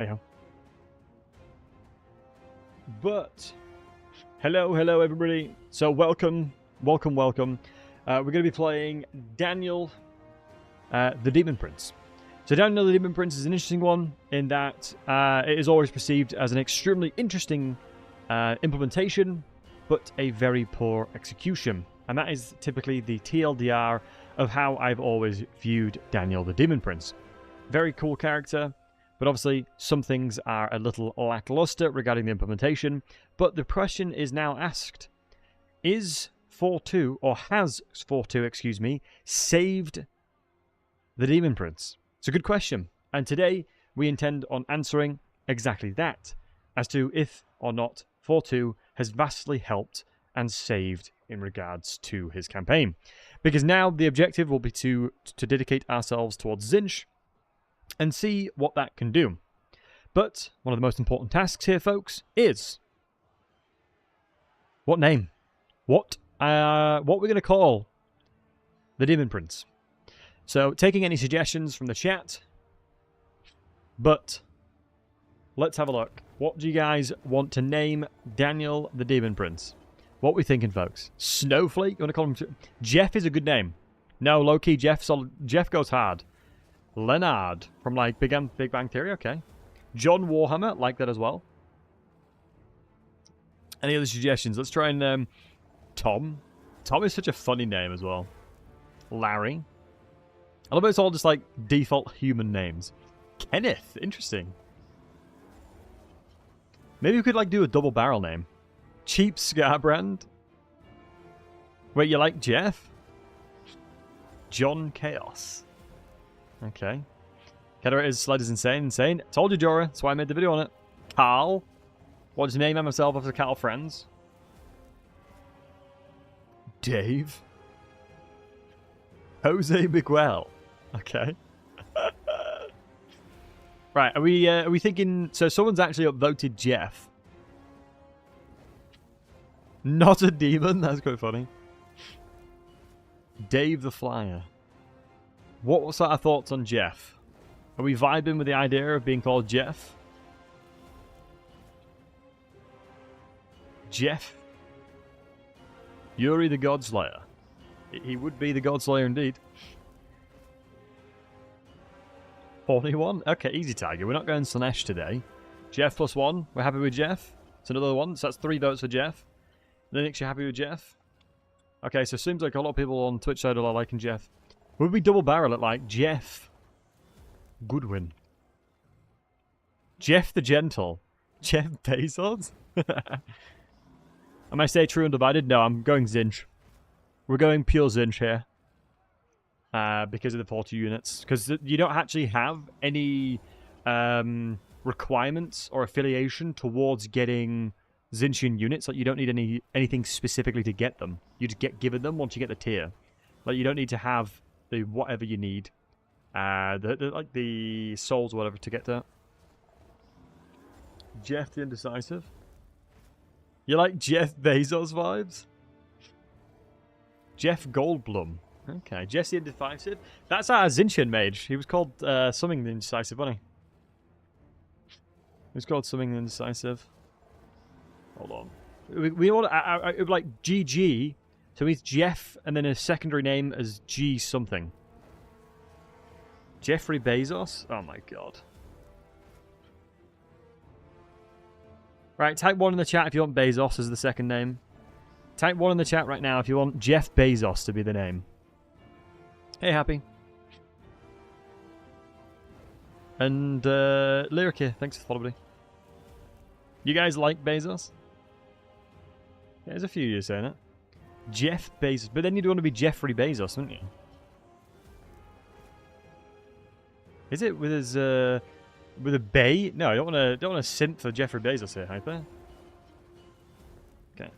Anyhow. But, hello everybody. So welcome. We're going to be playing Daniel, the Demon Prince. So Daniel the Demon Prince is an interesting one in that it is always perceived as an extremely interesting implementation, but a very poor execution. And that is typically the TLDR of how I've always viewed Daniel the Demon Prince. Very cool character, but obviously some things are a little lackluster regarding the implementation. But the question is now asked, is 4.2, or has 4.2, excuse me, saved the Demon Prince? It's a good question, and today we intend on answering exactly that, as to if or not 4.2 has vastly helped and saved in regards to his campaign. Because now the objective will be to dedicate ourselves towards Tzeentch and see what that can do. But one of the most important tasks here, folks, is what name? What we're going to call the Demon Prince. So, taking any suggestions from the chat, but let's have a look. What do you guys want to name Daniel the Demon Prince? What are we thinking, folks? Snowflake? You want to call him... Jeff is a good name. No, low-key, Jeff goes hard. Leonard from, like, Big Bang Theory, okay. John Warhammer, like that as well. Any other suggestions? Let's try and... Tom. Tom is such a funny name as well. Larry. I love how it's all just like default human names. Kenneth, interesting. Maybe we could like do a double barrel name. Cheap Scarbrand. Wait, you like Jeff? John Chaos. Okay. Cataract Sled is insane. Told you, Jorah. That's why I made the video on it. Carl. What does he name himself after Carl Friends? Dave. Jose Miguel. Okay. Right, are we thinking... So someone's actually upvoted Jeff. Not a demon? That's quite funny. Dave the Flyer. What's our thoughts on Jeff? Are we vibing with the idea of being called Jeff? Jeff? Yuri the Godslayer. He would be the Godslayer indeed. 41? Okay, easy target. We're not going Slanesh today. Jeff +1. We're happy with Jeff. It's another one. So that's 3 votes for Jeff. Linux, you're happy with Jeff? Okay, so it seems like a lot of people on Twitch side are liking Jeff. Would we double barrel it like Jeff Goodwin? Jeff the Gentle? Jeff Bezos? Am I say true and divided? No, I'm going Tzeentch. We're going pure Tzeentch here. Because of the 40 units. Because you don't actually have any requirements or affiliation towards getting Tzeentchian units. Like, you don't need anything specifically to get them. You just get given them once you get the tier. Like, you don't need to have the whatever you need. Like the souls or whatever to get that. Jeff the Indecisive. You like Jeff Bezos vibes? Jeff Goldblum. Okay, Jesse Indecisive. That's our Tzeentchian mage. He was called something the Indecisive, wasn't he? He was called something the Indecisive. Hold on. We want it would like GG. So he's Jeff, and then a secondary name as G something. Jeffrey Bezos? Oh my god. Right, type 1 in the chat if you want Bezos as the second name. Type 1 in the chat right now if you want Jeff Bezos to be the name. Hey, Happy. And Lyric here, thanks for the follow, buddy. You guys like Bezos? Yeah, there's a few of you saying it. Jeff Bezos. But then you'd want to be Jeffrey Bezos, wouldn't you? Is it with his with a bay? No, I don't want to synth for Jeffrey Bezos here, Hyper. Okay.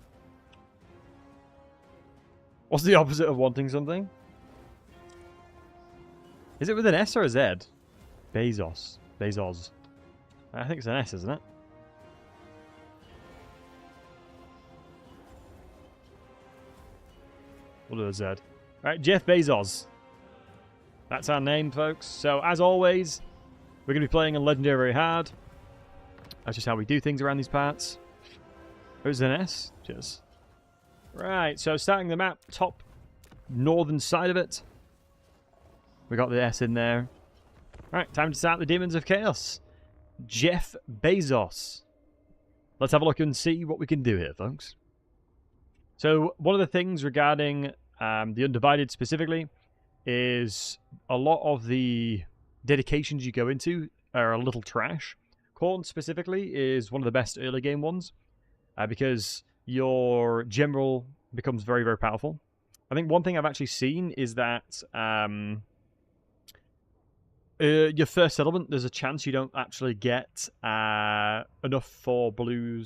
What's the opposite of wanting something? Is it with an S or a Z? Bezos. Bezos. I think it's an S, isn't it? We'll do a Z. Alright, Jeff Bezos. That's our name, folks. So, as always, we're going to be playing on Legendary very hard. That's just how we do things around these parts. There's an S. Cheers. Right, so starting the map, top northern side of it. We got the S in there. Alright, time to start the Demons of Chaos. Jeff Bezos. Let's have a look and see what we can do here, folks. So, one of the things regarding the Undivided specifically is a lot of the dedications you go into are a little trash. Khorne specifically is one of the best early game ones because your general becomes very, very powerful. I think one thing I've actually seen is that your first settlement, there's a chance you don't actually get enough for blue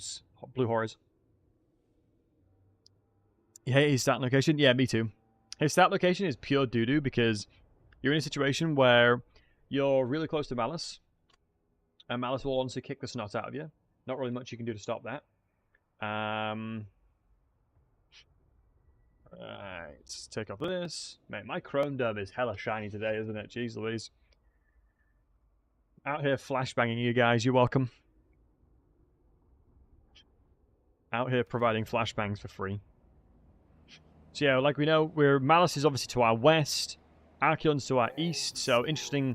horrors. You hate his start location? Yeah, me too. His start location is pure doo-doo because you're in a situation where you're really close to Malice, and Malice will honestly kick the snot out of you. Not really much you can do to stop that. Right, let's take off this. Mate, my Chrome Dome is hella shiny today, isn't it? Jeez Louise. Out here flashbanging you guys, you're welcome. Out here providing flashbangs for free. So yeah, like we know, Malice is obviously to our west, Archeon's to our east, so interesting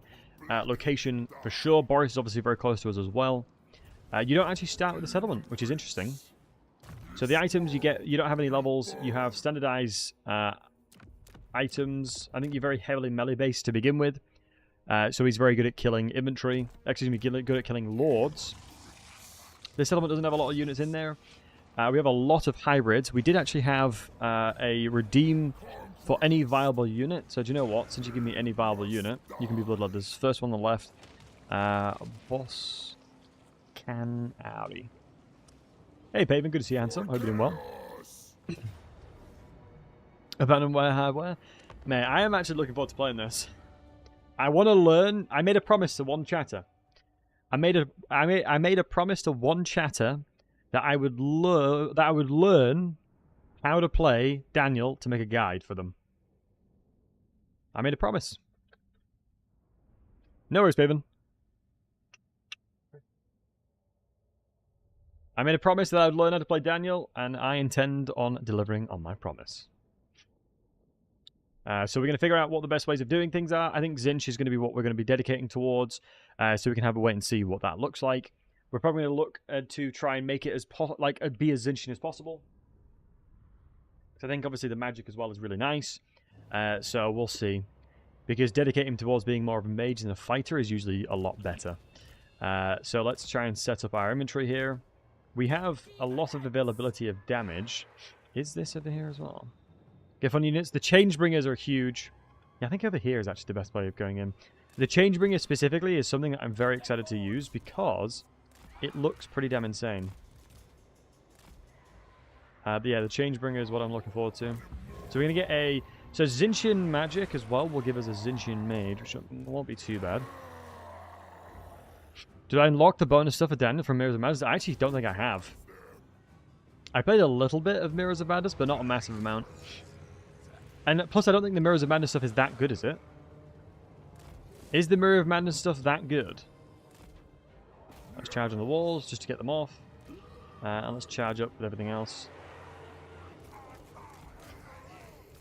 location for sure. Boris is obviously very close to us as well. You don't actually start with the settlement, which is interesting. So the items you get, you don't have any levels, you have standardized items. I think you're very heavily melee-based to begin with. So he's very good at killing infantry. Excuse me, good at killing lords. This settlement doesn't have a lot of units in there. We have a lot of hybrids. We did actually have a redeem for any viable unit. So do you know what? Since you give me any viable unit, you can be Bloodlord. There's the first one on the left. Boss Can Audi. Hey, Paven. Good to see you, handsome. Hope you're doing well. Abandoned hardware. Man, I am actually looking forward to playing this. I want to learn. I made a promise to one chatter. I made a promise to one chatter that I would learn how to play Daniel to make a guide for them. I made a promise. No worries, Paven. I made a promise that I would learn how to play Daniel, and I intend on delivering on my promise. So we're going to figure out what the best ways of doing things are. I think Tzeentch is going to be what we're going to be dedicating towards, so we can have a wait and see what that looks like. We're probably going to look to try and make it as be as Tzeentchian as possible. So I think obviously the magic as well is really nice. So we'll see. Because dedicating towards being more of a mage than a fighter is usually a lot better. So let's try and set up our inventory here. We have a lot of availability of damage. Is this over here as well? Get fun units. The Changebringers are huge. Yeah, I think over here is actually the best way of going in. The Changebringer specifically is something that I'm very excited to use because it looks pretty damn insane. But yeah, the Changebringer is what I'm looking forward to. So we're going to get a... So Tzeentchian magic as well will give us a Tzeentchian mage, which won't be too bad. Did I unlock the bonus stuff for Daniel from Mirrors of Madness? I actually don't think I have. I played a little bit of Mirrors of Madness, but not a massive amount. And plus, I don't think the Mirrors of Madness stuff is that good, is it? Is the Mirror of Madness stuff that good? Let's charge on the walls just to get them off. And let's charge up with everything else.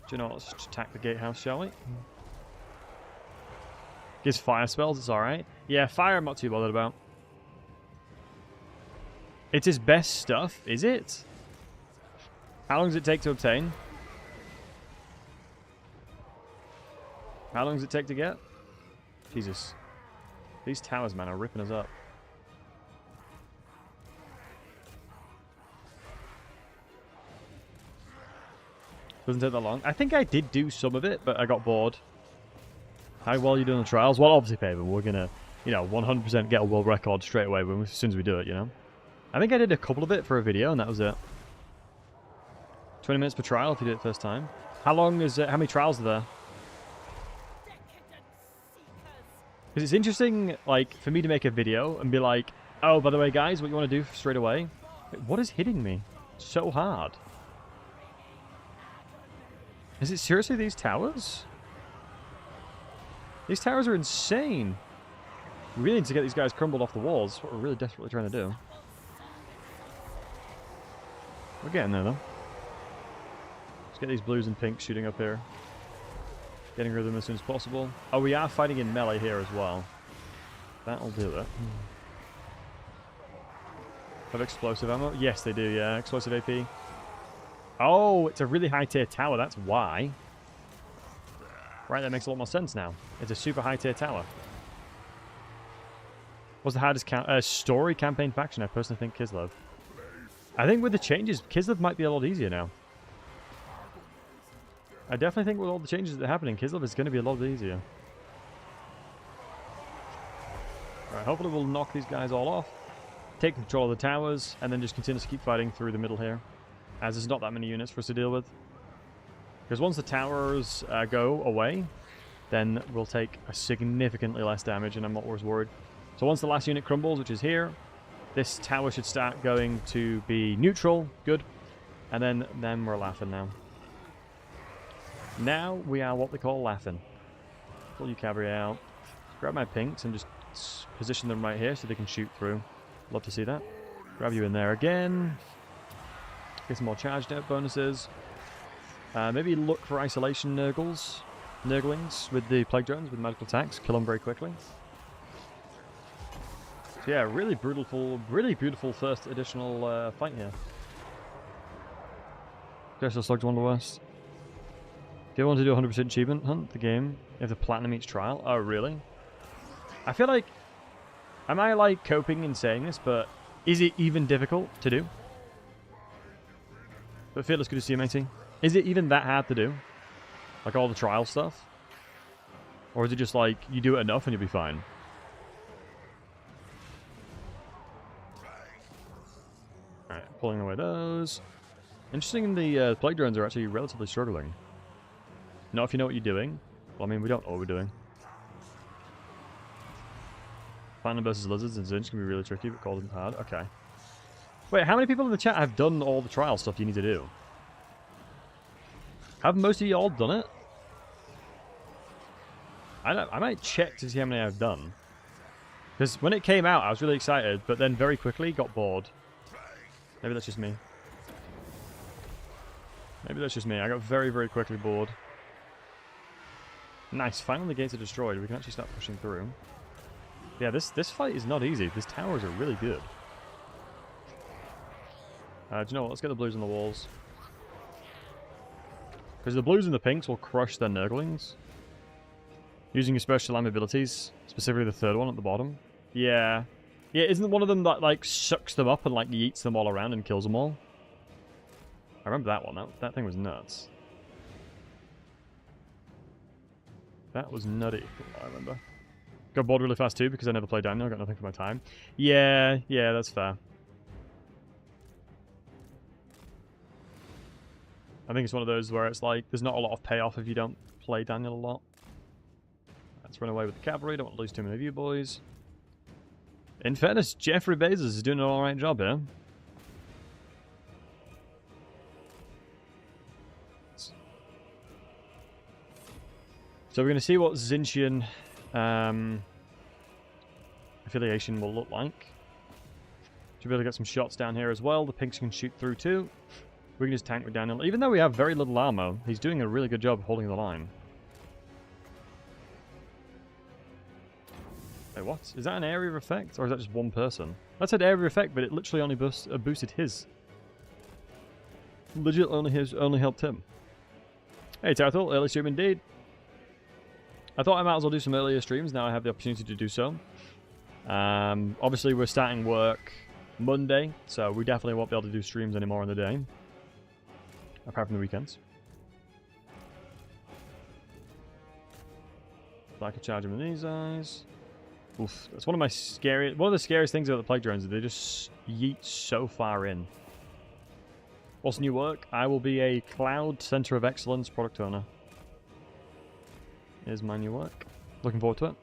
Do you know what? Let's just attack the gatehouse, shall we? Gives fire spells, it's alright. Yeah, fire I'm not too bothered about. It's his best stuff, is it? How long does it take to obtain? How long does it take to get? Jesus. These towers, man, are ripping us up. Doesn't take that long. I think I did do some of it, but I got bored. How well are you doing the trials? Well, obviously, Paven, we're going to, 100% get a world record straight away as soon as we do it, I think I did a couple of it for a video, and that was it. 20 minutes per trial if you do it first time. How long is it? How many trials are there? Because it's interesting, for me to make a video and be like, oh, by the way, guys, what you want to do straight away? Wait, what is hitting me so hard? Is it seriously these towers? These towers are insane. We really need to get these guys crumbled off the walls. That's what we're really desperately trying to do. We're getting there, though. Let's get these blues and pinks shooting up here. Getting rid of them as soon as possible. Oh, we are fighting in melee here as well. That'll do it. Have explosive ammo? Yes, they do, yeah. Explosive AP. Oh, it's a really high tier tower, that's why. Right, that makes a lot more sense now. It's a super high tier tower. What's the hardest story campaign faction? I personally think Kislev. I think with the changes, Kislev might be a lot easier now. I definitely think with all the changes that are happening, Kislev is going to be a lot easier. Alright, hopefully we'll knock these guys all off. Take control of the towers, and then just continue to keep fighting through the middle here. As there's not that many units for us to deal with. Because once the towers go away, then we'll take a significantly less damage, and I'm not always worried. So once the last unit crumbles, which is here, this tower should start going to be neutral, good, and then we're laughing now. Now we are what they call laughing. Pull your cavalry out, grab my pinks and just position them right here so they can shoot through. Love to see that. Grab you in there again. Get some more charged out bonuses. Maybe look for isolation nurglings with the plague drones with magical attacks. Kill them very quickly. So yeah, really beautiful first additional fight here. Guess the slugs Wander West. If you want to do 100% achievement hunt the game, you have to platinum each trial. Oh really? I feel like, am I like coping in saying this, but is it even difficult to do? But Fearless, good to see you, matey. Is it even that hard to do? Like all the trial stuff? Or is it just like, you do it enough and you'll be fine? Alright, pulling away those. Interesting, the plague drones are actually relatively struggling. Not if you know what you're doing. Well, I mean, we don't know what we're doing. Platinum versus lizards and Tzeentch can be really tricky, but Golden's hard. Okay. Wait, how many people in the chat have done all the trial stuff you need to do? Have most of you all done it? I might check to see how many I've done. Because when it came out, I was really excited, but then very quickly got bored. Maybe that's just me. Maybe that's just me. I got very, very quickly bored. Nice. Finally the gates are destroyed. We can actually start pushing through. Yeah, this fight is not easy. These towers are really good. Do you know what? Let's get the blues on the walls. Because the blues and the pinks will crush their nurglings. Using your special line abilities. Specifically the third one at the bottom. Yeah. Yeah, isn't one of them that like sucks them up and like yeets them all around and kills them all? I remember that one. That thing was nuts. That was nutty, I remember. Got bored really fast too because I never played Daniel. I got nothing for my time. Yeah, that's fair. I think it's one of those where it's like, there's not a lot of payoff if you don't play Daniel a lot. Let's run away with the cavalry. Don't want to lose too many of you boys. In fairness, Jeffrey Bezos is doing an alright job here. So we're going to see what Tzeentchian affiliation will look like. Should be able to get some shots down here as well. The pinks can shoot through too. We can just tank with Daniel. Even though we have very little ammo, he's doing a really good job holding the line. Wait, what? Is that an area effect? Or is that just one person? That's an area effect, but it literally only boosted his. Legit only helped him. Hey, Tarthel, early stream indeed. I thought I might as well do some earlier streams. Now I have the opportunity to do so. Obviously, we're starting work Monday, so we definitely won't be able to do streams anymore in the day. Apart from the weekends. So I could charge him with these eyes. Oof, that's one of the scariest things about the plague drones is they just yeet so far in. What's new work? I will be a Cloud Center of Excellence product owner. Here's my new work. Looking forward to it.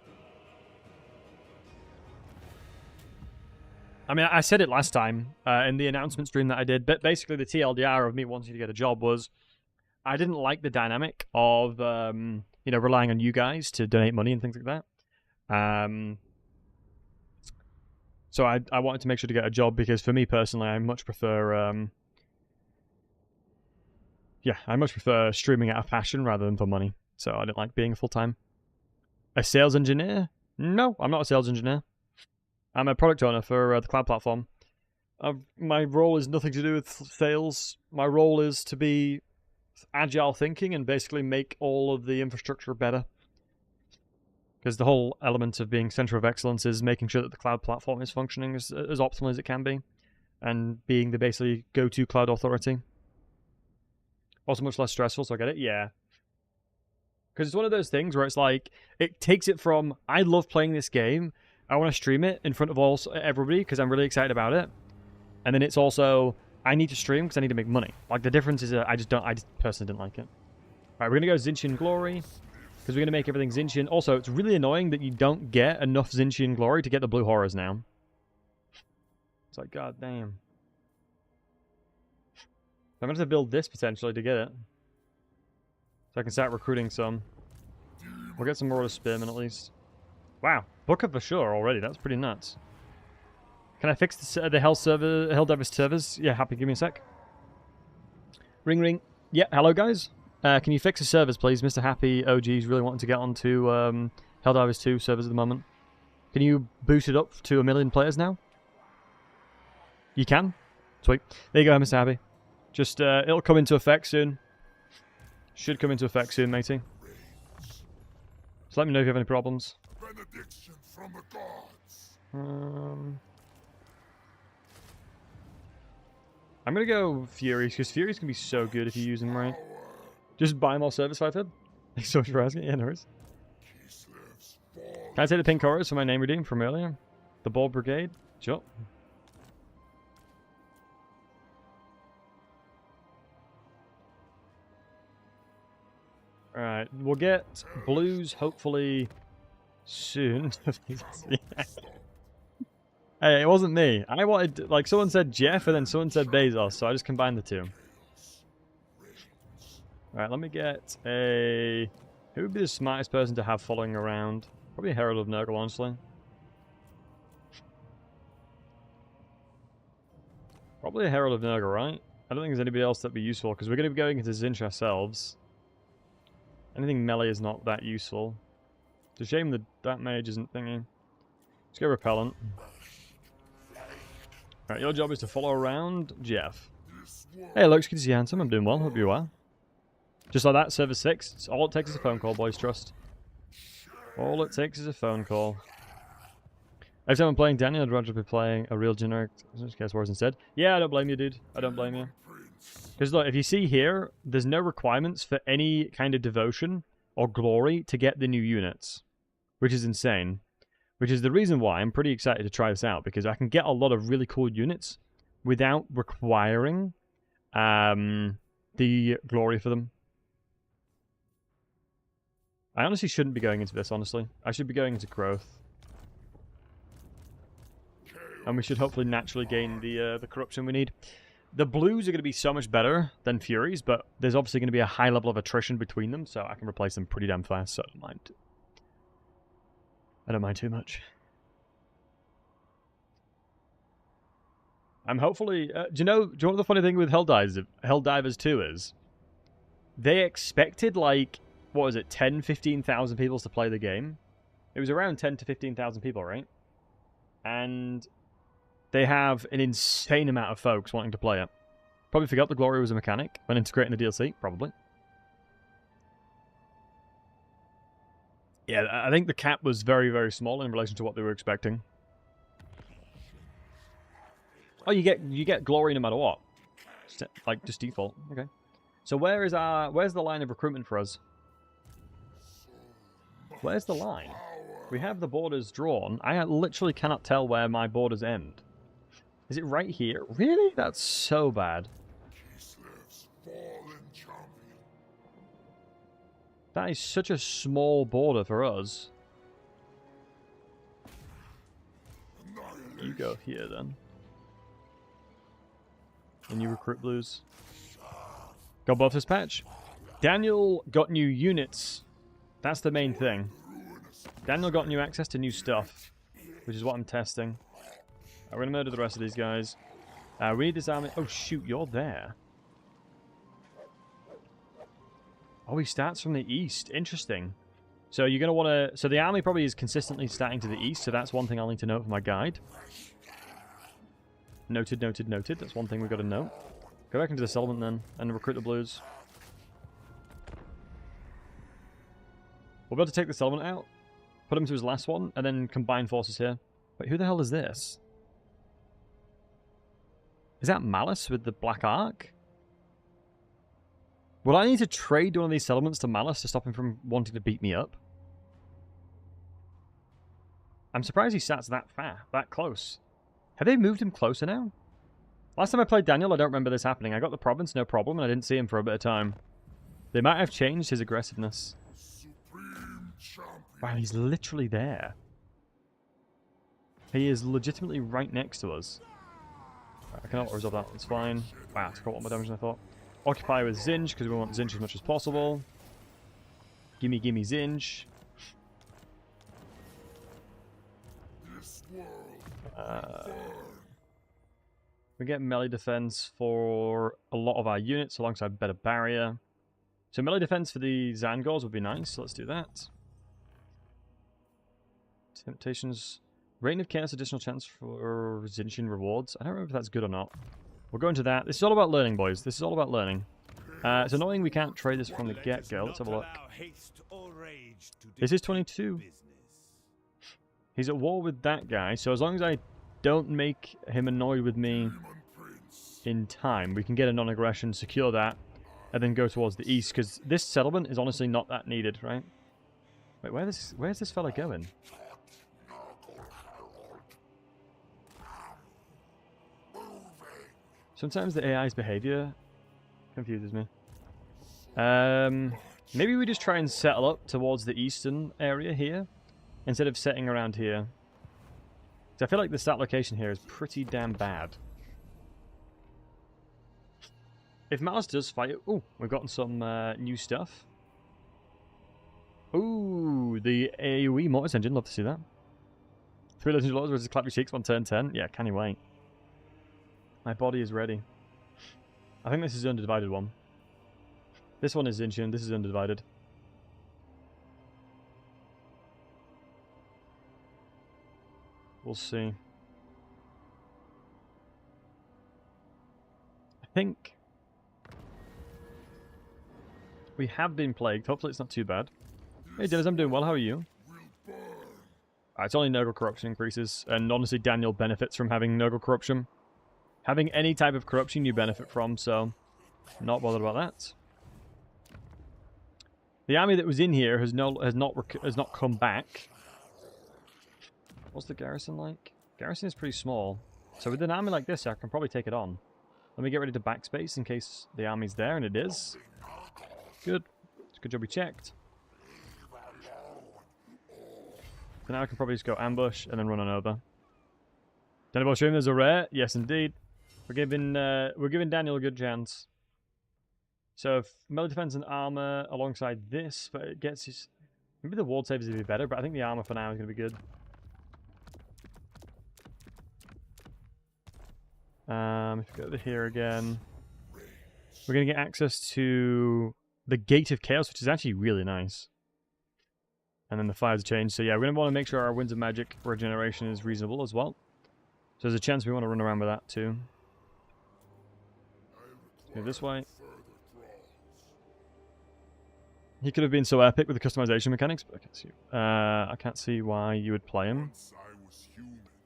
I mean, I said it last time in the announcement stream that I did, but basically the TLDR of me wanting to get a job was I didn't like the dynamic of, relying on you guys to donate money and things like that. So I wanted to make sure to get a job because for me personally, I much prefer I much prefer streaming out of passion rather than for money. So I don't like being full-time. A sales engineer? No, I'm not a sales engineer. I'm a product owner for the cloud platform. My role is nothing to do with sales. My role is to be agile thinking and basically make all of the infrastructure better. Because the whole element of being center of excellence is making sure that the cloud platform is functioning as optimally as it can be. And being the basically go-to cloud authority. Also much less stressful, so I get it, yeah. Because it's one of those things where it's like, it takes it from, I love playing this game, I want to stream it in front of everybody because I'm really excited about it. And then it's also, I need to stream because I need to make money. Like, the difference is, I just personally didn't like it. Alright, we're going to go Tzeentchian Glory, because we're going to make everything Tzeentchian. Also, it's really annoying that you don't get enough Tzeentchian Glory to get the blue horrors now. It's like, god damn. I'm going to have to build this, potentially, to get it. So I can start recruiting some. We'll get some more of Spearmen, at least. Wow. Booker for sure already. That's pretty nuts. Can I fix the Helldivers servers? Yeah, happy. Give me a sec. Ring, ring. Yeah, hello, guys. Can you fix the servers, please? Mr. Happy OG's really wanting to get onto Helldivers 2 servers at the moment. Can you boost it up to 1 million players now? You can? Sweet. There you go, Mr. Happy. Just, it'll come into effect soon. Should come into effect soon, matey. So let me know if you have any problems. Benediction from the gods. I'm gonna go Furies, because Furies can be so good if you use them right. Just buy more service 5 head. Thanks so much for asking. Yeah, no worries. Can I take the pink chorus for my name redeem from earlier? The Ball Brigade? Sure. Alright, we'll get blues hopefully soon. Hey, it wasn't me. I wanted, like, someone said Jeff and then someone said Bezos, so I just combined the two. Alright, let me get a... Who would be the smartest person to have following around? Probably a Herald of Nurgle, honestly. Probably a Herald of Nurgle, right? I don't think there's anybody else that'd be useful, because we're going to be going into Tzeentch ourselves. Anything melee is not that useful. It's a shame that that mage isn't thingy. Let's go Repellent. Alright, your job is to follow around Jeff. Hey, Lux, good to see you, handsome. I'm doing well. Hope you are. Just like that, server 6. It's all it takes is a phone call, boys. Trust. All it takes is a phone call. Every time I'm playing Daniel, I'd rather be playing a real generic Chaos Wars instead. Yeah, I don't blame you, dude. I don't blame you. Because look, if you see here, there's no requirements for any kind of devotion or glory to get the new units. Which is insane. Which is the reason why I'm pretty excited to try this out, because I can get a lot of really cool units without requiring the glory for them. I honestly shouldn't be going into this, honestly. I should be going into growth. And we should hopefully naturally gain the corruption we need. The blues are going to be so much better than Furies, but there's obviously going to be a high level of attrition between them, so I can replace them pretty damn fast, so I don't mind. I don't mind too much. I'm hopefully... do you know what the funny thing with Helldivers 2 is? They expected, like, what was it, 10, 15,000 people to play the game? It was around 10 to 15,000 people, right? And they have an insane amount of folks wanting to play it. Probably forgot the glory was a mechanic when integrating the DLC, probably. Yeah, I think the cap was very, very small in relation to what they were expecting. Oh, you get glory no matter what. Like, just default. Okay. So where's the line of recruitment for us? Where's the line? We have the borders drawn. I literally cannot tell where my borders end. Is it right here? Really? That's so bad. That is such a small border for us. You go here then. And you recruit blues. Got buff this patch. Daniel got new units. That's the main thing. Daniel got new access to new stuff, which is what I'm testing. We're going to murder the rest of these guys. We need this army. Oh, shoot, you're there. Oh, he starts from the east. Interesting. So you're going to want to... So the army probably is consistently starting to the east, so that's one thing I'll need to note for my guide. Noted, noted, noted. That's one thing we've got to note. Go back into the settlement then, and recruit the blues. We'll be able to take the settlement out, put him to his last one, and then combine forces here. Wait, who the hell is this? Is that Malice with the Black Ark? Will I need to trade one of these settlements to Malice to stop him from wanting to beat me up? I'm surprised he starts that far, that close. Have they moved him closer now? Last time I played Daniel, I don't remember this happening. I got the province, no problem, and I didn't see him for a bit of time. They might have changed his aggressiveness. Wow, he's literally there. He is legitimately right next to us. Right, I cannot resolve that, it's fine. Wow, it's got a lot more damage than I thought. Occupy with Tzeentch, because we want Tzeentch as much as possible. Gimme, gimme Tzeentch. We get melee defense for a lot of our units alongside better barrier. So melee defense for the Zangors would be nice, so let's do that. Temptations. Reign of Chaos, additional chance for Tzeentchian rewards. I don't remember if that's good or not. We'll go into that. This is all about learning, boys. This is all about learning. It's annoying we can't trade this from the get-go. Let's have a look. This is 22. He's at war with that guy, so as long as I don't make him annoyed with me in time, we can get a non-aggression, secure that, and then go towards the east, because this settlement is honestly not that needed, right? Wait, where's this fella going? Sometimes the AI's behavior confuses me. Maybe we just try and settle up towards the eastern area here, instead of setting around here. So I feel like the stat location here is pretty damn bad. If Malice does fight... Ooh, we've gotten some new stuff. Ooh, the AoE Mortis engine. Love to see that. 3 Legends Lords versus Clap Your Cheeks on turn 10. Yeah, can you wait? My body is ready. I think this is the Undivided one. This one is Tzeentchian, this is Undivided. We'll see. I think we have been plagued. Hopefully it's not too bad. Hey Dennis, I'm doing well. How are you? It's only Nurgle Corruption increases, and honestly Daniel benefits from having Nurgle Corruption. Having any type of corruption you benefit from, so not bothered about that. The army that was in here has not come back. What's the garrison like? Garrison is pretty small, so with an army like this, I can probably take it on. Let me get ready to backspace in case the army's there, and it is. Good. It's a good job we checked. So now I can probably just go ambush and then run on over. Daniel stream, there's a rare. Yes, indeed. We're giving Daniel a good chance. So if melee defense and armor alongside this, but it gets his... Maybe the ward saves would be better, but I think the armor for now is going to be good. If we go over here again, we're going to get access to the Gate of Chaos, which is actually really nice. And then the fires change. So yeah, we're going to want to make sure our Winds of Magic regeneration is reasonable as well. So there's a chance we want to run around with that too. Go this way. He could have been so epic with the customization mechanics, but I can't see why you would play him.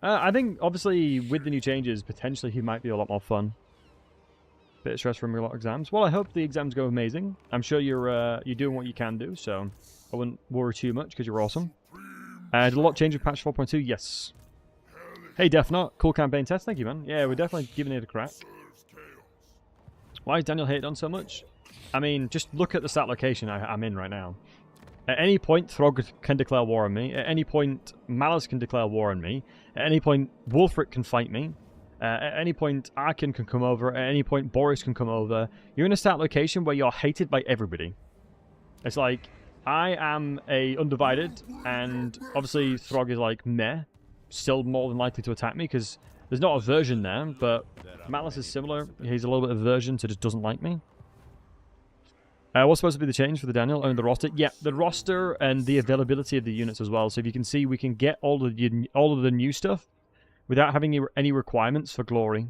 I think, obviously, with the new changes, potentially he might be a lot more fun. Bit of stress from a lot of exams. Well, I hope the exams go amazing. I'm sure you're doing what you can do, so I wouldn't worry too much because you're awesome. Did a lot change with patch 4.2? Yes. Hey, Defnot. Cool campaign test. Thank you, man. Yeah, we're definitely giving it a crack. Why is Daniel hated on so much? I mean, just look at the stat location I'm in right now. At any point, Throg can declare war on me. At any point, Malice can declare war on me. At any point, Wulfric can fight me. At any point, Arkin can come over. At any point, Boris can come over. You're in a stat location where you're hated by everybody. It's like, I am a Undivided, and obviously Throg is like, meh. Still more than likely to attack me, because There's not aversion there, but Malice is similar. He's a little bit of aversion, so just doesn't like me. What's supposed to be the change for the Daniel? Oh, the roster? Yeah, the roster and the availability of the units as well. So if you can see, we can get all of the new stuff without having any requirements for glory.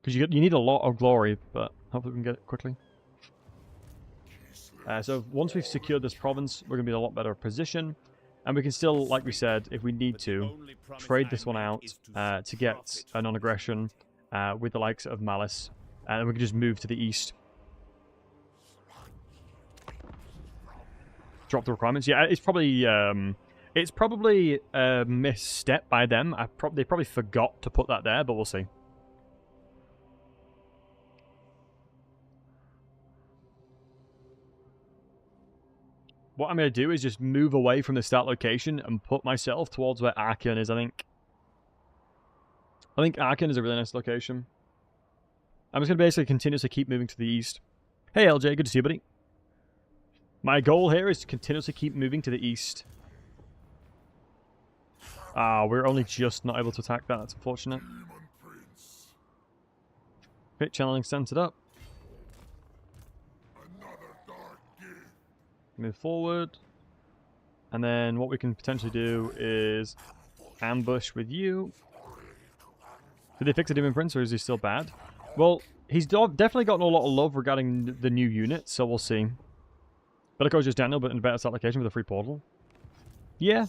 Because you need a lot of glory, but hopefully we can get it quickly. So once we've secured this province, we're going to be in a lot better position. And we can still, like we said, if we need to, trade this one out to get a non-aggression with the likes of Malice. And we can just move to the east. Drop the requirements. Yeah, it's probably a misstep by them. They probably forgot to put that there, but we'll see. What I'm going to do is just move away from the start location and put myself towards where Archeon is, I think. I think Archeon is a really nice location. I'm just going to basically continuously keep moving to the east. Hey, LJ, good to see you, buddy. My goal here is to continuously keep moving to the east. We're only just not able to attack that. That's unfortunate. Okay, channeling centered up. Move forward. And then what we can potentially do is ambush with you. Did they fix the Demon Prince, or is he still bad? Well, he's definitely gotten a lot of love regarding the new unit, so we'll see. Better go just Daniel, but in a better start location with a free portal. Yeah.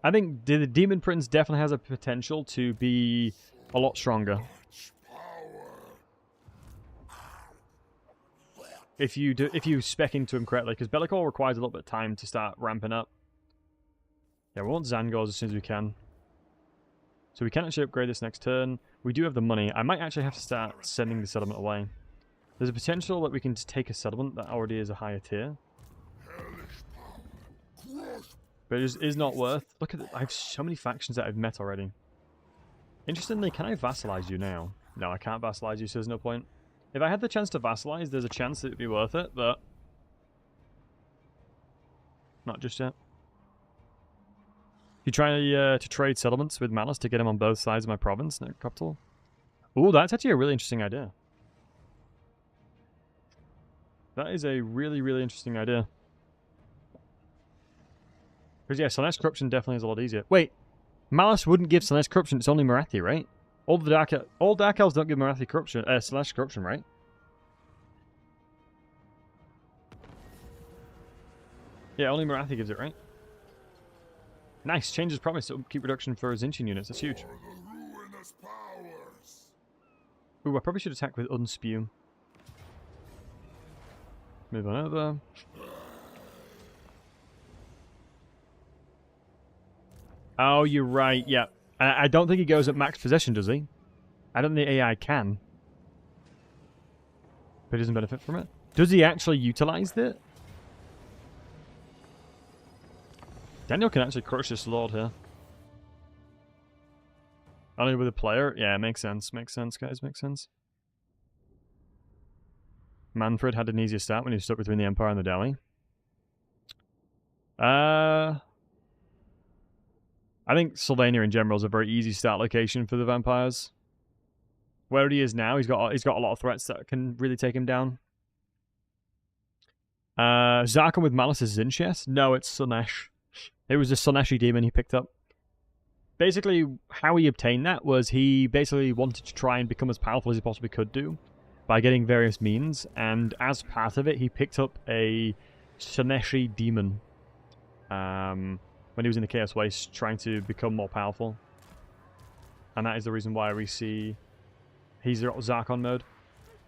I think the Demon Prince definitely has a potential to be a lot stronger. If you spec into him correctly, because Bellicor requires a little bit of time to start ramping up. Yeah, we want Zangors as soon as we can. So we can actually upgrade this next turn. We do have the money. I might actually have to start sending the settlement away. There's a potential that we can just take a settlement that already is a higher tier. But it just is not worth... Look at it. I have so many factions that I've met already. Interestingly, can I vassalize you now? No, I can't vassalize you, so there's no point. If I had the chance to vassalize, there's a chance it would be worth it, but... Not just yet. You try to trade settlements with Malice to get him on both sides of my province, no capital. Ooh, that's actually a really interesting idea. That is a really, really interesting idea. Because, yeah, Slanesh Corruption definitely is a lot easier. Wait, Malice wouldn't give Slanesh Corruption, it's only Marathi, right? All Dark Elves don't give Marathi Corruption, Slanesh Corruption, right? Yeah, only Marathi gives it, right? Nice, changes promise to keep reduction for Tzeentch units, that's huge. Ooh, I probably should attack with Unspew. Move on over. Oh, you're right, yeah. I don't think he goes at max possession, does he? I don't think the AI can. But he doesn't benefit from it. Does he actually utilize it? Daniel can actually crush this lord here. Only with a player? Yeah, makes sense. Makes sense, guys. Makes sense. Manfred had an easier start when he was stuck between the Empire and the Delhi. I think Sylvania in general is a very easy start location for the vampires. Where he is now, he's got a lot of threats that can really take him down. Zarkon with Malice is Tzeentch, yes? No, it's Slanesh. It was a Slaneshi demon he picked up. Basically, how he obtained that was he basically wanted to try and become as powerful as he possibly could do by getting various means, and as part of it, he picked up a Slaneshi demon when he was in the Chaos Waste, trying to become more powerful. And that is the reason why we see he's Zarkon mode.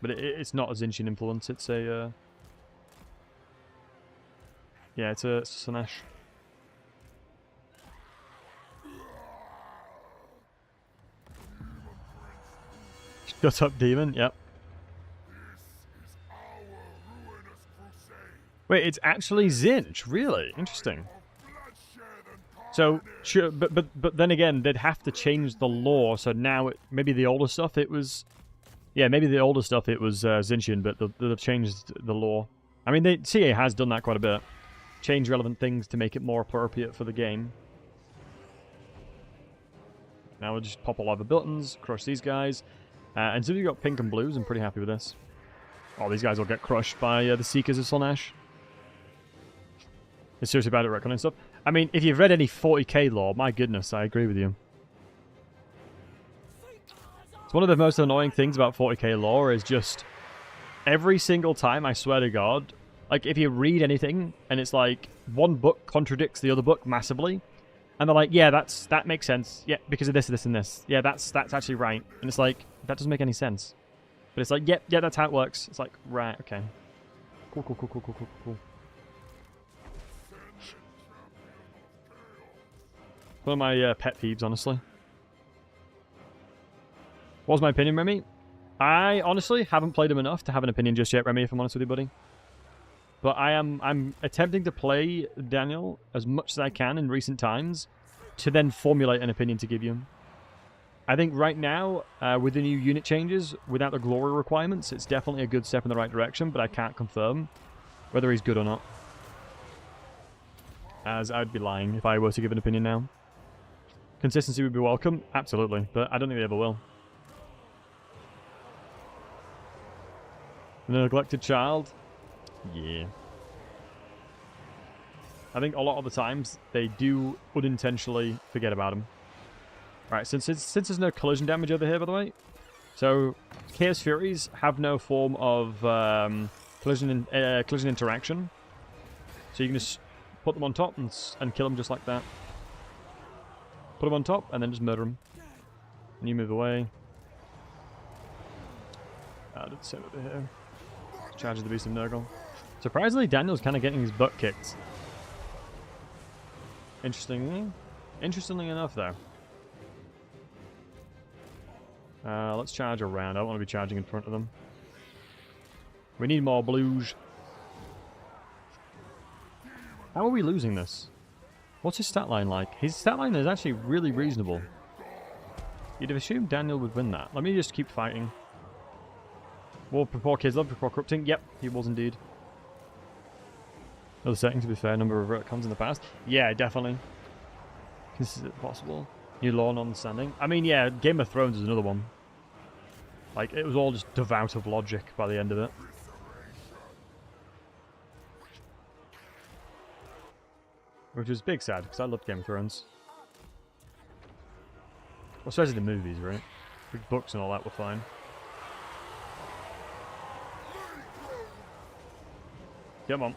But it's not a Tzeentchian influence, it's a... yeah, it's a Slanesh. Shut up, demon. Yep. Wait, it's actually Tzeentch. Really interesting. So, sure, but then again, they'd have to change the lore. So now, maybe the older stuff it was, yeah, maybe the older stuff it was Tzeentchian, but they've changed the lore. I mean, CA has done that quite a bit, change relevant things to make it more appropriate for the game. Now we'll just pop all over buttons, crush these guys. And so we've got pink and blues, I'm pretty happy with this. Oh, these guys will get crushed by the Seekers of Slaanesh. It's seriously bad at retconning stuff. I mean, if you've read any 40k lore, my goodness, I agree with you. It's one of the most annoying things about 40k lore is just every single time, I swear to God, like if you read anything and it's like one book contradicts the other book massively, and they're like, yeah, that makes sense. Yeah, because of this, this, and this. Yeah, that's actually right. And it's like, that doesn't make any sense. But it's like, yeah, that's how it works. It's like, right, okay. Cool. One of my pet peeves, honestly. What was my opinion, Remy? I honestly haven't played him enough to have an opinion just yet, Remy, if I'm honest with you, buddy. But I'm attempting to play Daniel as much as I can in recent times to then formulate an opinion to give you. I think right now, with the new unit changes, without the glory requirements, it's definitely a good step in the right direction, but I can't confirm whether he's good or not. As I'd be lying if I were to give an opinion now. Consistency would be welcome, absolutely, but I don't think they ever will. The neglected child? Yeah. I think a lot of the times they do unintentionally forget about him. Right, since there's no collision damage over here, by the way, so Chaos Furies have no form of collision interaction, so you can just put them on top and kill them just like that. Put them on top and then just murder them. And you move away. Did the same over here. Charges the Beast of Nurgle. Surprisingly, Daniel's kind of getting his butt kicked. Interestingly enough, though. Let's charge around. I don't want to be charging in front of them. We need more blues. How are we losing this? What's his stat line like? His stat line is actually really reasonable. You'd have assumed Daniel would win that. Let me just keep fighting. War before Kislev, before corrupting. Yep, he was indeed. Another setting, to be fair, number of retcons in the past. Yeah, definitely. Is it possible? New law non-standing. I mean, yeah, Game of Thrones is another one. Like, it was all just devout of logic by the end of it. Which was big sad, because I loved Game of Thrones. Well, especially the movies, right? The books and all that were fine. Come on.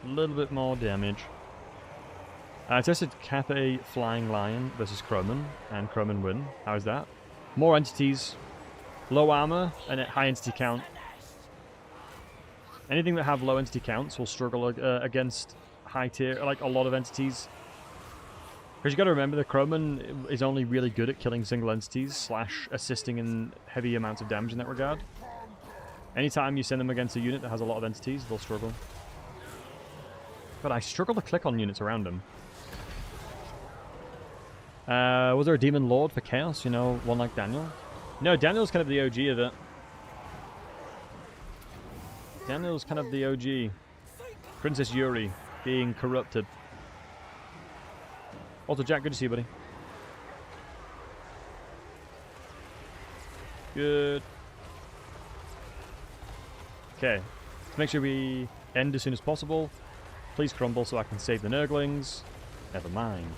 A little bit more damage. I tested Cathay Flying Lion versus Croman, and Croman win. How is that? More entities, low armor, and a high entity count. Anything that have low entity counts will struggle against high tier, like a lot of entities. Because you got to remember, the Croman is only really good at killing single entities / assisting in heavy amounts of damage in that regard. Anytime you send them against a unit that has a lot of entities, they'll struggle. But I struggle to click on units around them. Was there a Demon Lord for Chaos? You know, one like Daniel? No, Daniel's kind of the OG of it. Daniel's kind of the OG. Princess Yuri being corrupted. Also, Jack, good to see you, buddy. Good. Okay. Let's make sure we end as soon as possible. Please crumble so I can save the Nurglings. Never mind.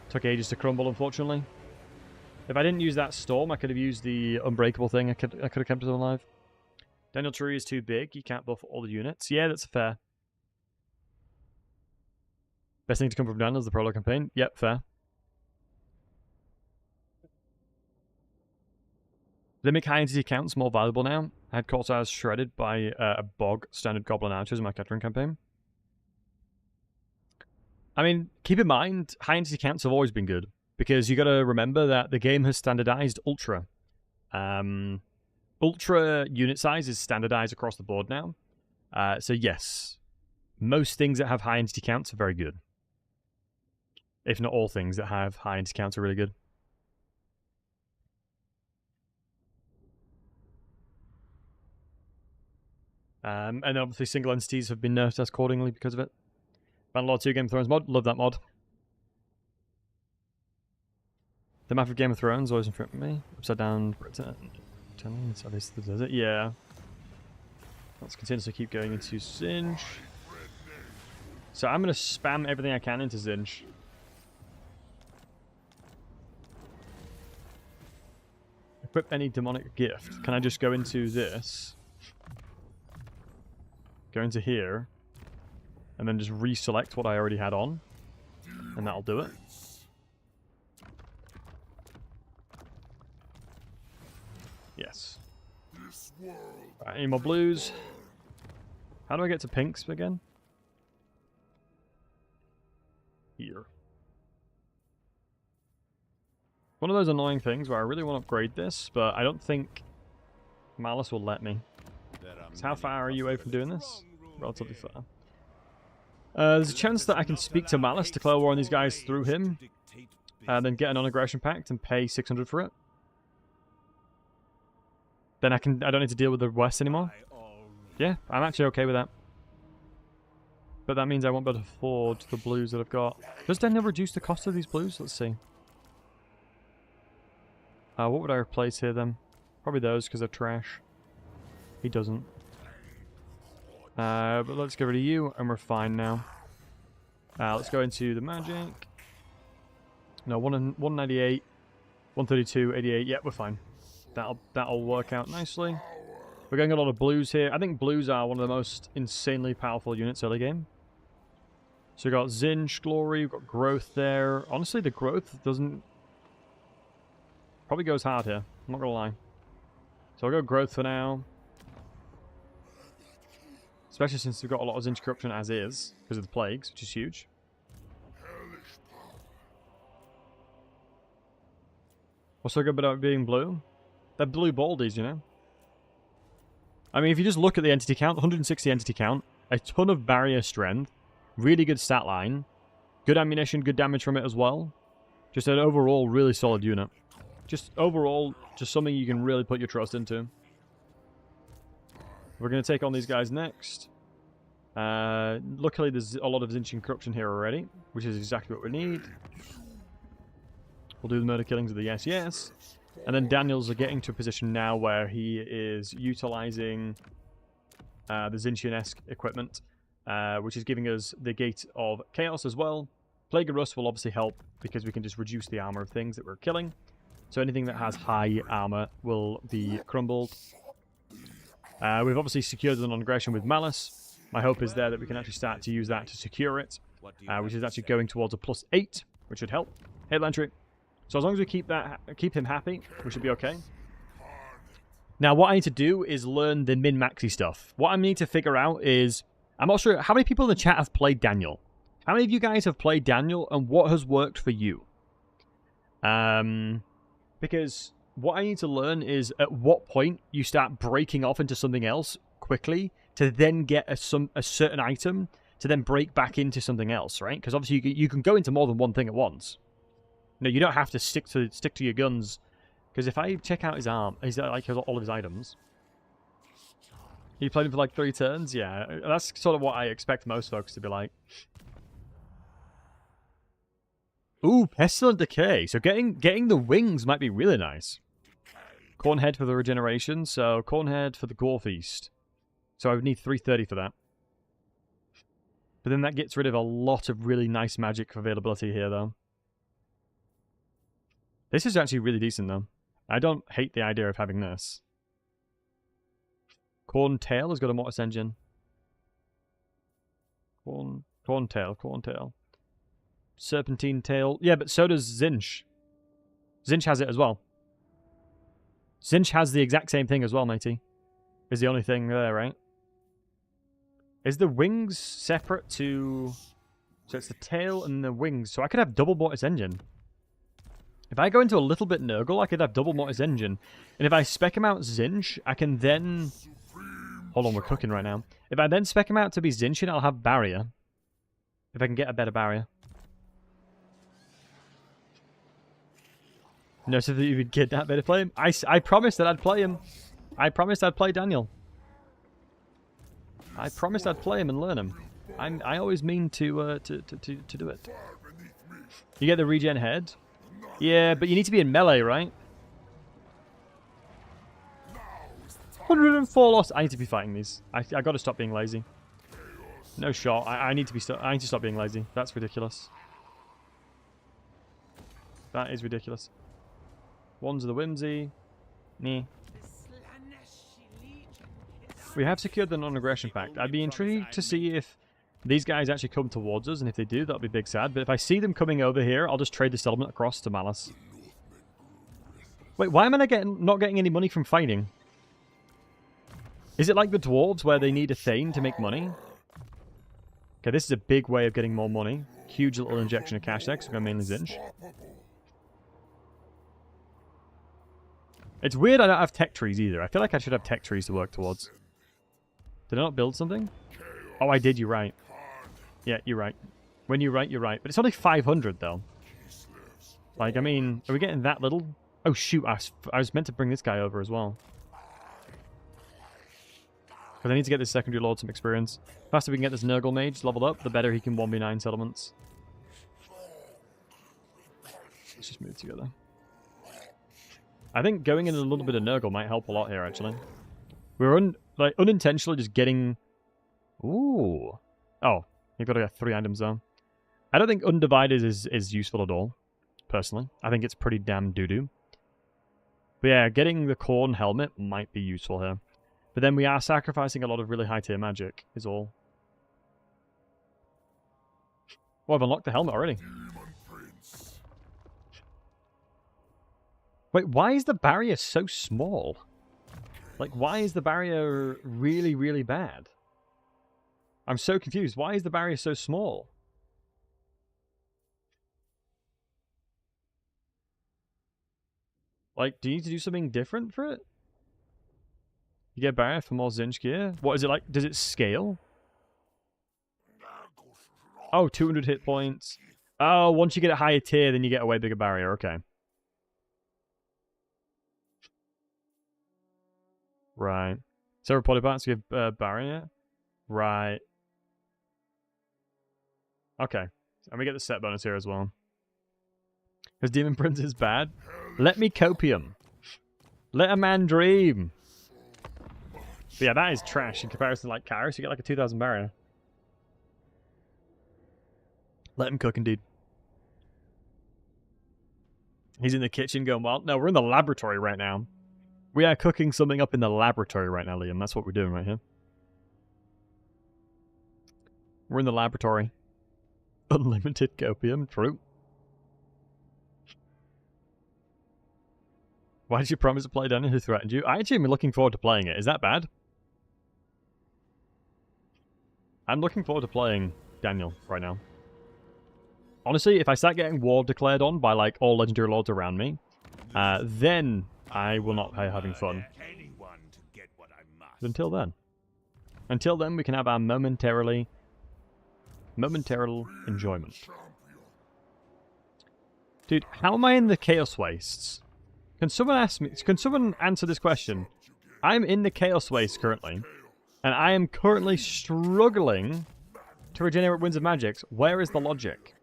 Took ages to crumble, unfortunately. If I didn't use that storm, I could have used the unbreakable thing. I could have kept it alive. Daniel Tree is too big. You can't buff all the units. Yeah, that's fair. Best thing to come from Daniel is the prologue campaign. Yep, fair. They make high entity counts more valuable now. I had Corsairs shredded by a bog standard goblin archers in my Kettering campaign. I mean, keep in mind, high entity counts have always been good, because you got to remember that the game has standardized Ultra. Ultra unit size is standardized across the board now. So yes, most things that have high entity counts are very good. If not all things that have high entity counts are really good. And obviously single entities have been nerfed accordingly because of it. Bannerlord 2 Game of Thrones mod, love that mod. The map of Game of Thrones always in front of me. Upside down Britain. So this does it. Yeah. Let's continuously keep going into Tzeentch. So I'm going to spam everything I can into Tzeentch. Equip any demonic gift. Can I just go into this? Go into here. And then just reselect what I already had on. And that'll do it. Yes. Right, any more blues? How do I get to pinks again? Here. One of those annoying things where I really want to upgrade this, but I don't think Malice will let me. So how far are you away from doing this? Relatively far. There's a chance that I can speak to Malice, declare war on these guys through him, and then get a non-aggression pact and pay 600 for it. Then I don't need to deal with the West anymore. Yeah, I'm actually okay with that. But that means I won't be able to afford the blues that I've got. Does Daniel reduce the cost of these blues? Let's see. What would I replace here then? Probably those because they're trash. He doesn't. But let's get rid of you and we're fine now. Let's go into the magic. No, 198, 132, 88. Yeah, we're fine. That'll work out nicely. We're getting a lot of blues here. I think blues are one of the most insanely powerful units early game. So we've got Tzeentch, Glory, we've got Growth there. Honestly, the Growth doesn't... Probably goes hard here. I'm not going to lie. So I'll go Growth for now. Especially since we've got a lot of Tzeentch corruption as is, because of the plagues, which is huge. What's so good about being blue? They're blue baldies, you know? I mean, if you just look at the entity count, 160 entity count, a ton of barrier strength, really good stat line, good ammunition, good damage from it as well. Just an overall really solid unit. Just overall, just something you can really put your trust into. We're going to take on these guys next. Luckily, there's a lot of Tzeentch corruption here already, which is exactly what we need. We'll do the murder killings of the yes. And then Daniel's getting to a position now where he is utilizing the Tzeentchian-esque equipment, which is giving us the Gate of Chaos as well. Plague of Rust will obviously help because we can just reduce the armor of things that we're killing. So anything that has high armor will be crumbled. We've obviously secured the non-aggression with Malice. My hope is there that we can actually start to use that to secure it, which is actually going towards a +8, which should help. Hey, Lantry. So as long as we keep him happy, we should be okay. Now, what I need to do is learn the min-maxy stuff. What I need to figure out is, I'm not sure, how many people in the chat have played Daniel? How many of you guys have played Daniel, and what has worked for you? Because what I need to learn is at what point you start breaking off into something else quickly to then get a certain item to then break back into something else, right? Because obviously you can go into more than one thing at once. No, you don't have to stick to your guns. Because if I check out his arm, like all of his items. You played him for like 3 turns? Yeah, that's sort of what I expect most folks to be like. Ooh, Pestilent Decay. So getting the wings might be really nice. Cornhead for the regeneration, so Cornhead for the Gore Feast. So I would need 330 for that. But then that gets rid of a lot of really nice magic availability here, though. This is actually really decent, though. I don't hate the idea of having this. Corntail has got a Mortis engine. Corntail. Serpentine Tail. Yeah, but so does Tzeentch. Tzeentch has it as well. Tzeentch has the exact same thing as well, matey. Is the only thing there, right? Is the wings separate to... So it's the tail and the wings. So I could have double Mortis engine. If I go into a little bit Nurgle, I could have double Mortis engine. And if I spec him out Tzeentch, I can then... Hold on, we're cooking right now. If I then spec him out to be Tzeentch, I'll have barrier. If I can get a better barrier. No, so that you would get that better play him. I promised that I'd play him. I promised I'd play Daniel. I promised I'd play him and learn him. I always mean to do it. You get the regen head. Yeah, but you need to be in melee, right? 104 lost. I need to be fighting these. I got to stop being lazy. No shot. I need to be. I need to stop being lazy. That's ridiculous. That is ridiculous. One's the whimsy. Meh. We have secured the non-aggression pact. I'd be intrigued to see if these guys actually come towards us, and if they do, that'll be big sad. But if I see them coming over here, I'll just trade the settlement across to Malice. Wait, why am I not getting any money from fighting? Is it like the dwarves where they need a Thane to make money? Okay, this is a big way of getting more money. Huge little injection of cash there, because I'm mainly Tzeentch. It's weird I don't have tech trees either. I feel like I should have tech trees to work towards. Did I not build something? Oh, I did, you're right. Yeah, you're right. When you're right, you're right. But it's only 500, though. Like, I mean, are we getting that little? Oh, shoot, I was meant to bring this guy over as well. Because I need to get this secondary lord some experience. The faster we can get this Nurgle mage leveled up, the better he can 1v9 settlements. Let's just move together. I think going in a little bit of Nurgle might help a lot here, actually. We're unintentionally just getting... Ooh. Oh, you've got to get 3 items, though. I don't think Undivided is useful at all, personally. I think it's pretty damn doo-doo. But yeah, getting the Khorne helmet might be useful here. But then we are sacrificing a lot of really high-tier magic, is all. Oh, I've unlocked the helmet already. Wait, why is the barrier so small? Like, why is the barrier really, really bad? I'm so confused. Why is the barrier so small? Like, do you need to do something different for it? You get barrier for more Tzeentch gear? What is it like? Does it scale? Oh, 200 hit points. Oh, once you get a higher tier, then you get a way bigger barrier. Okay. Right. Several polyparts give barrier? Right. Okay. And we get the set bonus here as well. Because Demon Prince is bad? Let me copium. Let a man dream. But yeah, that is trash in comparison to like Kairos. You get like a 2000 barrier. Let him cook, indeed. He's in the kitchen going wild. No, we're in the laboratory right now. We are cooking something up in the laboratory right now, Liam. That's what we're doing right here. We're in the laboratory. Unlimited copium. True. Why did you promise to play Daniel who threatened you? I actually am looking forward to playing it. Is that bad? I'm looking forward to playing Daniel right now. Honestly, if I start getting war declared on by like all legendary lords around me, then I will not be having fun. But until then, we can have our momentary enjoyment. Dude, how am I in the Chaos Wastes? Can someone ask me? Can someone answer this question? I'm in the Chaos Wastes currently, and I am currently struggling to regenerate Winds of Magics. Where is the logic?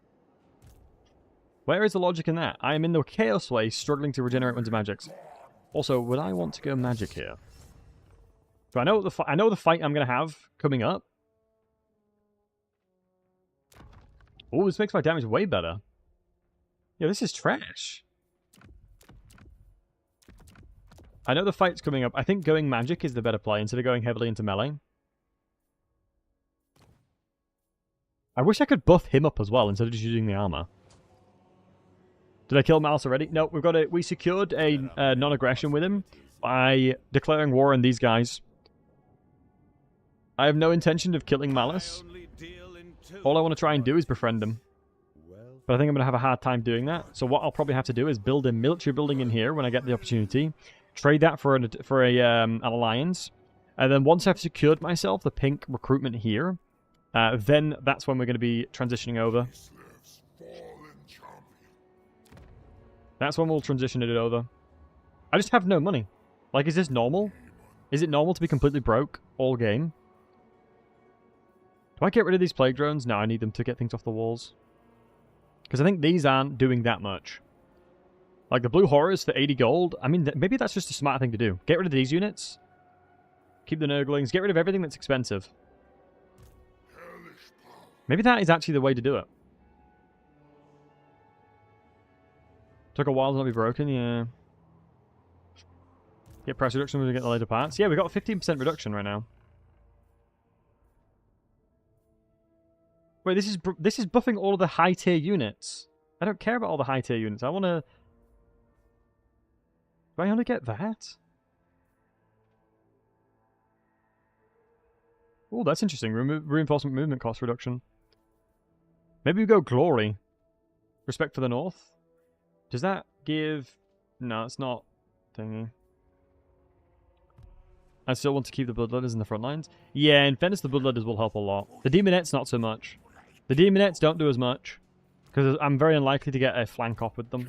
Where is the logic in that? I am in the Chaos Waste, struggling to regenerate Winds of Magics. Also, would I want to go magic here? Do I know what I know the fight I'm going to have coming up? Oh, this makes my damage way better. Yeah, this is trash. I know the fight's coming up. I think going magic is the better play instead of going heavily into melee. I wish I could buff him up as well instead of just using the armor. Did I kill Malice already? No, we secured a non-aggression with him by declaring war on these guys. I have no intention of killing Malice. All I want to try and do is befriend him. But I think I'm going to have a hard time doing that. So what I'll probably have to do is build a military building in here when I get the opportunity. Trade that for an alliance. And then once I've secured myself the pink recruitment here, then that's when we're going to be transitioning over. That's when we'll transition it over. I just have no money. Like, is this normal? Is it normal to be completely broke all game? Do I get rid of these plague drones? No, I need them to get things off the walls. Because I think these aren't doing that much. Like the blue horrors for 80 gold. I mean, maybe that's just a smart thing to do. Get rid of these units. Keep the Nurglings. Get rid of everything that's expensive. Maybe that is actually the way to do it. Took a while to not be broken, yeah. Get price reduction when we get the later parts. Yeah, we got a 15% reduction right now. Wait, this is buffing all of the high tier units. I don't care about all the high tier units. I want to. Do I only get that? Oh, that's interesting. Reinforcement movement cost reduction. Maybe we go glory. Respect for the north. Does that give? No, it's not thingy. I still want to keep the Bloodletters in the front lines. Yeah, in fairness, the Bloodletters will help a lot. The Demonettes, not so much. The Demonettes don't do as much, because I'm very unlikely to get a flank off with them.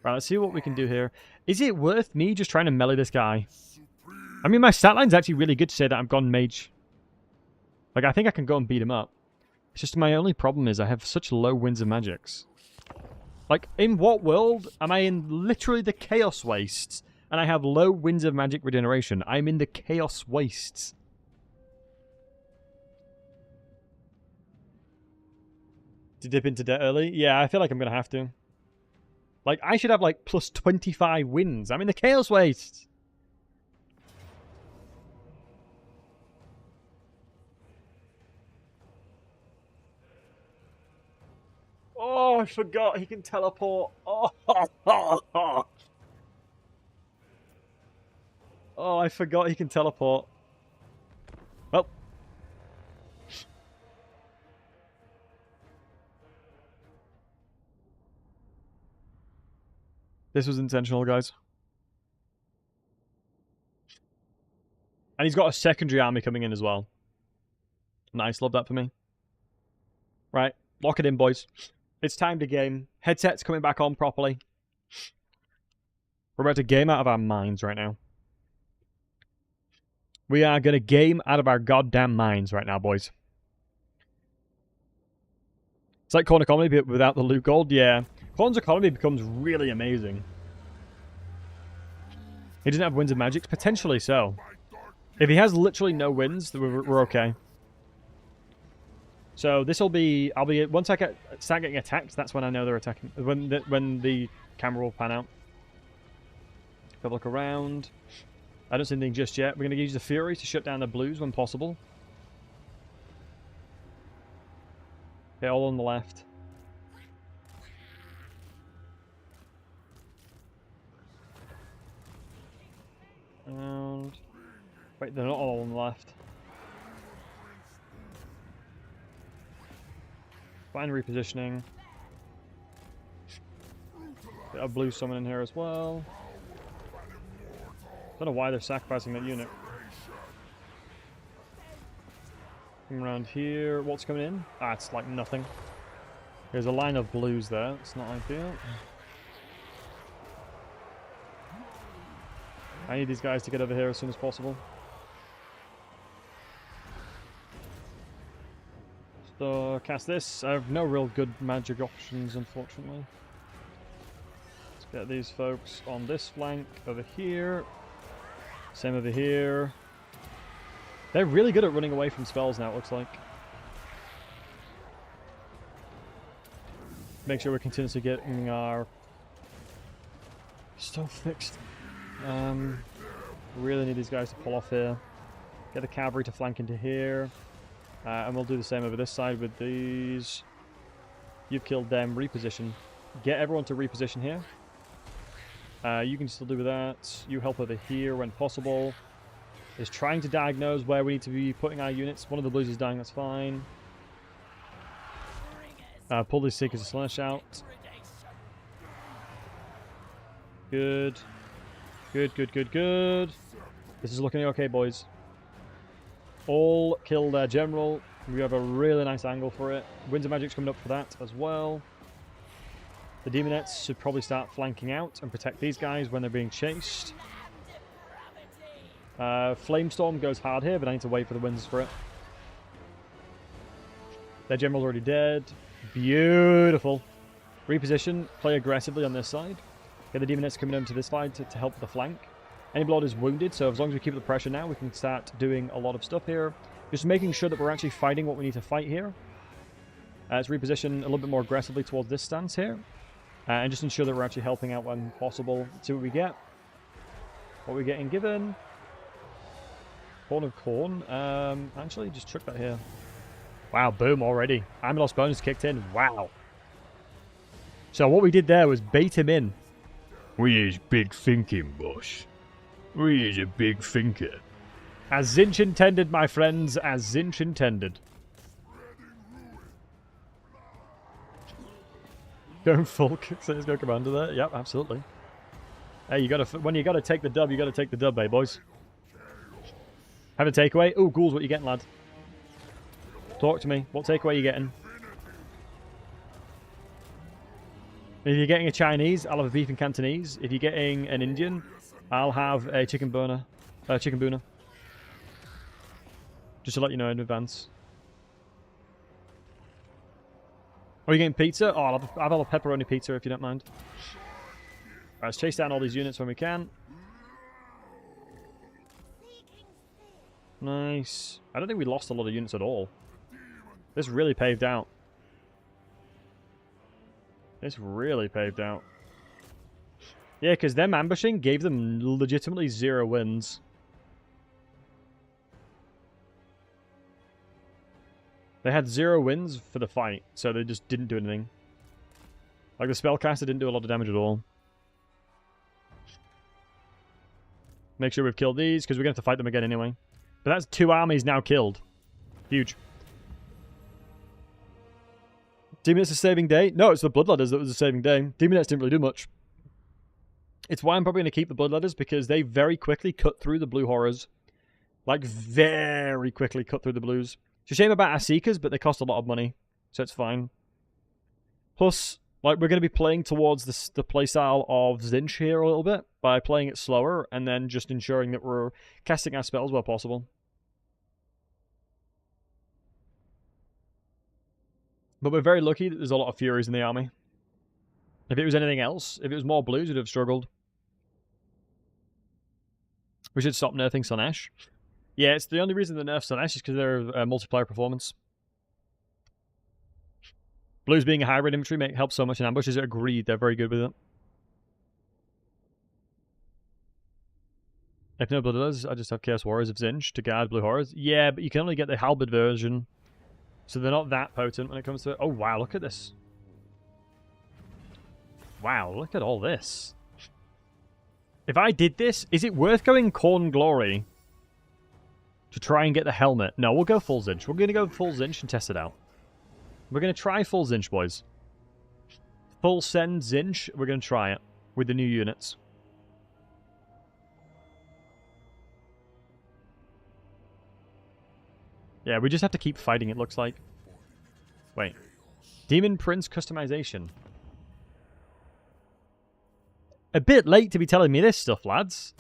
Right, let's see what we can do here. Is it worth me just trying to melee this guy? I mean, my stat line's actually really good to say that I've gone mage. Like, I think I can go and beat him up. It's just my only problem is I have such low winds of magics. Like, in what world am I in literally the Chaos Wastes, and I have low winds of magic regeneration? I'm in the Chaos Wastes. To dip into debt early? Yeah, I feel like I'm going to have to. Like, I should have, like, plus 25 wins. I'm in the Chaos Wastes. Oh, I forgot he can teleport. Oh, oh, I forgot he can teleport. Well. This was intentional, guys. And he's got a secondary army coming in as well. Nice, love that for me. Right, lock it in, boys. It's time to game. Headset's coming back on properly. We're about to game out of our minds right now. We are going to game out of our goddamn minds right now, boys. It's like Corn Economy, but without the loot gold. Yeah. Corn's Economy becomes really amazing. He doesn't have winds of magic? Potentially so. If he has literally no winds, we're okay. So this will be, once I start getting attacked, that's when I know they're attacking. When the camera will pan out. Have a look around. I don't see anything just yet. We're going to use the Fury to shut down the blues when possible. Okay, all on the left. Around. Wait, they're not all on the left. Fine repositioning. Bit of blue summon in here as well. Don't know why they're sacrificing that unit. Come around here. What's coming in? Ah, it's like nothing. There's a line of blues there. It's not ideal. I need these guys to get over here as soon as possible. So, cast this. I have no real good magic options, unfortunately. Let's get these folks on this flank over here. Same over here. They're really good at running away from spells now, it looks like. Make sure we're continuously getting our stuff fixed. Really need these guys to pull off here. Get the cavalry to flank into here. And we'll do the same over this side with these. You've killed them. Reposition. Get everyone to reposition here. You can still do that. You help over here when possible. Is trying to diagnose where we need to be putting our units. One of the blues is dying, that's fine. Pull these Seekers of Slash out. Good. Good, good, good, good. This is looking okay, boys. All kill their general. We have a really nice angle for it. Winds of Magic's coming up for that as well. The Demonettes should probably start flanking out and protect these guys when they're being chased. Flamestorm goes hard here, but I need to wait for the winds for it. Their general's already dead. Beautiful. Reposition. Play aggressively on this side. Get the Demonettes coming over to this side to help the flank. Any blood is wounded, so as long as we keep the pressure now, we can start doing a lot of stuff here. Just making sure that we're actually fighting what we need to fight here. Let's reposition a little bit more aggressively towards this stance here. And just ensure that we're actually helping out when possible. See what we get. What we're getting given. Horn of Corn. Actually, just chuck that here. Wow, boom already. Amylos bonus kicked in. Wow. So what we did there was bait him in. We is big thinking, boss. We is a big thinker. As Tzeentch intended, my friends. As Tzeentch intended. Going full let's go commander there. Yep, absolutely. Hey, you gotta when you gotta take the dub, you gotta take the dub, eh, boys? Have a takeaway. Ooh, ghouls, what you getting, lad? Talk to me. What takeaway you getting? If you're getting a Chinese, I'll have a beef and Cantonese. If you're getting an Indian, I'll have a chicken burner, chicken booner. Just to let you know in advance. Are you getting pizza? Oh, I'll have a pepperoni pizza if you don't mind. Alright, let's chase down all these units when we can. Nice. I don't think we lost a lot of units at all. This really paved out. This really paved out. Yeah, because them ambushing gave them legitimately 0 wins. They had 0 wins for the fight, so they just didn't do anything. Like, the spellcaster didn't do a lot of damage at all. Make sure we've killed these, because we're going to have to fight them again anyway. But that's 2 armies now killed. Huge. Demonettes a saving day? No, it's the Bloodletters that was a saving day. Demonettes didn't really do much. It's why I'm probably going to keep the Bloodletters, because they very quickly cut through the blue horrors. Like, very quickly cut through the blues. It's a shame about our Seekers, but they cost a lot of money, so it's fine. Plus, like, we're going to be playing towards the playstyle of Tzeentch here a little bit, by playing it slower, and then just ensuring that we're casting our spells where possible. But we're very lucky that there's a lot of Furies in the army. If it was anything else, if it was more blues, we'd have struggled. We should stop nerfing Slaanesh. Yeah, it's the only reason they nerf Slaanesh is because they're multiplayer performance. Blues being a hybrid infantry helps so much in ambushes. Agreed, they're very good with it. If no blood does, I just have Chaos Warriors of Tzeentch to guard blue horrors. Yeah, but you can only get the halberd version. So they're not that potent when it comes to it. Oh, wow, look at this. Wow, look at all this. If I did this, is it worth going Corn Glory to try and get the helmet? No, we'll go full Tzeentch. We're going to go full Tzeentch and test it out. We're going to try full Tzeentch, boys. Full send Tzeentch. We're going to try it with the new units. Yeah, we just have to keep fighting, it looks like. Wait. Demon Prince customization. A bit late to be telling me this stuff, lads.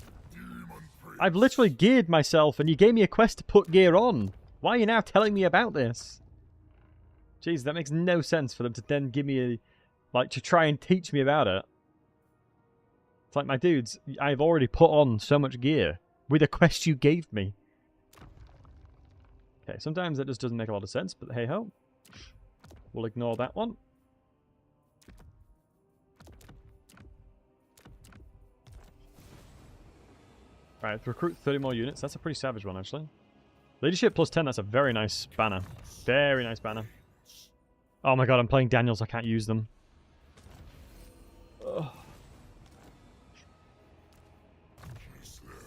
I've literally geared myself and you gave me a quest to put gear on. Why are you now telling me about this? Jeez, that makes no sense for them to then give me a... like, to try and teach me about it. It's like, my dudes, I've already put on so much gear with a quest you gave me. Okay, sometimes that just doesn't make a lot of sense, but hey-ho. We'll ignore that one. Alright, recruit 30 more units. That's a pretty savage one, actually. Leadership plus 10, that's a very nice banner. Very nice banner. Oh my god, I'm playing Daniels, I can't use them. Ugh.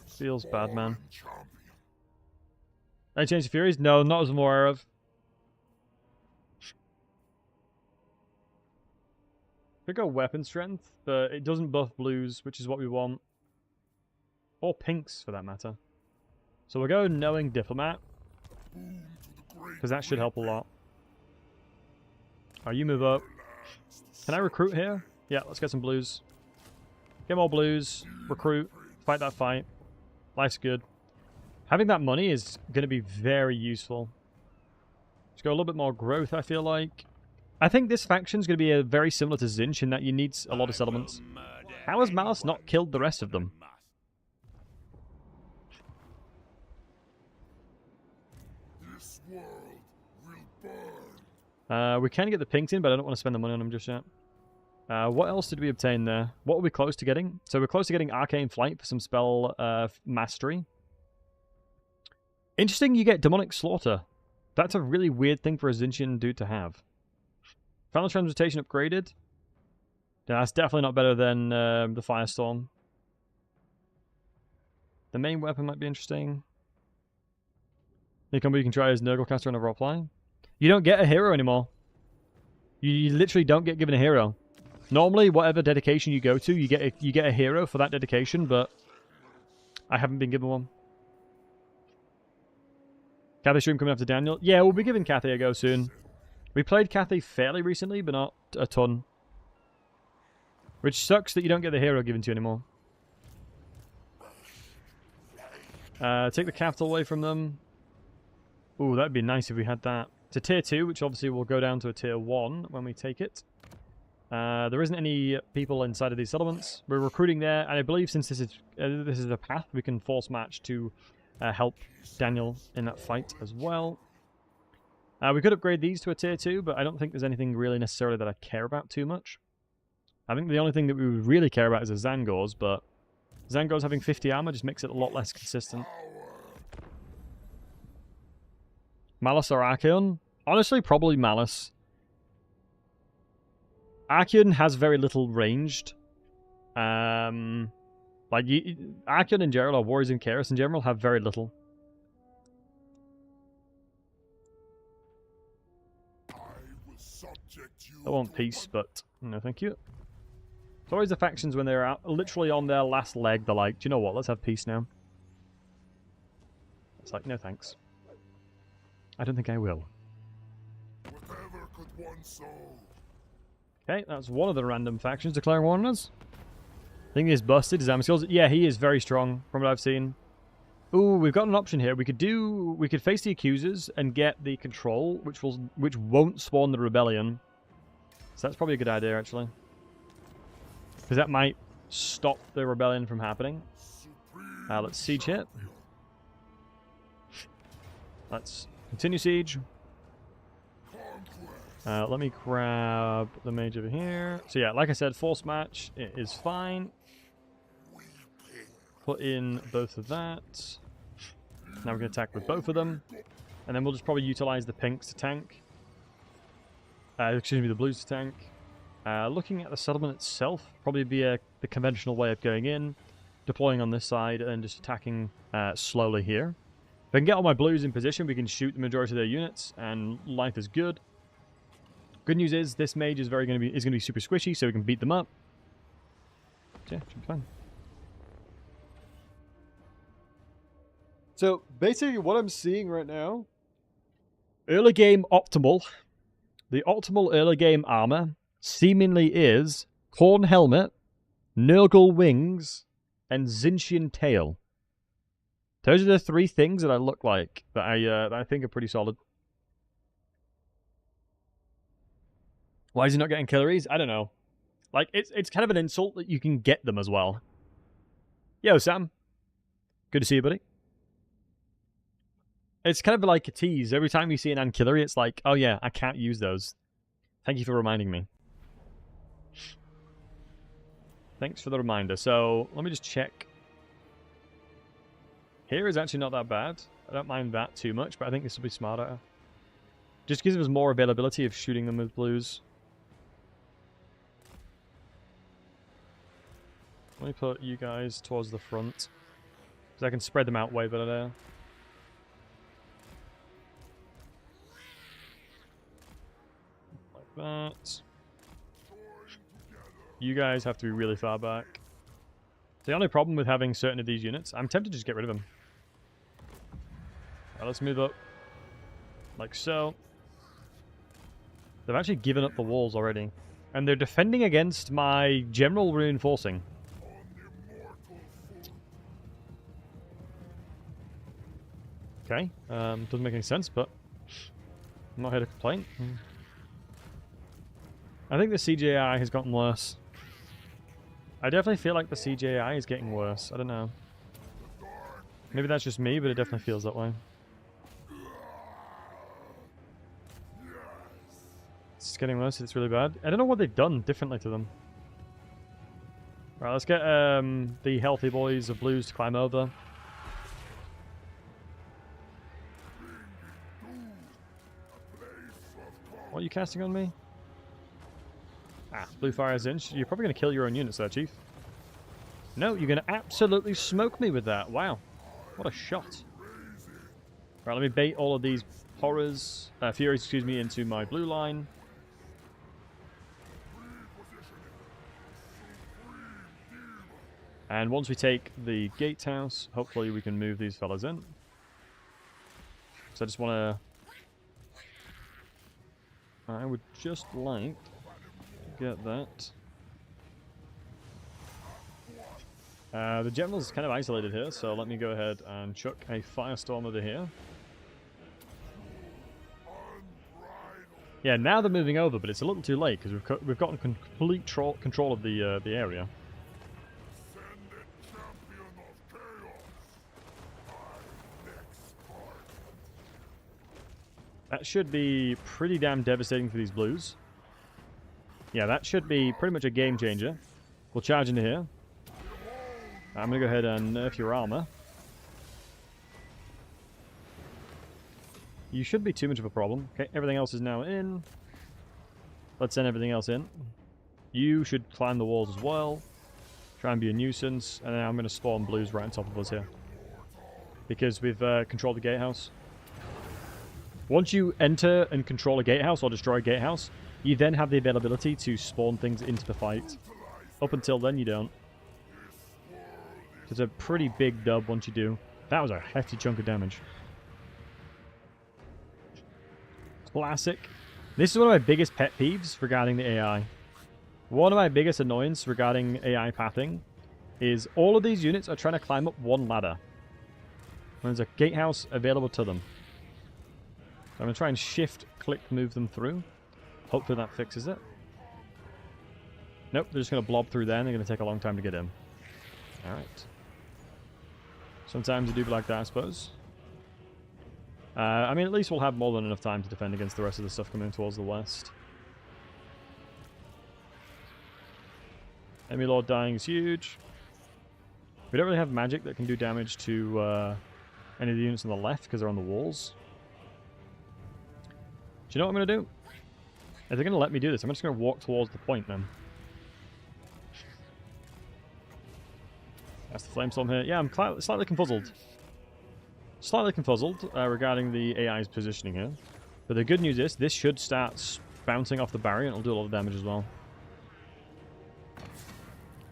Feels bad, man. Any change to Furies? No, not as I'm aware of. Could go weapon strength, but it doesn't buff blues, which is what we want. Or pinks, for that matter. So we'll go knowing diplomat, because that should help a lot. Alright, you move up. Can I recruit here? Yeah, let's get some blues. Get more blues. Recruit. Fight that fight. Life's good. Having that money is going to be very useful. Let's go a little bit more growth, I feel like. I think this faction is going to be very similar to Tzeentch in that you need a lot of settlements. How has Malice not killed the rest of them? This world will burn. We can get the pinks in, but I don't want to spend the money on them just yet. What else did we obtain there? What were we close to getting? So we're close to getting Arcane Flight for some spell mastery. Interesting, you get Demonic Slaughter. That's a really weird thing for a Tzeentchian dude to have. Final Transmutation upgraded. Yeah, that's definitely not better than the Firestorm. The main weapon might be interesting. New combo you can try as Nurglecaster on a roleplay. You don't get a hero anymore. You literally don't get given a hero. Normally, whatever dedication you go to, you get a hero for that dedication, but I haven't been given one. Cathay stream coming after Daniel. Yeah, we'll be giving Cathay a go soon. We played Cathay fairly recently, but not a ton. Which sucks that you don't get the hero given to you anymore. Take the capital away from them. Ooh, that'd be nice if we had that. It's a tier 2, which obviously will go down to a tier 1 when we take it. There isn't any people inside of these settlements. We're recruiting there, and I believe since this is a path, we can force match to help Daniel in that fight as well. We could upgrade these to a tier 2, but I don't think there's anything really necessarily that I care about too much. I think the only thing that we would really care about is the Zangors, but Zangors having 50 armor just makes it a lot less consistent. Malice or Archeon? Honestly, probably Malice. Archeon has very little ranged. Archeon in general, or Warriors in Chaos in general, have very little. I want peace, but no thank you. It's always the factions when they're out, literally on their last leg, they're like, do you know what, let's have peace now. It's like, no thanks. I don't think I will. Whatever could one soul. Okay, that's one of the random factions declaring war on us. Thing is busted, his armor skills. Yeah, he is very strong from what I've seen. Ooh, we've got an option here. We could face the accusers and get the control, which won't spawn the rebellion. So that's probably a good idea, actually. Because that might stop the rebellion from happening. Let's siege it. Let's continue siege. Let me grab the mage over here. So yeah, like I said, force match it is fine. Put in both of that. Now we're going to attack with both of them. And then we'll just probably utilize the pinks to tank. Excuse me, the blues to tank. Looking at the settlement itself, probably be the conventional way of going in, deploying on this side, and just attacking slowly here. If I can get all my blues in position, we can shoot the majority of their units, and life is good. Good news is this mage is going to be super squishy, so we can beat them up. Yeah, should be fine. So basically, what I'm seeing right now, early game optimal. The optimal early game armor seemingly is Corn Helmet, Nurgle Wings, and Tzeentchian Tail. Those are the three things that I look like that I think are pretty solid. Why is he not getting killeries? I don't know. Like, it's kind of an insult that you can get them as well. Yo, Sam. Good to see you, buddy. It's kind of like a tease. Every time you see an ancillary, it's like, oh yeah, I can't use those. Thank you for reminding me. Thanks for the reminder. So, let me just check. Here is actually not that bad. I don't mind that too much, but I think this will be smarter. Just gives us more availability of shooting them with blues. Let me put you guys towards the front. Because I can spread them out way better there. Like that. You guys have to be really far back. The only problem with having certain of these units, I'm tempted to just get rid of them. Right, let's move up. Like so. They've actually given up the walls already. And they're defending against my general reinforcing. Okay, doesn't make any sense, but I'm not here to complain. I think the CGI has gotten worse. I definitely feel like the CGI is getting worse. I don't know. Maybe that's just me, but it definitely feels that way. It's getting worse. It's really bad. I don't know what they've done differently to them. Right, let's get the healthy boys of blues to climb over. What are you casting on me? Ah, blue fire Tzeentch. You're probably going to kill your own units there, Chief. No, you're going to absolutely smoke me with that. Wow. What a shot. Right, let me bait all of these horrors, furies, excuse me, into my blue line. And once we take the gatehouse, hopefully we can move these fellas in. So I just want to... I would just like to get that. The general's kind of isolated here, so let me go ahead and chuck a firestorm over here. Yeah, now they're moving over, but it's a little too late because we've gotten complete control of the area. That should be pretty damn devastating for these blues. Yeah, that should be pretty much a game changer. We'll charge into here. I'm going to go ahead and nerf your armor. You shouldn't be too much of a problem. Okay, everything else is now in. Let's send everything else in. You should climb the walls as well. Try and be a nuisance. And then I'm going to spawn blues right on top of us here. Because we've controlled the gatehouse. Once you enter and control a gatehouse or destroy a gatehouse, you then have the availability to spawn things into the fight. Up until then, you don't. It's a pretty big dub once you do. That was a hefty chunk of damage. Classic. This is one of my biggest pet peeves regarding the AI. One of my biggest annoyances regarding AI pathing is all of these units are trying to climb up one ladder. And there's a gatehouse available to them. I'm going to try and shift-click move them through. Hopefully that fixes it. Nope, they're just going to blob through there and they're going to take a long time to get in. Alright. Sometimes you do like that, I suppose. I mean, at least we'll have more than enough time to defend against the rest of the stuff coming towards the west. Enemy Lord dying is huge. We don't really have magic that can do damage to any of the units on the left because they're on the walls. Do you know what I'm going to do? If they're going to let me do this, I'm just going to walk towards the point then. That's the flamestorm here. Yeah, I'm slightly confuzzled. Slightly confuzzled regarding the AI's positioning here. But the good news is, this should start bouncing off the barrier and it'll do a lot of damage as well.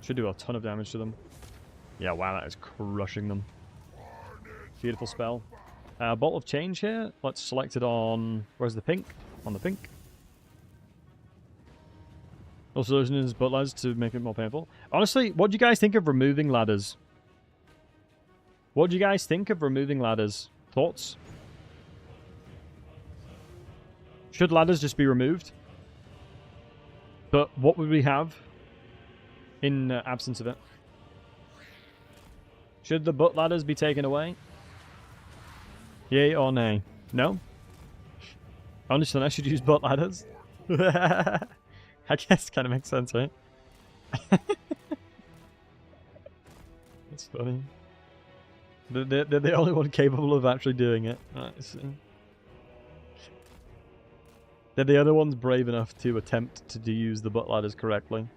Should do a ton of damage to them. Yeah, wow, that is crushing them. Beautiful spell. Bolt of Change here. Let's select it on... Where's the pink? On the pink. Also, there's butt ladders to make it more painful. Honestly, what do you guys think of removing ladders? What do you guys think of removing ladders? Thoughts? Should ladders just be removed? But what would we have in absence of it? Should the butt ladders be taken away? Yay or nay? No? Honestly, I should use butt ladders. I guess it kind of makes sense, right? That's funny. They're the only one capable of actually doing it. Right, see. They're the other ones brave enough to attempt to use the butt ladders correctly.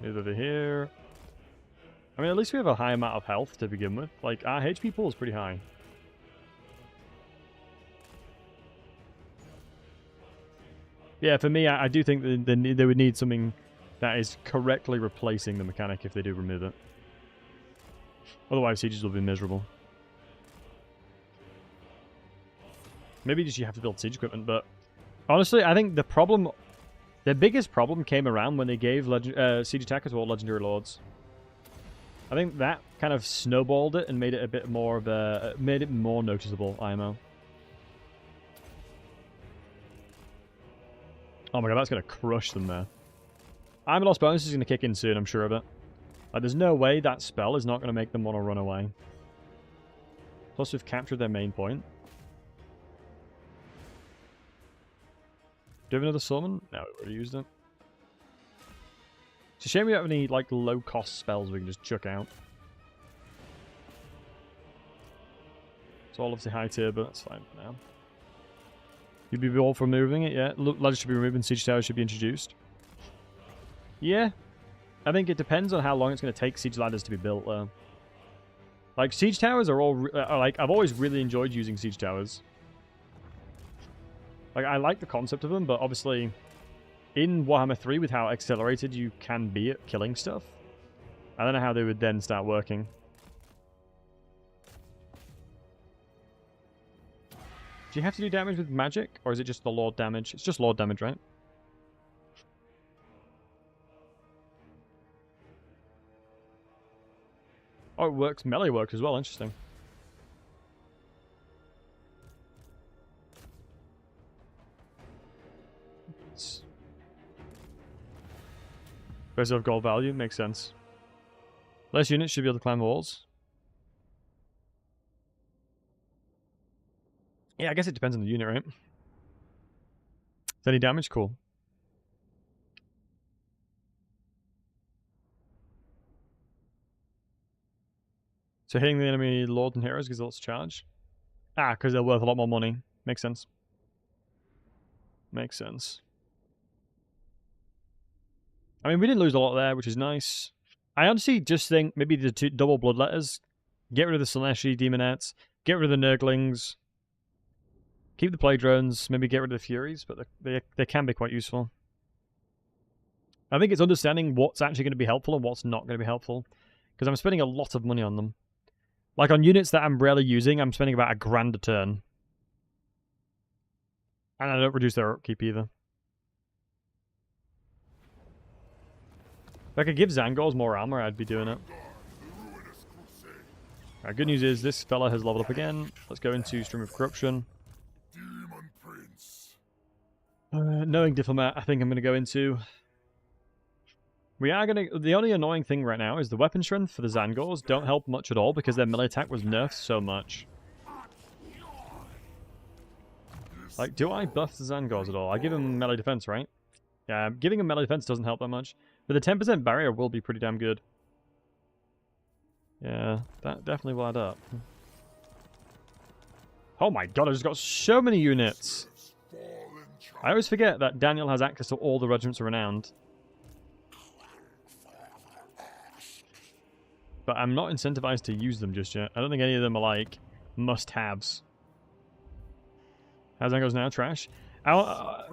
Move over here. I mean, at least we have a high amount of health to begin with. Like, our HP pool is pretty high. Yeah, for me, I do think that they would need something that is correctly replacing the mechanic if they do remove it. Otherwise, sieges will be miserable. Maybe just you have to build siege equipment, but honestly, I think the biggest problem came around when they gave siege attackers all legendary lords. I think that kind of snowballed it and made it a bit more of a... made it more noticeable, IMO. Oh my god, that's going to crush them there. I'm Lost Bonus is going to kick in soon, I'm sure of it. Like, there's no way that spell is not going to make them want to run away. Plus, we've captured their main point. Do we have another summon? No, we already used it. It's a shame we don't have any, like, low-cost spells we can just chuck out. It's all obviously high tier, but that's fine for now. You'd be all for moving it, yeah? Ladders should be removed and Siege Towers should be introduced. Yeah. I think it depends on how long it's going to take Siege Ladders to be built, though. Like, Siege Towers are all... like, I've always really enjoyed using Siege Towers. Like, I like the concept of them, but obviously... in Warhammer 3, with how accelerated you can be at killing stuff, I don't know how they would then start working. Do you have to do damage with magic, or is it just the Lord damage? It's just Lord damage, right? Oh, it works. Melee works as well. Interesting. Base of gold value makes sense. Less units should be able to climb walls. Yeah, I guess it depends on the unit, right? Is any damage? Cool. So hitting the enemy lords and heroes gives lots of charge. Ah, because they're worth a lot more money. Makes sense. Makes sense. I mean, we didn't lose a lot there, which is nice. I honestly just think maybe the two double bloodletters. Get rid of the Celestia Demonettes. Get rid of the Nurglings. Keep the Plague Drones. Maybe get rid of the Furies, but they can be quite useful. I think it's understanding what's actually going to be helpful and what's not going to be helpful. Because I'm spending a lot of money on them. Like on units that I'm rarely using, I'm spending about $1,000 a turn. And I don't reduce their upkeep either. If I could give Zangors more armor, I'd be doing it. Alright, good news is this fella has leveled up again. Let's go into Stream of Corruption. Knowing Diplomat, I think I'm going to go into... We are going to... The only annoying thing right now is the weapon strength for the Zangors don't help much at all because their melee attack was nerfed so much. Like, do I buff the Zangors at all? I give them melee defense, right? Yeah, giving them melee defense doesn't help that much. But the 10% barrier will be pretty damn good. Yeah, that definitely will add up. Oh my god, I just got so many units! I always forget that Daniel has access to all the regiments of Renowned. But I'm not incentivized to use them just yet. I don't think any of them are like must-haves. How's that goes now? Trash.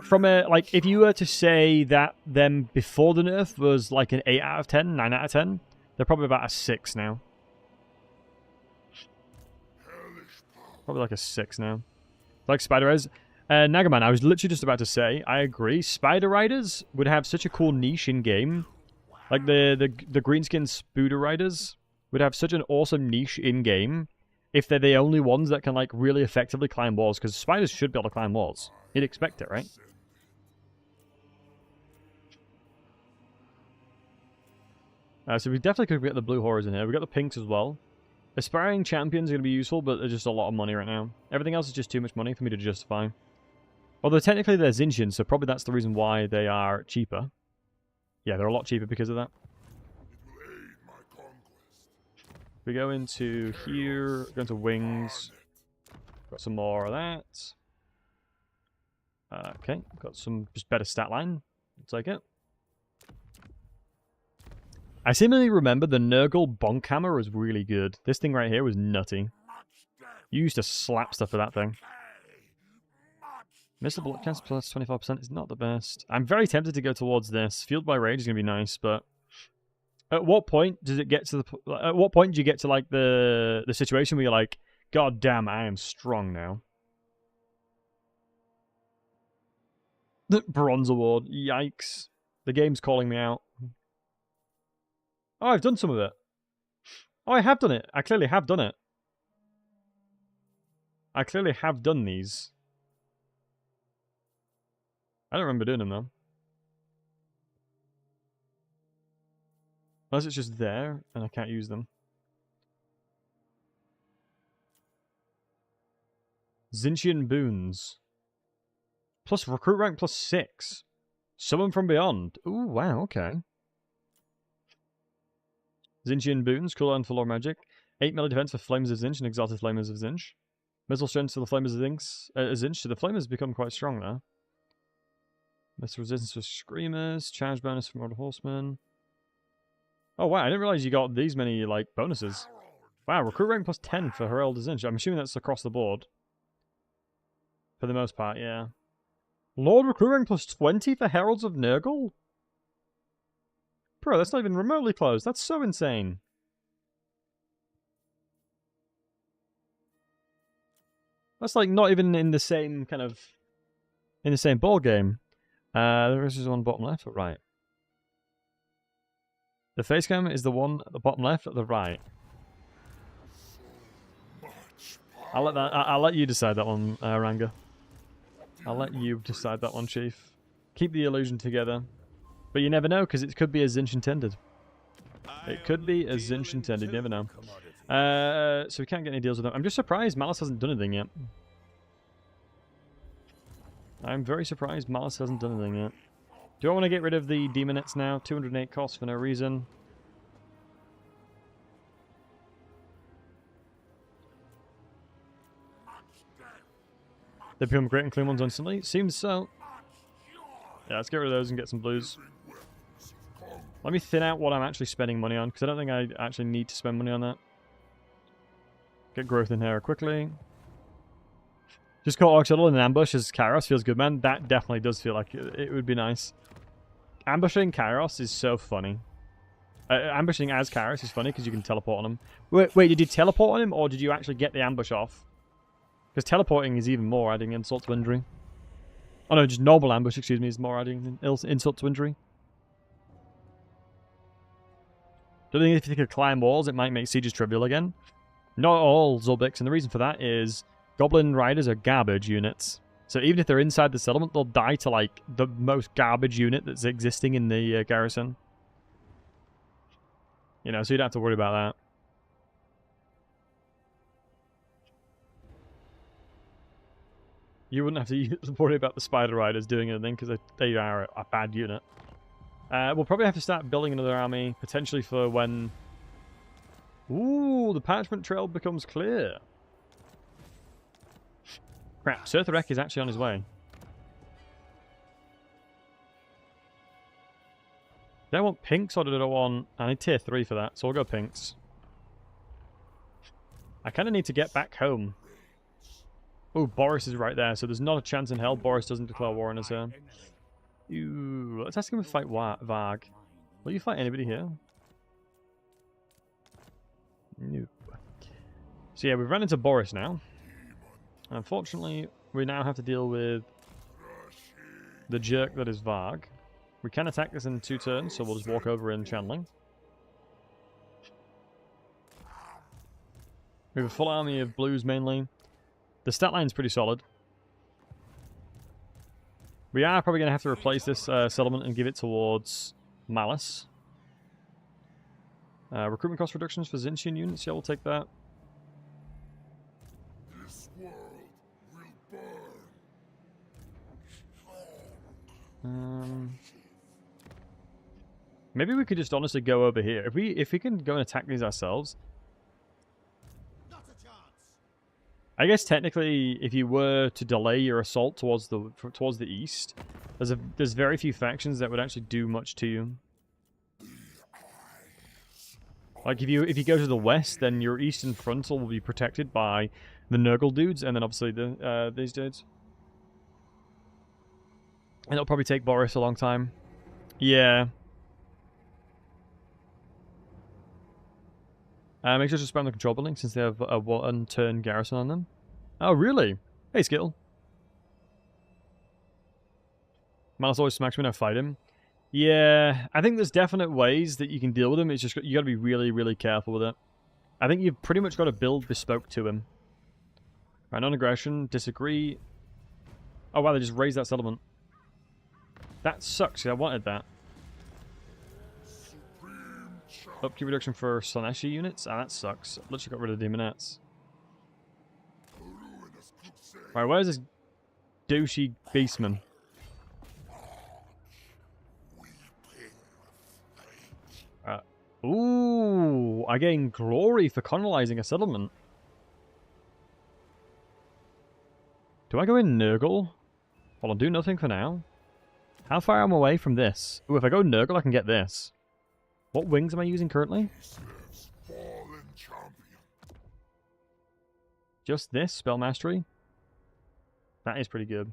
From a like, if you were to say that them before the nerf was like an 8 out of 10, 9 out of 10, they're probably about a 6 now. Probably like a 6 now. Like Spider Riders. Nagaman, I was literally just about to say, I agree. Spider Riders would have such a cool niche in game. Like the greenskin Spooder Riders would have such an awesome niche in game if they're the only ones that can like really effectively climb walls, because spiders should be able to climb walls. You'd expect it, right? So we definitely could get the blue horrors in here. We got the pinks as well. Aspiring champions are going to be useful, but they're just a lot of money right now. Everything else is just too much money for me to justify. Although technically they're Tzeentchians, so probably that's the reason why they are cheaper. Yeah, they're a lot cheaper because of that. We go into here, go into wings. Got some more of that. Okay, got some just better stat line. I'll take it. I seemingly remember the Nurgle Bonk Hammer was really good. This thing right here was nutty. You used to slap stuff with that thing. Miss the block chance plus 25% is not the best. I'm very tempted to go towards this. Fueled by Rage is going to be nice, but... At what point does it get to the... At what point do you get to, like, the situation where you're like, God damn, I am strong now. The Bronze Award. Yikes. The game's calling me out. Oh, I've done some of it. Oh, I have done it. I clearly have done it. I clearly have done these. I don't remember doing them, though. Unless it's just there, and I can't use them. Tzeentchian boons. Plus recruit rank plus 6. Summon from beyond. Ooh, wow, okay. Tzeentchian boons, cooldown for lore magic. 8 melee defense for Flames of Tzeentch and Exalted Flamers of Tzeentch. Missile strength to the Flamers of Tzeentch. So the Flamers become quite strong there. Missile resistance for Screamers. Charge bonus for Mortal Horsemen. Oh wow, I didn't realize you got these many, like, bonuses. Wow, recruit rank plus 10 for Herald of Tzeentch. I'm assuming that's across the board. For the most part, yeah. Lord recruit rank plus 20 for Heralds of Nurgle? Bro, that's not even remotely close. That's so insane. That's like not even in the same kind of... in the same ball game. There is one bottom left or right? The face cam is the one at the bottom left or the right? I'll let you decide that one, Ranga. I'll let you decide that one, Chief. Keep the illusion together. But you never know, because it could be as Tzeentch intended. It could be as Tzeentch intended, you never know. So we can't get any deals with them. I'm just surprised Malice hasn't done anything yet. I'm very surprised Malice hasn't done anything yet. Do I want to get rid of the Demonettes now? 208 costs for no reason. They become great and clean ones instantly? Seems so. Yeah, let's get rid of those and get some blues. Let me thin out what I'm actually spending money on, because I don't think I actually need to spend money on that. Get growth in here quickly. Just caught Oxidal in an ambush as Kairos feels good, man. That definitely does feel like it would be nice. Ambushing Kairos is so funny. Ambushing as Kairos is funny because you can teleport on him. Wait, did you teleport on him or did you actually get the ambush off? Because teleporting is even more adding insult to injury. Oh no, just normal ambush, excuse me, is more adding insult to injury. Don't think if you could climb walls, it might make sieges trivial again. Not all Zulbiks, and the reason for that is Goblin Riders are garbage units. So even if they're inside the settlement, they'll die to, like, the most garbage unit that's existing in the garrison. You know, so you don't have to worry about that. You wouldn't have to worry about the Spider Riders doing anything, because they are a bad unit. We'll probably have to start building another army, potentially for when... Ooh, the parchment trail becomes clear. Crap, Surtharek is actually on his way. Do I want pinks or do I want... I need tier 3 for that, so I'll go pinks. I kind of need to get back home. Oh, Boris is right there, so there's not a chance in hell Boris doesn't declare war on us here. Ooh, let's ask him to fight Varg. Will you fight anybody here? Nope. So yeah, we've run into Boris now. Unfortunately, we now have to deal with the jerk that is Varg. We can attack this in 2 turns, so we'll just walk over in channeling. We have a full army of blues mainly. The stat line's pretty solid. We are probably going to have to replace this settlement and give it towards Malice. Recruitment cost reductions for Tzeentchian units, yeah, we'll take that. This world will burn. Maybe we could just honestly go over here. If we can go and attack these ourselves. I guess technically, if you were to delay your assault towards the east, there's very few factions that would actually do much to you. Like if you go to the west, then your eastern frontal will be protected by the Nurgle dudes, and then obviously these dudes. And it'll probably take Boris a long time. Yeah. Make sure to spam the control building since they have a 1-turn garrison on them. Oh, really? Hey, Skittle. Malice always smacks me when I fight him. Yeah, I think there's definite ways that you can deal with him. It's just you got to be really, really careful with it. I think you've pretty much got to build bespoke to him. Right, non-aggression, disagree. Oh wow, they just raised that settlement. That sucks, I wanted that. Upkeep reduction for Slaneshi units? Ah, that sucks. Literally got rid of the Demonettes. Right, where's this douchey beastman? Ooh, I gain glory for colonizing a settlement. Do I go in Nurgle? Well, I'll do nothing for now. How far am I away from this? Ooh, if I go Nurgle, I can get this. What wings am I using currently? Just this, Spell Mastery? That is pretty good.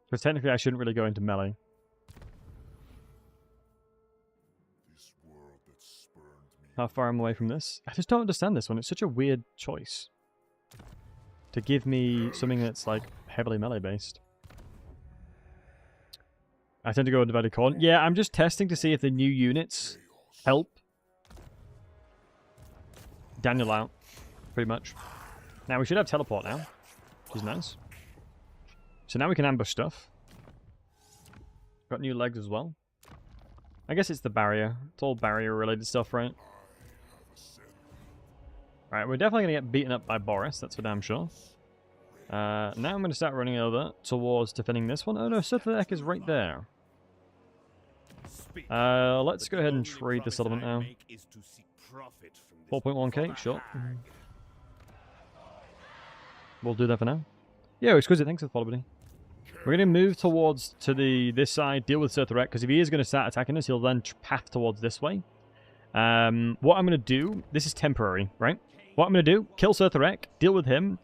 Because technically I shouldn't really go into melee. How far am I away from this? I just don't understand this one. It's such a weird choice. To give me something that's like heavily melee based. I tend to go with Divided Corn. Yeah, I'm just testing to see if the new units help Daniel out, pretty much. Now we should have teleport now, which is nice. So now we can ambush stuff. Got new legs as well. I guess it's the barrier. It's all barrier related stuff, right? Alright, we're definitely going to get beaten up by Boris, that's for damn sure. Now I'm going to start running over towards defending this one. Oh no, Citadel is right there. Let's go ahead and trade the settlement now. 4.1k, sure. We'll do that for now. Yeah, exquisite, thanks for the follow, buddy. We're going to move towards this side, deal with Citadel, because if he is going to start attacking us, he'll then path towards this way. What I'm going to do, this is temporary, right? What I'm going to do, kill Citadel, deal with him,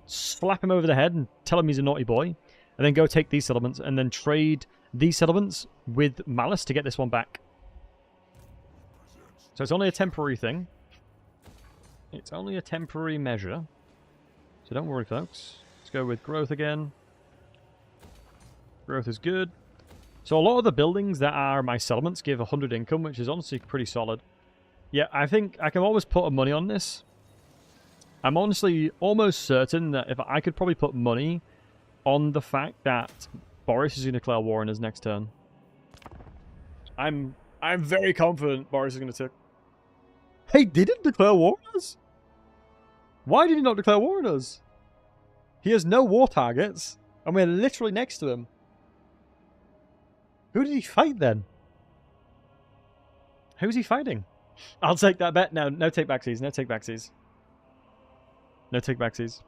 slap him over the head and tell him he's a naughty boy, and then go take these settlements, and then trade these settlements with Malice to get this one back. So it's only a temporary thing. It's only a temporary measure. So don't worry, folks. Let's go with growth again. Growth is good. So a lot of the buildings that are my settlements give 100 income, which is honestly pretty solid. Yeah, I think I can always put money on this. I'm honestly almost certain that if I could probably put money on the fact that Boris is going to declare war in his next turn. I'm very confident Boris is going to... Hey, did he declare war on us? Why did he not declare war on us? He has no war targets, and we're literally next to him. Who did he fight then? Who's he fighting? I'll take that bet. No, no take backsies. No take backsies. No take backsies.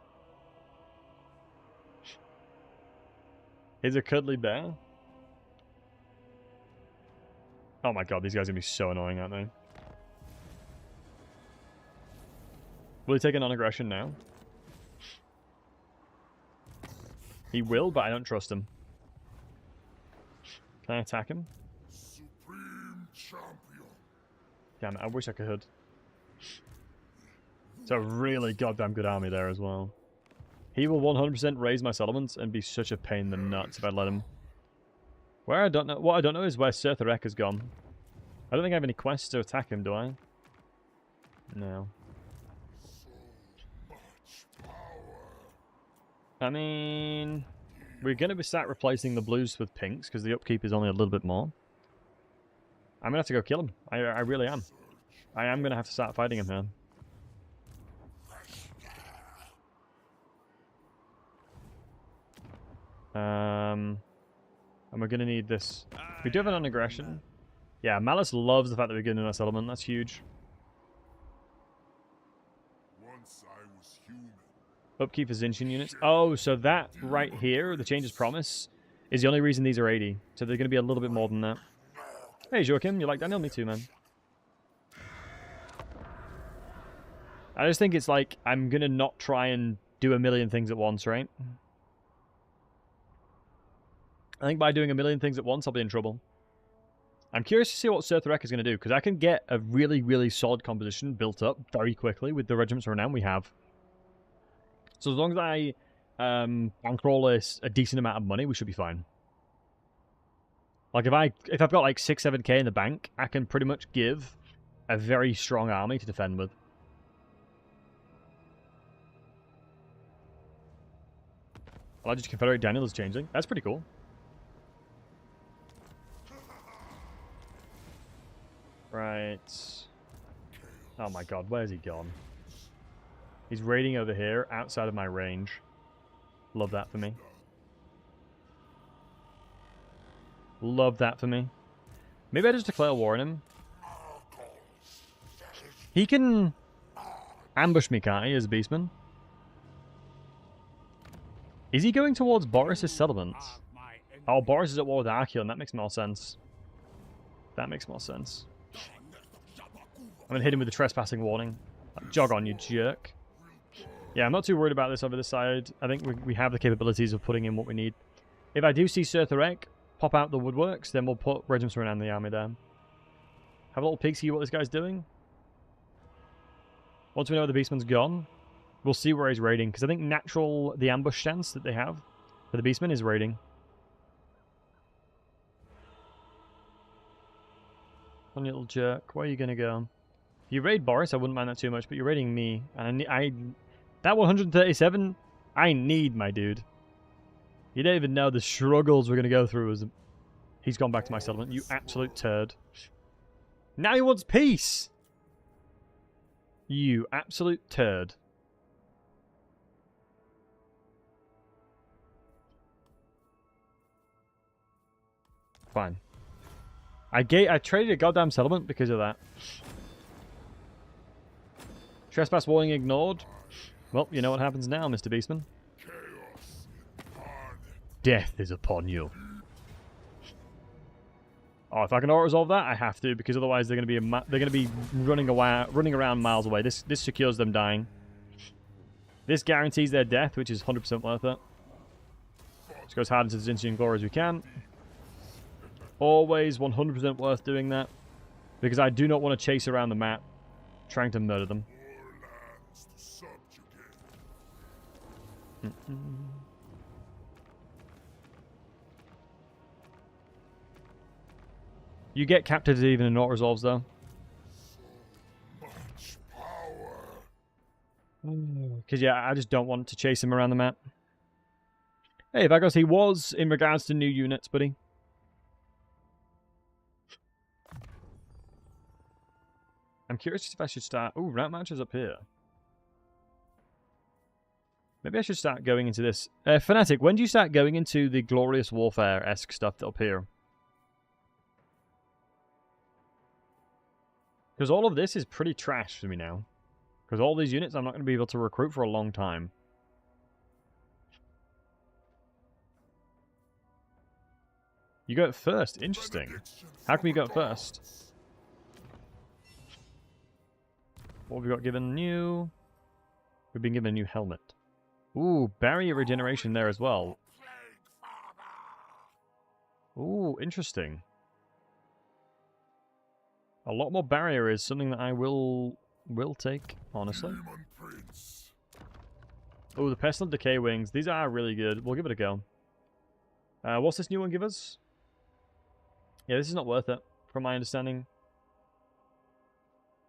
He's a cuddly bear. Oh my god, these guys are going to be so annoying, aren't they? Will he take a non-aggression now? He will, but I don't trust him. Can I attack him? Supreme champion. Damn it, I wish I could. It's a really goddamn good army there as well. He will 100% raise my settlements and be such a pain in the nuts if I let him. What I don't know is where Citadel has gone. I don't think I have any quests to attack him, do I? No. I mean, we're going to start replacing the blues with pinks because the upkeep is only a little bit more. I'm going to have to go kill him. I really am. I am going to have to start fighting him here. And we're going to need this. We do have an non-aggression. Yeah, Malice loves the fact that we're getting in our settlement. That's huge. Once I was human. Upkeep for Tzeentch units. Oh, so that right here, the Change's Promise, is the only reason these are 80. So they're going to be a little bit more than that. Hey, Joachim, you like Daniel? Me too, man. I just think it's like, I'm going to not try and do a million things at once, right? I think by doing a million things at once, I'll be in trouble. I'm curious to see what Citadel is going to do, because I can get a really, really solid composition built up very quickly with the regiments renown we have. So as long as I bankroll a decent amount of money, we should be fine. Like if I've got like 6-7k in the bank, I can pretty much give a very strong army to defend with. Allowed you to confederate Daniel is changing. That's pretty cool. Right. Oh my god, where's he gone? He's raiding over here, outside of my range. Love that for me. Love that for me. Maybe I just declare war on him. He can ambush me, can't he, as a beastman? Is he going towards Boris's settlements? Oh, Boris is at war with Archeon. That makes more sense. That makes more sense. I'm going to hit him with a trespassing warning. Jog on, you jerk. Yeah, I'm not too worried about this over this side. I think we have the capabilities of putting in what we need. If I do see Surtharek pop out the woodworks, then we'll put regiments around the army there. Have a little peek, see what this guy's doing. Once we know the beastman's gone, we'll see where he's raiding. Because I think the ambush stance that they have for the beastman is raiding. One little jerk. Where are you going to go? If you raid Boris, I wouldn't mind that too much, but you're raiding me. And that 137, I need, my dude. You don't even know the struggles we're going to go through as he's gone back to my settlement. You absolute turd. Now he wants peace! You absolute turd. Fine. I traded a goddamn settlement because of that. Trespass warning ignored. Well, you know what happens now, Mr. Beastman. Death is upon you. Oh, if I can auto-resolve that, I have to, because otherwise they're going to be running around miles away. This secures them dying. This guarantees their death, which is 100% worth it. Just go as hard into the Tzeentch glory as we can. Always 100% worth doing that, because I do not want to chase around the map trying to murder them. You get captives even in auto-resolves, though. Because, yeah, I just don't want to chase him around the map. Hey, Vagos, he was in regards to new units, buddy. I'm curious if I should start... Ooh, route matches up here. Maybe I should start going into this. Fanatic, when do you start going into the Glorious Warfare-esque stuff up here? Because all of this is pretty trash for me now. Because all these units I'm not going to be able to recruit for a long time. You go at first. Interesting. How come you go at first? What have we got given new? We've been given a new helmet. Ooh, barrier regeneration there as well. Ooh, interesting. A lot more barrier is something that I will take, honestly. Oh, the Pestilent Decay Wings. These are really good. We'll give it a go. What's this new one give us? Yeah, this is not worth it, from my understanding.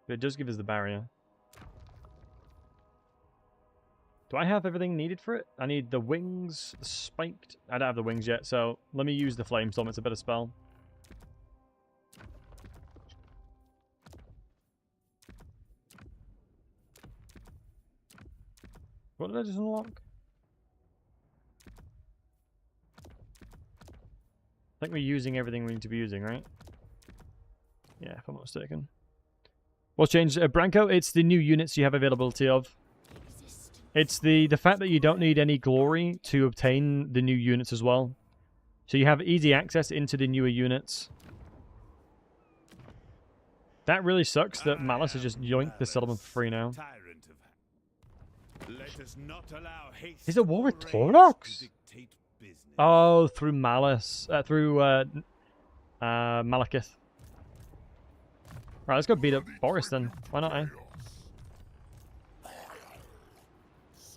But it does give us the barrier. Do I have everything needed for it? I need the wings, the spiked. I don't have the wings yet, so let me use the Flamestorm. It's a better spell. What did I just unlock? I think we're using everything we need to be using, right? Yeah, if I'm not mistaken. What's changed? Branko, it's the new units you have availability of. It's the fact that you don't need any glory to obtain the new units as well. So you have easy access into the newer units. That really sucks that Malice has just yoinked the settlement for free now. Is it war with Tornox? Oh, through Malice. Through Malekith. Right, let's go beat up Boris then. Why not, eh?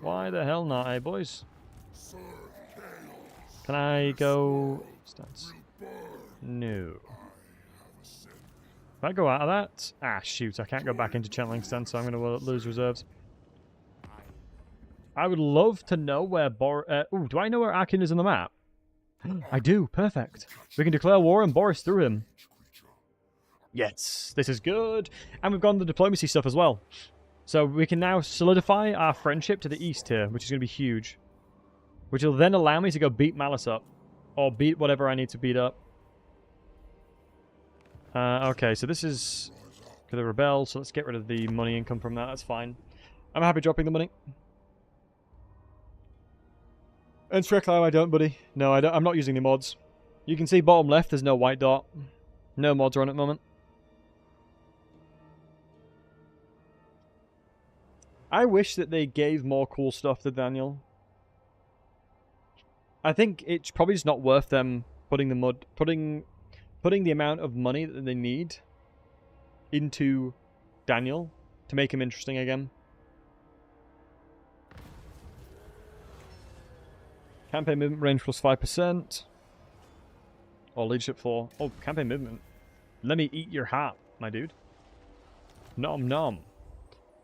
Why the hell not, eh, boys? Can I go... Stats. No. If I go out of that... Ah, shoot. I can't go back into channeling stand, so I'm going to lose reserves. I would love to know where Boris... ooh, do I know where Akin is on the map? I do. Perfect. We can declare war and Boris through him. Yes. This is good. And we've gone the diplomacy stuff as well. So we can now solidify our friendship to the east here, which is going to be huge. Which will then allow me to go beat Malice up. Or beat whatever I need to beat up. Okay, so this is... the rebel, so let's get rid of the money income from that. That's fine. I'm happy dropping the money. And Streklau, I don't, buddy. No, I don't. I'm not using the mods. You can see bottom left, there's no white dot. No mods are on at the moment. I wish that they gave more cool stuff to Daniel. I think it's probably just not worth them putting the amount of money that they need into Daniel to make him interesting again. Campaign movement range plus 5%. Or leadership 4. Oh, campaign movement. Let me eat your heart, my dude. Nom nom.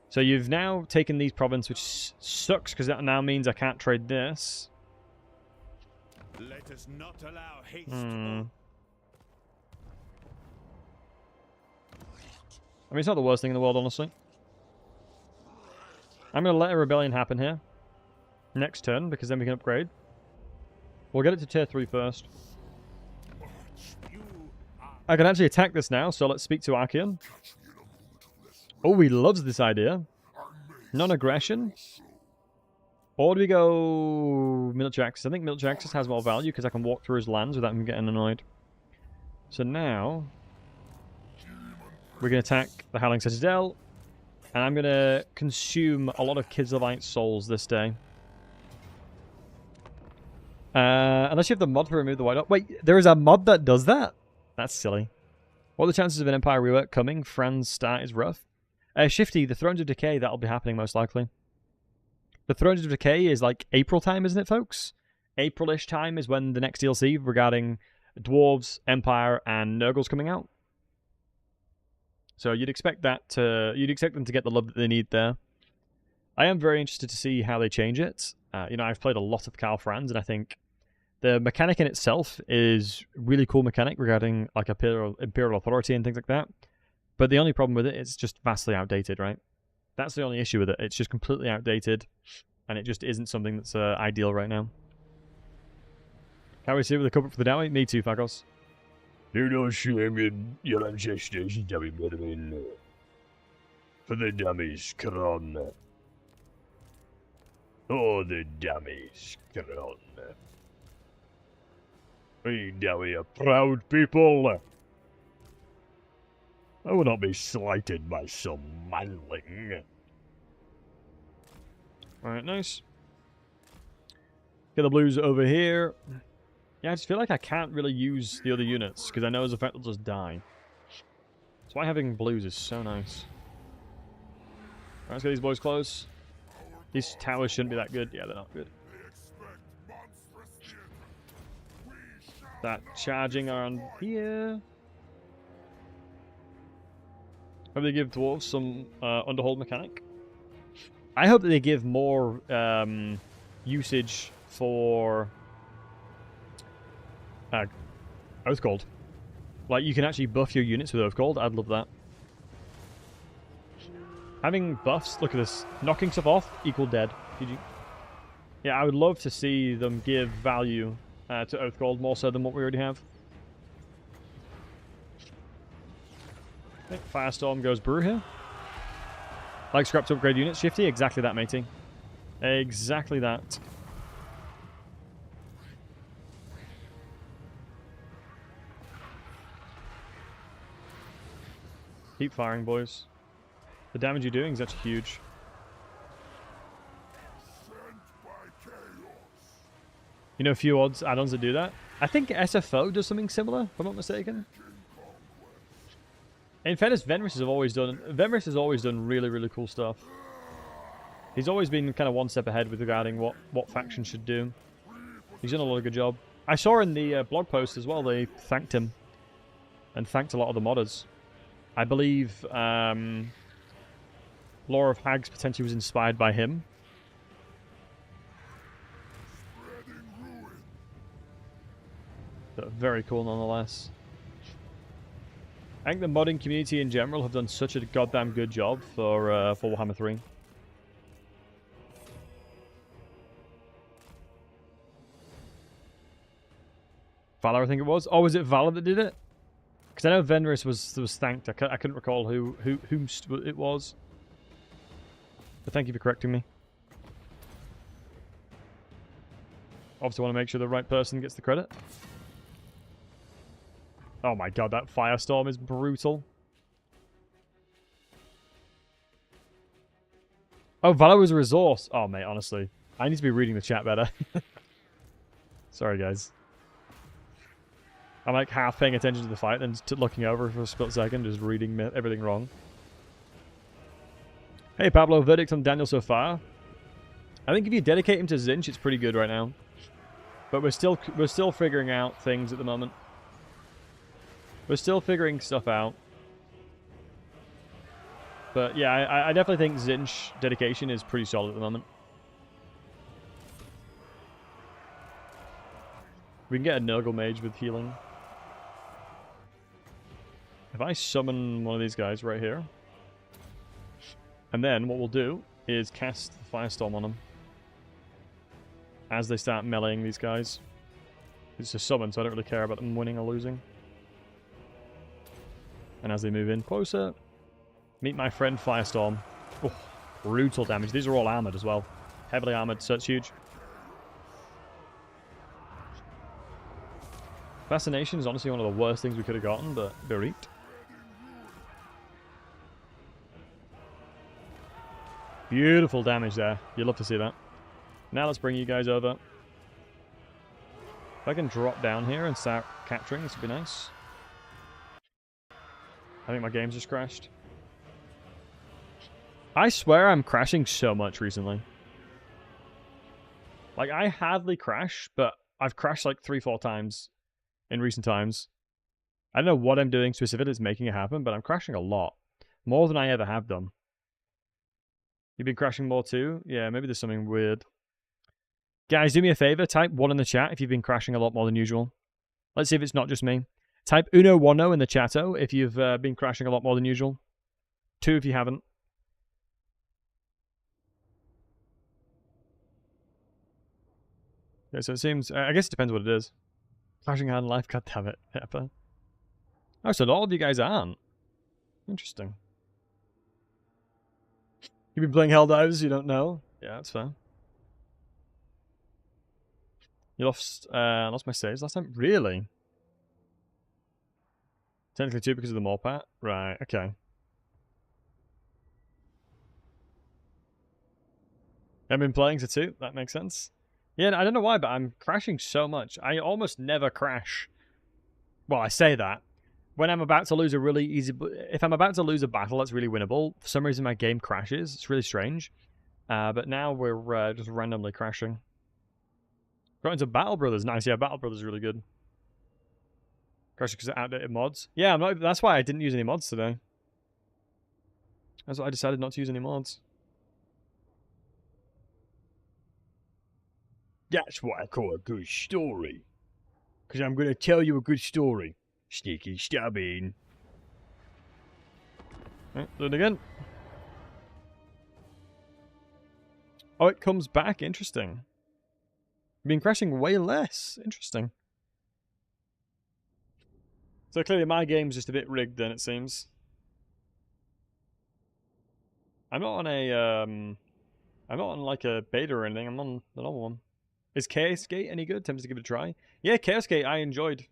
So you've now taken these provinces, which sucks because that now means I can't trade this. Let us not allow haste. I mean, it's not the worst thing in the world, honestly. I'm going to let a rebellion happen here. Next turn, because then we can upgrade. We'll get it to tier 3 first. I can actually attack this now, so let's speak to Archeon. Oh, he loves this idea. Non-aggression. Or do we go military access? I think military access has more value because I can walk through his lands without him getting annoyed. So now... we're going to attack the Howling Citadel. And I'm going to consume a lot of Kizilite souls this day. Unless you have the mod to remove the white dot. Wait, there is a mod that does that? That's silly. What are the chances of an Empire rework coming? Fran's start is rough. Shifty, the Thrones of Decay, that'll be happening most likely. The Thrones of Decay is like April time, isn't it, folks? April-ish time is when the next DLC regarding Dwarves, Empire, and Nurgle's coming out. So you'd expect them to get the love that they need there. I am very interested to see how they change it. You know, I've played a lot of Karl Franz, and I think the mechanic in itself is really cool mechanic regarding like Imperial Authority and things like that. But the only problem with it is just vastly outdated, right? That's the only issue with it. It's just completely outdated, and it just isn't something that's ideal right now. Can't we see with the cover for the Daemon? Me too, Fagos. Do not shame your ancestors, dummy brethren. For the dummies, Kron. Oh, the dummies, Kron. We Dawi are proud people. I will not be slighted by some manling. Alright, nice. Get the blues over here. Yeah, I just feel like I can't really use the other units, because I know as a fact they'll just die. That's why having blues is so nice. Alright, let's get these boys close. These towers shouldn't be that good. Yeah, they're not good. That charging around here. Hope they give dwarves some underhold mechanic. I hope that they give more usage for Oathgold. Like, you can actually buff your units with Oathgold. I'd love that. Having buffs, look at this. Knocking stuff off, equal dead. GG. Yeah, I would love to see them give value to Oathgold more so than what we already have. Okay, Firestorm goes brew here. Like scrap to upgrade units, Shifty. Exactly that, matey. Exactly that. Keep firing, boys. The damage you're doing is actually huge. You know a few odds add-ons that do that? I think SFO does something similar, if I'm not mistaken. In fairness, Venris has always done really, really cool stuff. He's always been kind of one step ahead with regarding what factions should do. He's done a lot of good job. I saw in the blog post as well, they thanked him and thanked a lot of the modders. I believe Lore of Hags potentially was inspired by him. But very cool nonetheless. I think the modding community in general have done such a goddamn good job for Warhammer 3. Valor, I think it was. Oh, was it Valor that did it? Because I know Venris was thanked. I couldn't recall whom it was. But thank you for correcting me. Obviously want to make sure the right person gets the credit. Oh my god, that firestorm is brutal. Oh, Valor was a resource. Oh, mate, honestly. I need to be reading the chat better. Sorry, guys. I'm like half paying attention to the fight and looking over for a split second, just reading everything wrong. Hey, Pablo, verdict on Daniel so far. I think if you dedicate him to Tzeentch, it's pretty good right now. But we're still figuring out things at the moment. We're still figuring stuff out. But yeah, I definitely think Tzeentch dedication is pretty solid at the moment. We can get a Nurgle Mage with healing. If I summon one of these guys right here, and then what we'll do is cast the Firestorm on them as they start meleeing these guys. It's a summon, so I don't really care about them winning or losing. And as they move in closer, meet my friend Firestorm. Oh, brutal damage. These are all armored as well. Heavily armored, so it's huge. Fascination is honestly one of the worst things we could have gotten, but Bereet. Beautiful damage there. You'd love to see that. Now let's bring you guys over. If I can drop down here and start capturing, this would be nice. I think my game's just crashed. I swear I'm crashing so much recently. Like, I hardly crash, but I've crashed like 3-4 times in recent times. I don't know what I'm doing specifically that's making it happen, but I'm crashing a lot. More than I ever have done. You've been crashing more too? Yeah, maybe there's something weird. Guys, do me a favor. Type 1 in the chat if you've been crashing a lot more than usual. Let's see if it's not just me. Type uno wano in the chatto if you've been crashing a lot more than usual. 2 if you haven't. Okay, so it seems... I guess it depends what it is. Crashing hard in life? God damn it. Pepper. Oh, so all of you guys aren't. Interesting. You've been playing Helldivers, you don't know? Yeah, that's fair. You lost my saves last time? Really? Technically 2 because of the Morpat? Right, okay. I've been playing to 2, that makes sense. Yeah, I don't know why, but I'm crashing so much. I almost never crash. Well, I say that. When I'm about to lose a really easy... If I'm about to lose a battle that's really winnable, for some reason my game crashes. It's really strange. But now we're just randomly crashing. Got into Battle Brothers. Nice, yeah, Battle Brothers is really good. Crashing because of outdated mods. Yeah, that's why I didn't use any mods today. That's why I decided not to use any mods. That's what I call a good story. Because I'm going to tell you a good story. Sneaky stabbing. Right, do it again. Oh, it comes back. Interesting. Been crashing way less. Interesting. So clearly my game's just a bit rigged then, it seems. I'm not on a, I'm not on like a beta or anything. I'm on the normal one. Is Chaos Gate any good? Tempted to give it a try. Yeah, Chaos Gate I enjoyed.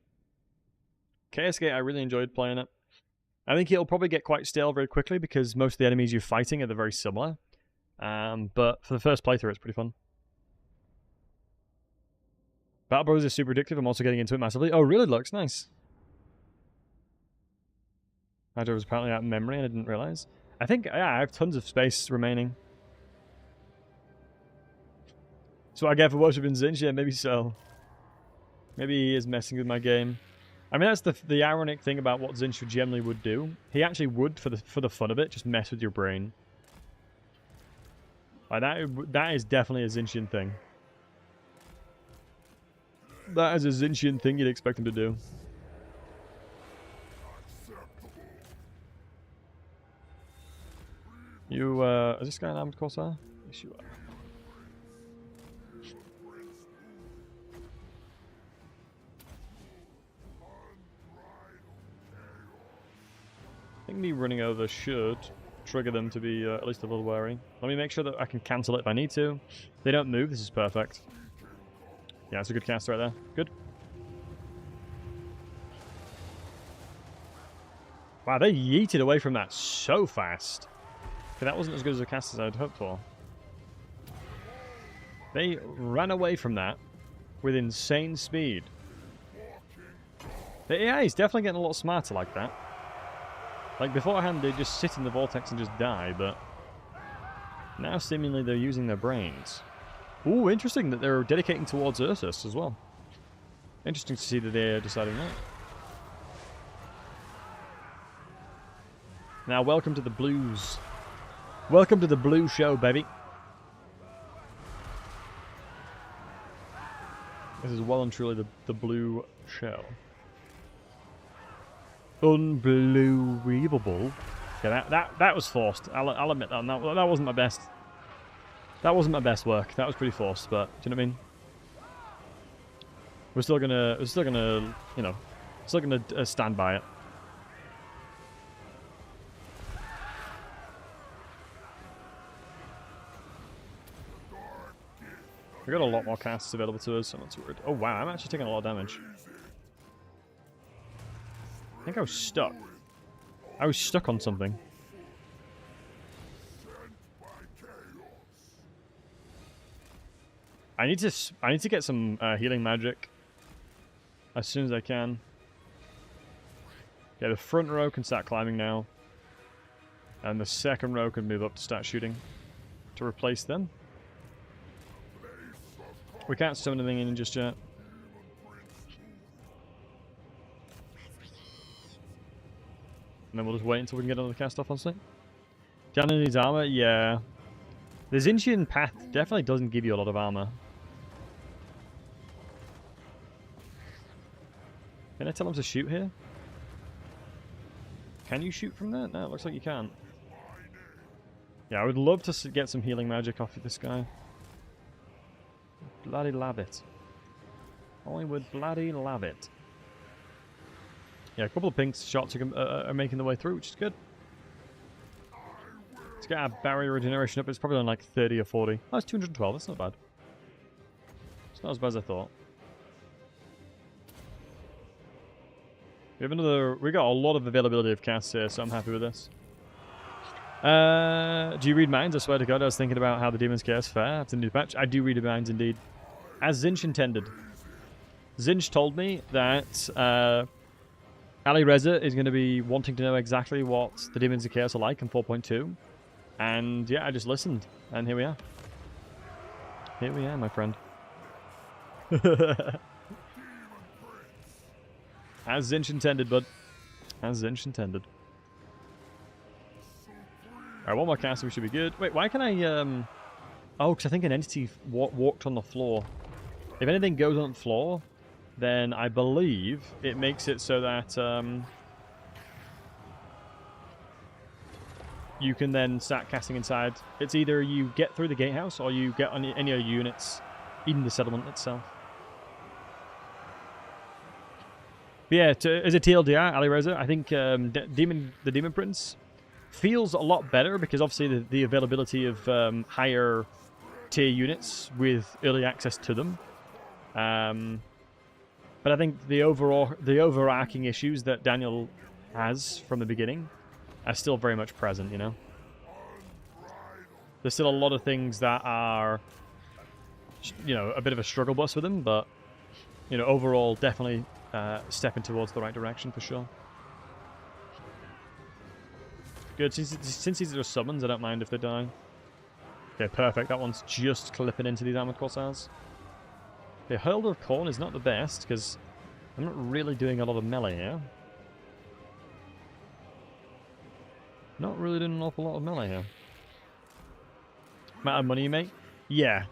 Chaos Gate I really enjoyed playing it. I think it'll probably get quite stale very quickly because most of the enemies you're fighting are very similar. But for the first playthrough, it's pretty fun. Battle Bros is super addictive. I'm also getting into it massively. Oh, really? Looks nice. Hydra was apparently out of memory and I didn't realize. I think, yeah, I have tons of space remaining. So I get for worshipping Tzeentch? Yeah, maybe so. Maybe he is messing with my game. I mean, that's the ironic thing about what Tzeentch generally would do. He actually would, for the fun of it, just mess with your brain. Like that is definitely a Tzeentchian thing. That is a Tzeentchian thing you'd expect him to do. You, is this guy an armored corsair? Yes, you are. I think me running over should trigger them to be at least a little wary. Let me make sure that I can cancel it if I need to. If they don't move, this is perfect. Yeah, it's a good cast right there. Good. Wow, they yeeted away from that so fast. Okay, that wasn't as good as a cast as I'd hoped for. They ran away from that with insane speed. The AI is definitely getting a lot smarter like that. Like, beforehand, they'd just sit in the vortex and just die, but now, seemingly, they're using their brains. Ooh, interesting that they're dedicating towards Ursus as well. Interesting to see that they're deciding that. Now, welcome to the blues. Welcome to the blue show, baby. This is well and truly the blue show. Unbelievable. Yeah, that was forced. I'll admit that. That wasn't my best. That wasn't my best work. That was pretty forced, but do you know what I mean? We're still gonna, you know, still gonna stand by it. We got a lot more casts available to us, so I'm not too worried. Oh wow, I'm actually taking a lot of damage. I think I was stuck. I was stuck on something. I need to get some healing magic as soon as I can. Yeah, the front row can start climbing now, and the second row can move up to start shooting to replace them. We can't summon anything in just yet. And then we'll just wait until we can get another cast off, honestly. Daniel needs armor? Yeah. The Tzeentchian path definitely doesn't give you a lot of armor. Can I tell him to shoot here? Can you shoot from there? No, it looks like you can't. Yeah, I would love to get some healing magic off of this guy. Bloody love it. I would bloody love it. Yeah, a couple of pink shots are making their way through, which is good. Let's get our barrier regeneration up. It's probably on like 30 or 40. Oh, it's 212. That's not bad. It's not as bad as I thought. We have another... We got a lot of availability of casts here, so I'm happy with this. Do you read minds? I swear to God, I was thinking about how the Demon's Chaos fare after the new patch. I do read minds indeed. As Tzeentch intended. Tzeentch told me that Ali Reza is going to be wanting to know exactly what the Demons of Chaos are like in 4.2. And yeah, I just listened. And here we are. Here we are, my friend. As Tzeentch intended, bud. As Tzeentch intended. Alright, one more cast and we should be good. Wait, why can I... Oh, because I think an entity walked on the floor. If anything goes on the floor, then I believe it makes it so that you can then start casting inside. It's either you get through the gatehouse or you get on any other units in the settlement itself. But yeah, as a TLDR, Ali Reza, I think the Demon Prince feels a lot better because obviously the availability of higher tier units with early access to them. But I think the overarching issues that Daniel has from the beginning are still very much present, you know? There's still a lot of things that are, you know, a bit of a struggle bus with him, but, you know, overall, definitely stepping towards the right direction for sure. Good, since these are summons, I don't mind if they die. Okay, perfect. That one's just clipping into these armored corsairs. The Herald of Corn is not the best, because I'm not really doing a lot of melee here. Not really doing an awful lot of melee here. Amount of money you make? Yeah.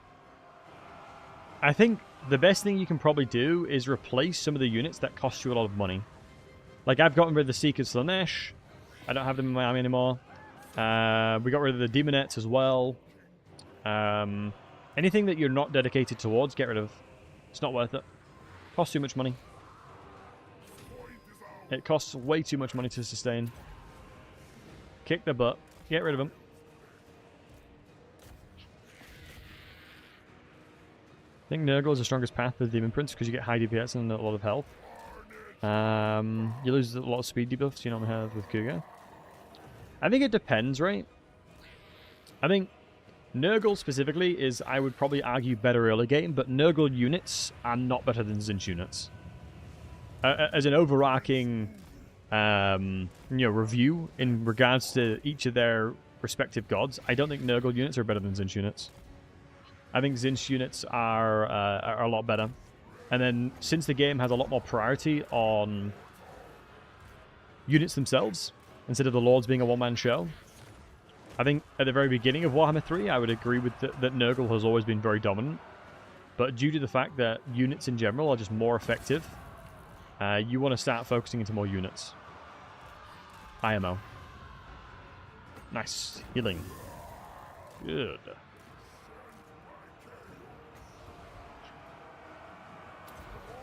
I think the best thing you can probably do is replace some of the units that cost you a lot of money. Like, I've gotten rid of the Seekers Slanesh. I don't have them in my army anymore. We got rid of the Demonettes as well. Anything that you're not dedicated towards, get rid of. It's not worth it. Costs too much money. It costs way too much money to sustain. Kick their butt. Get rid of them. I think Nurgle is the strongest path to the Demon Prince because you get high DPS and a lot of health. You lose a lot of speed debuffs you normally have with Cougar. I think it depends, right? I think Nurgle specifically is, I would probably argue, better early game, but Nurgle units are not better than Tzeentch units. As an overarching review in regards to each of their respective gods, I don't think Nurgle units are better than Tzeentch units. I think Tzeentch units are a lot better. And then, since the game has a lot more priority on units themselves, instead of the Lords being a one-man show, I think at the very beginning of Warhammer 3, I would agree with that Nurgle has always been very dominant. But due to the fact that units in general are just more effective, you want to start focusing into more units. IMO. Nice. Healing. Good.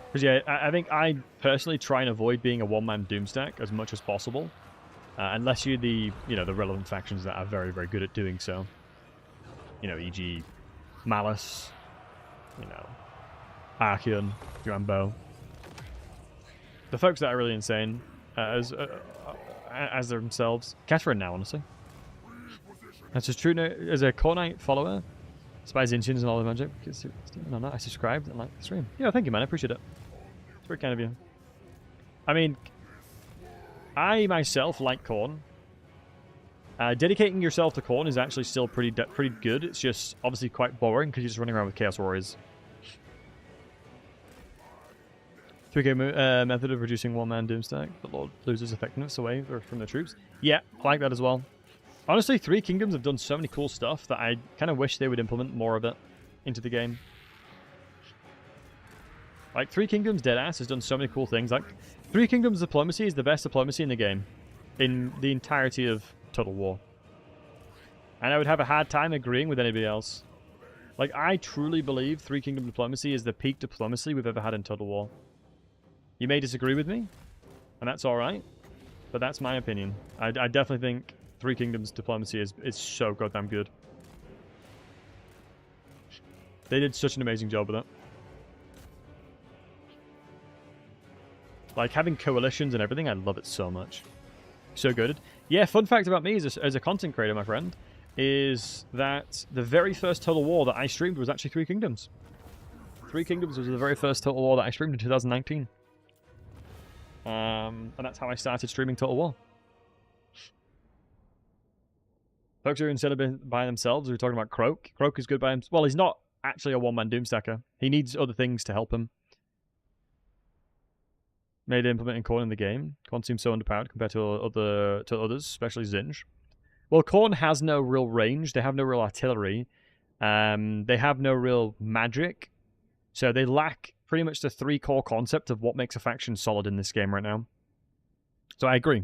Because yeah, I think I personally try and avoid being a one-man Doomstack as much as possible, unless you're the relevant factions that are very, very good at doing so. E.g., Malice, Archeon, Rambo. The folks that are really insane as themselves. Catherine now, honestly. That's just true. As a Core Knight follower, Spies Intunes and all the magic. No, I subscribed and liked the stream. Yeah, thank you, man. I appreciate it. It's very kind of you. I mean, I myself like Khorne. Dedicating yourself to Khorne is actually still pretty good. It's just obviously quite boring because you're just running around with Chaos Warriors. 3K method of reducing one-man Doomstack. The Lord loses effectiveness away from the troops. Yeah, I like that as well. Honestly, Three Kingdoms have done so many cool stuff that I kind of wish they would implement more of it into the game. Like, Three Kingdoms Deadass has done so many cool things. Like, Three Kingdoms Diplomacy is the best diplomacy in the game. In the entirety of Total War. And I would have a hard time agreeing with anybody else. Like, I truly believe Three Kingdom Diplomacy is the peak diplomacy we've ever had in Total War. You may disagree with me, and that's alright. But that's my opinion. I definitely think Three Kingdoms Diplomacy is so goddamn good. They did such an amazing job with it. Like, having coalitions and everything, I love it so much. So good. Yeah, fun fact about me as a content creator, my friend, is that the very first Total War that I streamed was actually Three Kingdoms. Three Kingdoms was the very first Total War that I streamed in 2019. And that's how I started streaming Total War. Folks are instead of by themselves, we're talking about Croak. Croak is good by himself. Well, he's not actually a one-man Doomstacker. He needs other things to help him. Made implementing Khorne in the game. Khorne seems so underpowered compared to others, especially Tzeentch. Well, Khorne has no real range. They have no real artillery. They have no real magic. So they lack pretty much the three core concept of what makes a faction solid in this game right now. So I agree.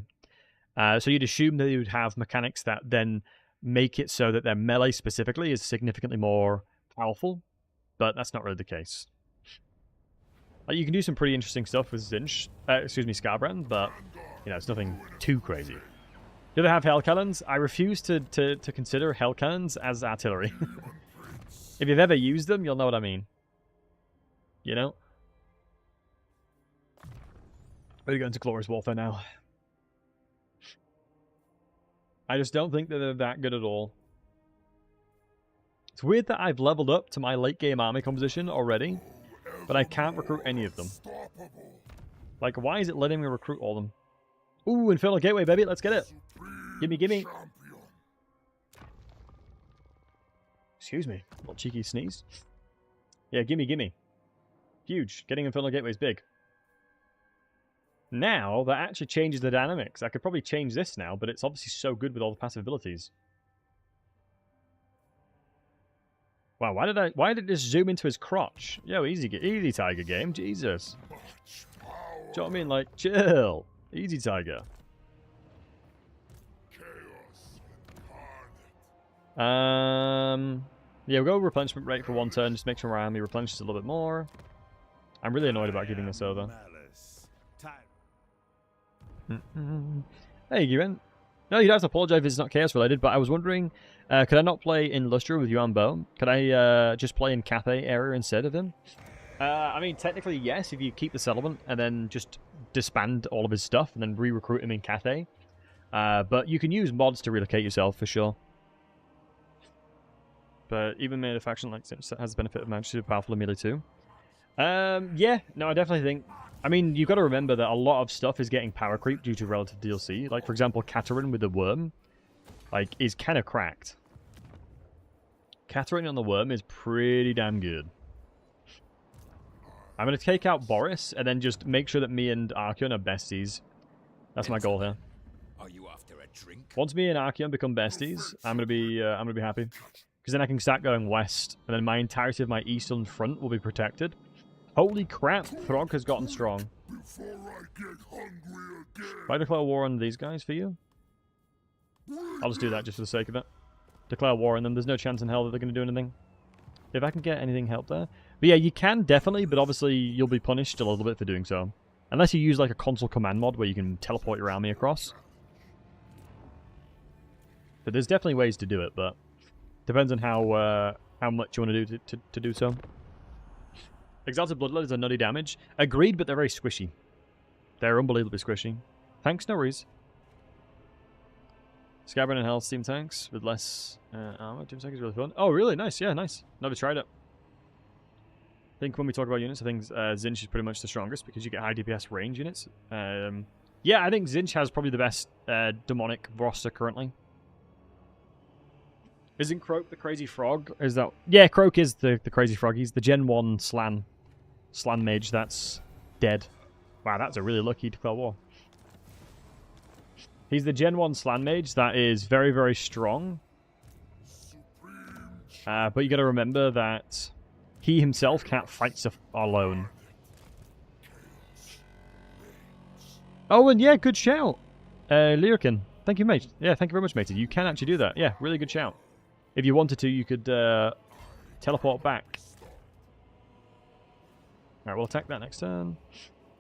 So you'd assume that you would have mechanics that then make it so that their melee specifically is significantly more powerful, but that's not really the case. Like, you can do some pretty interesting stuff with Tzeentch, Scarbrand, but it's nothing too crazy. Do they have Hell Cannons? I refuse to consider Hell Cannons as artillery. If you've ever used them, you'll know what I mean. We're going to Glorious Warfare now. I just don't think that they're that good at all. It's weird that I've leveled up to my late game army composition already, but I can't recruit any of them. Like, why is it letting me recruit all of them? Ooh, Infernal Gateway, baby, let's get it. Gimme. Excuse me, a little cheeky sneeze. Yeah, gimme. Huge. Getting Infernal Gateway is big. now that actually changes the dynamics. I could probably change this now, but it's obviously so good with all the passive abilities. Wow, why did it just zoom into his crotch? Yo, easy Tiger game, Jesus. Do you know what I mean? Like, chill. Easy Tiger. Yeah, we'll go replenishment rate for 1 turn, just make sure our army replenishes a little bit more. I'm really annoyed about giving this over. Hey, Given. No, you don't have to apologize if it's not chaos related, but I was wondering, could I not play in Lustra with Yuan Bo? Could I just play in Cathay area instead of him? I mean, technically, yes, if you keep the settlement and then just disband all of his stuff and then re-recruit him in Cathay. But you can use mods to relocate yourself, for sure. But even made a faction like Tzeentch has the benefit of managing to powerful melee too. Yeah, no, I definitely think... I mean, you've got to remember that a lot of stuff is getting power creep due to relative DLC. Like, for example, Katarин with the worm, like, is kind of cracked. Katarina on the worm is pretty damn good. I'm going to take out Boris and then just make sure that me and Archeon are besties. That's my goal here. Are you after a drink? Once me and Archeon become besties, I'm gonna be happy, because then I can start going west, and then my entirety of my eastern front will be protected. Holy crap! Throg has gotten strong. If I declare war on these guys for you, I'll just do that just for the sake of it. Declare war on them. There's no chance in hell that they're going to do anything. If I can get anything help there. But yeah, you can definitely, but obviously you'll be punished a little bit for doing so. Unless you use like a console command mod where you can teleport your army across. But there's definitely ways to do it, but depends on how much you want to do to do so. Exalted Bloodlet is a nutty damage. Agreed, but they're very squishy. They're unbelievably squishy. Tanks, no worries. Scabbard and Health Steam Tanks with less armor. Team Tank is really fun. Oh, really? Nice. Yeah, nice. Never tried it. I think when we talk about units, I think Tzeentch is pretty much the strongest because you get high DPS range units. Yeah, I think Tzeentch has probably the best demonic roster currently. Isn't Croak the crazy frog? Is that... Yeah, Croak is the crazy frog. He's the Gen 1 Slan mage that's dead. Wow, that's a really lucky declare war. He's the Gen 1 Slan mage that is very, very strong. But you got to remember that he himself can't fight alone. Oh, and yeah, good shout. Lyrican. Thank you, mate. Yeah, thank you very much, matey. You can actually do that. Yeah, really good shout. If you wanted to, you could teleport back. Alright, we'll attack that next turn.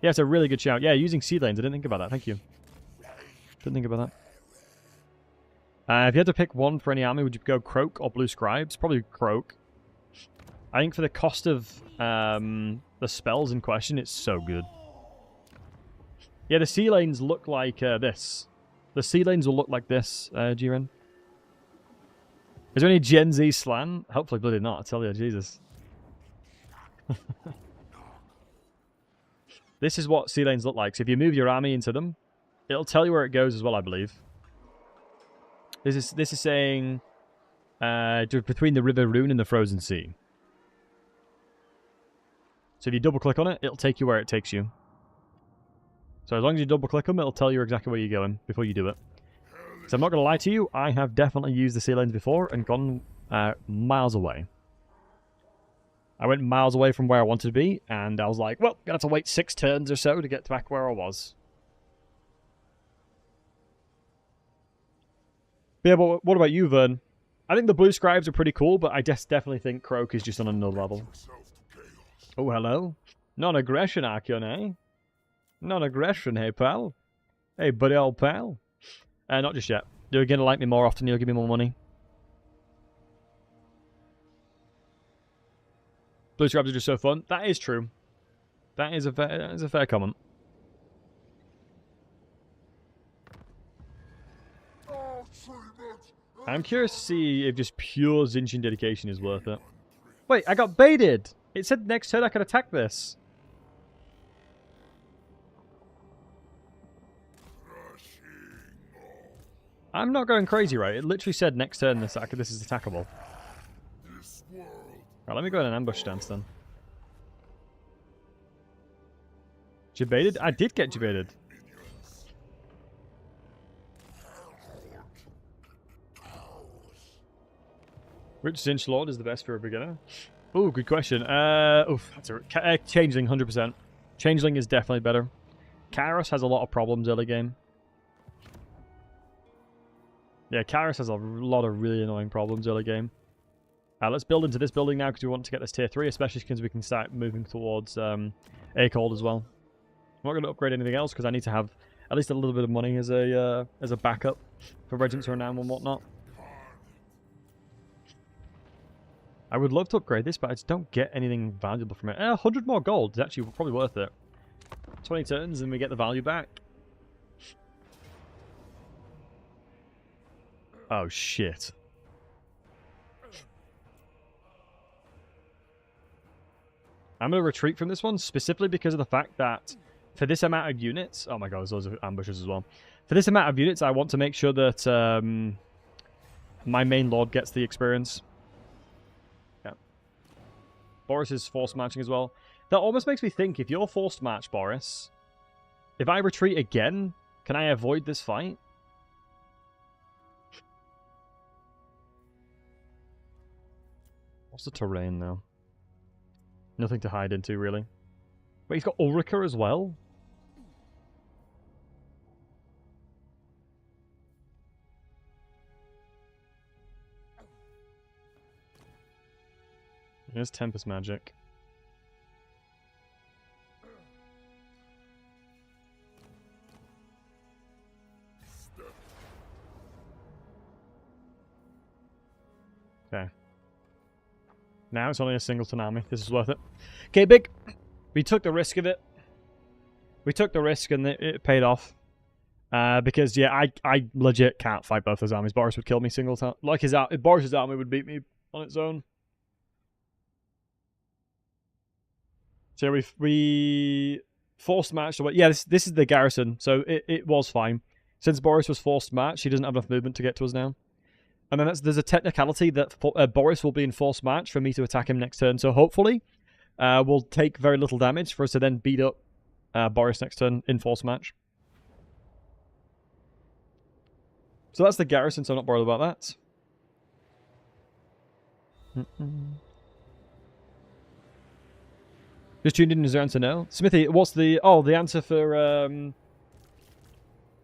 Yeah, it's a really good shout. Yeah, using sea lanes. I didn't think about that. Thank you. Didn't think about that. If you had to pick one for any army, would you go Croak or Blue Scribes? Probably Croak. I think for the cost of the spells in question, it's so good. Yeah, the sea lanes look like this. The sea lanes will look like this, Jiren. Is there any Gen Z slan? Hopefully bloody not, I tell you, Jesus. This is what sea lanes look like. So if you move your army into them, it'll tell you where it goes as well, I believe. This is saying between the River Rune and the Frozen Sea. So if you double click on it, it'll take you where it takes you. So as long as you double click them, it'll tell you exactly where you're going before you do it. So I'm not going to lie to you, I have definitely used the sea lanes before and gone miles away. I went miles away from where I wanted to be, and I was like, well, gonna have to wait 6 turns or so to get back where I was. But yeah, but what about you, Vern? I think the Blue Scribes are pretty cool, but I definitely think Croak is just on another level. Oh, hello. Non-aggression, Archeon, eh? Non-aggression, hey, pal? Hey, buddy old pal? Not just yet. You're going to like me more often, you'll give me more money. Blue Scribes are just so fun. That is true. That is a fair comment. I'm curious to see if just pure Tzeentchian dedication is worth it. Wait, I got baited! It said next turn I could attack this. I'm not going crazy, right? It literally said next turn this is attackable. Right, let me go in an ambush stance then. Jebaited? I did get jebaited. Which Tzeentch Lord is the best for a beginner? Oh, good question. That's a Changeling, 100%. Changeling is definitely better. Kairos has a lot of problems early game. Yeah, Kairos has a lot of really annoying problems early game. Let's build into this building now because we want to get this tier 3, especially because we can start moving towards Acold as well. I'm not going to upgrade anything else because I need to have at least a little bit of money as a backup for Regents Renown and whatnot. I would love to upgrade this, but I just don't get anything valuable from it. 100 more gold is actually probably worth it. 20 turns and we get the value back. Oh, shit. I'm going to retreat from this one specifically because of the fact that for this amount of units... Oh my god, there's loads of ambushes as well. For this amount of units, I want to make sure that my main lord gets the experience. Yeah. Boris is forced matching as well. That almost makes me think, if you're forced match, Boris, if I retreat again, can I avoid this fight? What's the terrain now? Nothing to hide into, really. Wait, he's got Ulrika as well? Here's Tempest Magic. Okay. Now it's only a singleton army. This is worth it. Okay, big. We took the risk of it. We took the risk and it paid off. Because, yeah, I legit can't fight both those armies. Boris would kill me singleton. Like Boris's army would beat me on its own. So we forced matched away. Yeah, this is the garrison. So it was fine. Since Boris was forced match, he doesn't have enough movement to get to us now. And then there's a technicality that Boris will be in forced match for me to attack him next turn. So hopefully, we'll take very little damage for us to then beat up Boris next turn in forced match. So that's the garrison, so I'm not bothered about that. Just tuned in, is there answer no? Smithy, what's the... Oh, the answer for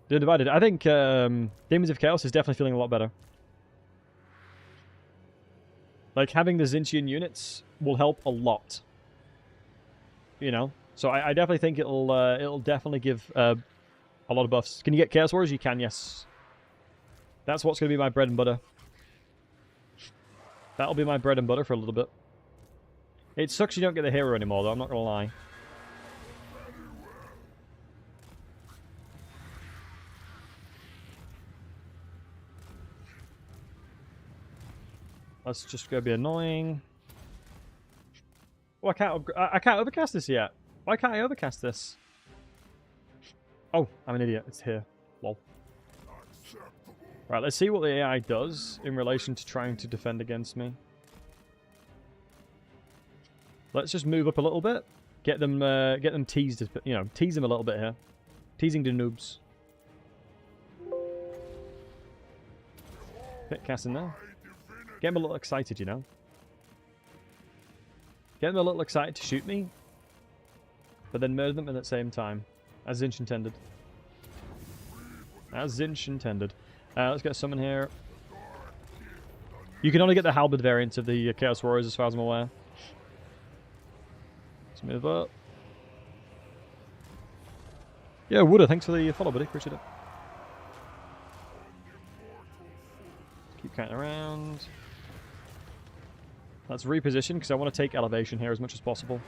the Divided. I think Demons of Chaos is definitely feeling a lot better. Like, having the Tzeentchian units will help a lot. You know? So I definitely think it'll definitely give a lot of buffs. Can you get Chaos Warriors? You can, yes. That's what's going to be my bread and butter. That'll be my bread and butter for a little bit. It sucks you don't get the hero anymore, though, I'm not going to lie. That's just going to be annoying. Oh, I can't overcast this yet. Why can't I overcast this? Oh, I'm an idiot. It's here. Lol. Right, let's see what the AI does in relation to trying to defend against me. Let's just move up a little bit. Get them teased, you know, tease them a little bit here. Teasing the noobs. Pit casting now. Get them a little excited, you know. Get them a little excited to shoot me, but then murder them at the same time. As Tzeentch intended. As Tzeentch intended. Let's get a summon here. You can only get the halberd variants of the Chaos Warriors as far as I'm aware. Let's move up. Yeah, Wooder, thanks for the follow, buddy. Appreciate it. Keep counting around. Let's reposition, because I want to take elevation here as much as possible.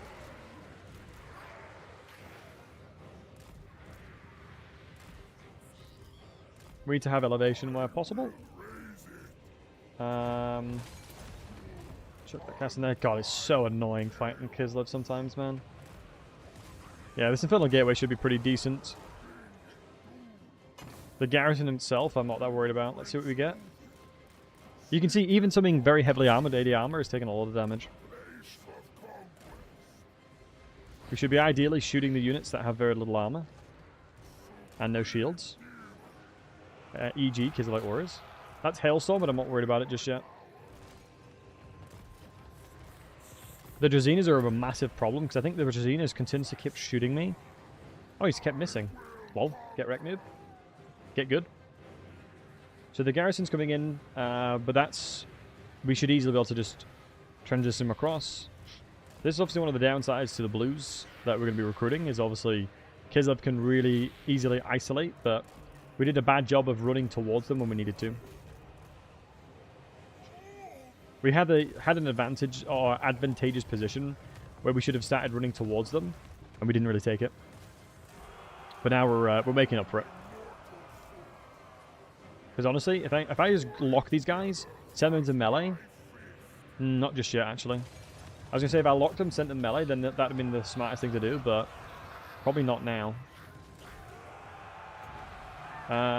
We need to have elevation where possible. Chuck that cast in there. God, it's so annoying fighting Kislev sometimes, man. Yeah, this Infernal Gateway should be pretty decent. The garrison itself, I'm not that worried about. Let's see what we get. You can see even something very heavily armored, 80 armor, is taking a lot of damage. We should be ideally shooting the units that have very little armor. And no shields. E.g. Kislev Warriors. That's Hailstorm, but I'm not worried about it just yet. The Drazinas are a massive problem, because I think the Drazinas continues to keep shooting me. Oh, he's kept missing. Lol. Get wrecked, noob. Get good. So the garrison's coming in, but that's... We should easily be able to just transition them across. This is obviously one of the downsides to the blues that we're going to be recruiting, is obviously Kislev can really easily isolate, but we did a bad job of running towards them when we needed to. We had an advantage or advantageous position where we should have started running towards them, and we didn't really take it. But now we're making up for it. Because honestly, if I just lock these guys, send them into melee, not just yet actually. I was gonna say if I locked them, sent them melee, then that'd have been the smartest thing to do, but probably not now.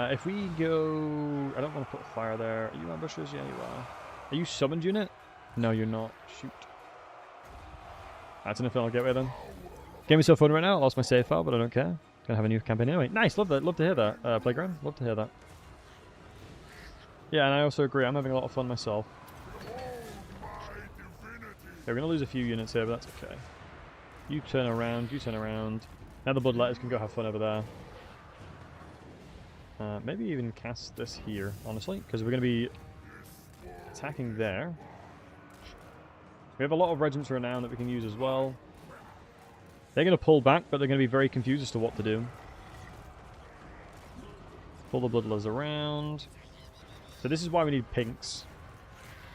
If we go, I don't want to put fire there. Are you ambushers? Yeah, you are. Are you summoned unit? No, you're not. Shoot. That's an infernal gateway then. Game is so fun right now. I lost my save file, but I don't care. Gonna have a new campaign anyway. Nice, love that. Love to hear that. Playground, love to hear that. Yeah, and I also agree. I'm having a lot of fun myself. Yeah, we're gonna lose a few units here, but that's okay. You turn around. You turn around. Now the Bloodletters can go have fun over there. Maybe even cast this here, honestly, because we're gonna be attacking there. We have a lot of regiments renown that we can use as well. They're going to pull back, but they're going to be very confused as to what to do. Pull the Bloodletters around. So this is why we need pinks.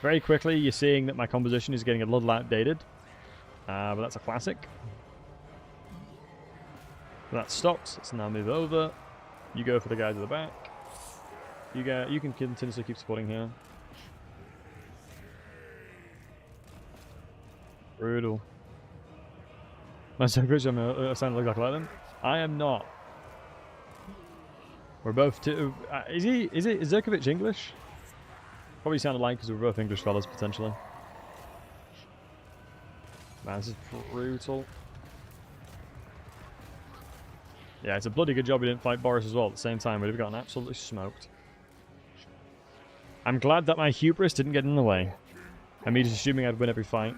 Very quickly, you're seeing that my composition is getting a little outdated. But that's a classic. So that stops. Let's now move over. You go for the guys at the back. You can continuously keep supporting here. Brutal. I sound exactly like them. I am not. We're both too. Is Zerkovich English? Probably sounded like because we're both English fellas potentially. Man, this is brutal. Yeah, it's a bloody good job we didn't fight Boris as well at the same time. We'd have gotten absolutely smoked. I'm glad that my hubris didn't get in the way. And me just assuming I'd win every fight.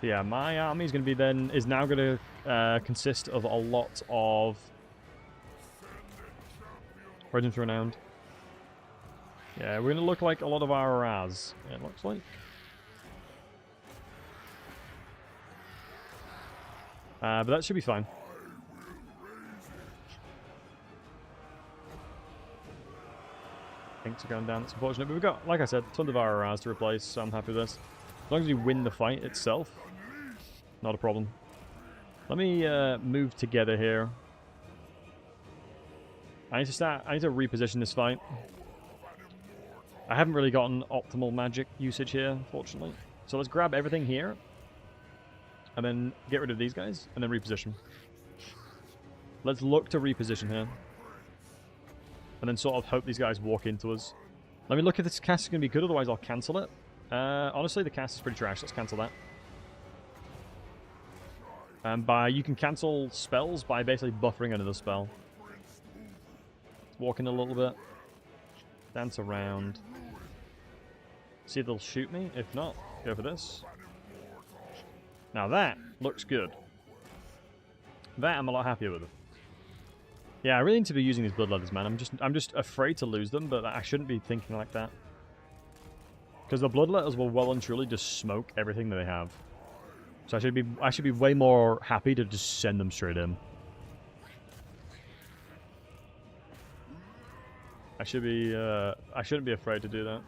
Yeah, my army is going to be is now going to consist of a lot of regiments renowned. Yeah, we're going to look like a lot of RRRs, it looks like. But that should be fine. Pinks are going down, that's unfortunate. But we've got, like I said, tons of RRRs to replace, so I'm happy with this. As long as we win the fight itself, not a problem. Let me move together here. I need to reposition this fight. I haven't really gotten optimal magic usage here, unfortunately. So let's grab everything here. And then get rid of these guys, and then reposition. Let's look to reposition here. And then sort of hope these guys walk into us. Let me look if this cast is going to be good, otherwise I'll cancel it. Honestly, the cast is pretty trash. Let's cancel that. You can cancel spells by basically buffering another spell. Walk in a little bit. Dance around. See if they'll shoot me. If not, go for this. Now that looks good. That I'm a lot happier with. Yeah, I really need to be using these Bloodletters, man. I'm just afraid to lose them, but I shouldn't be thinking like that. Because the Bloodletters will well and truly just smoke everything that they have. So I should be way more happy to just send them straight in. I shouldn't be afraid to do that.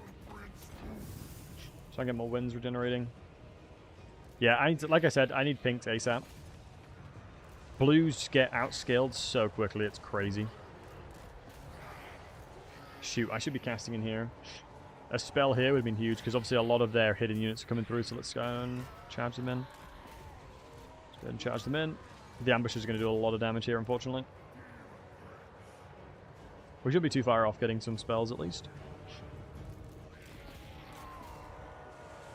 So I get more wins regenerating. Yeah, like I said, I need pinks ASAP. Blues get outscaled so quickly, it's crazy. Shoot, I should be casting in here. A spell here would have been huge, because obviously a lot of their hidden units are coming through, so let's go and charge them in. Let's go ahead and charge them in. The ambushers are going to do a lot of damage here, unfortunately. We shouldn't be too far off getting some spells, at least.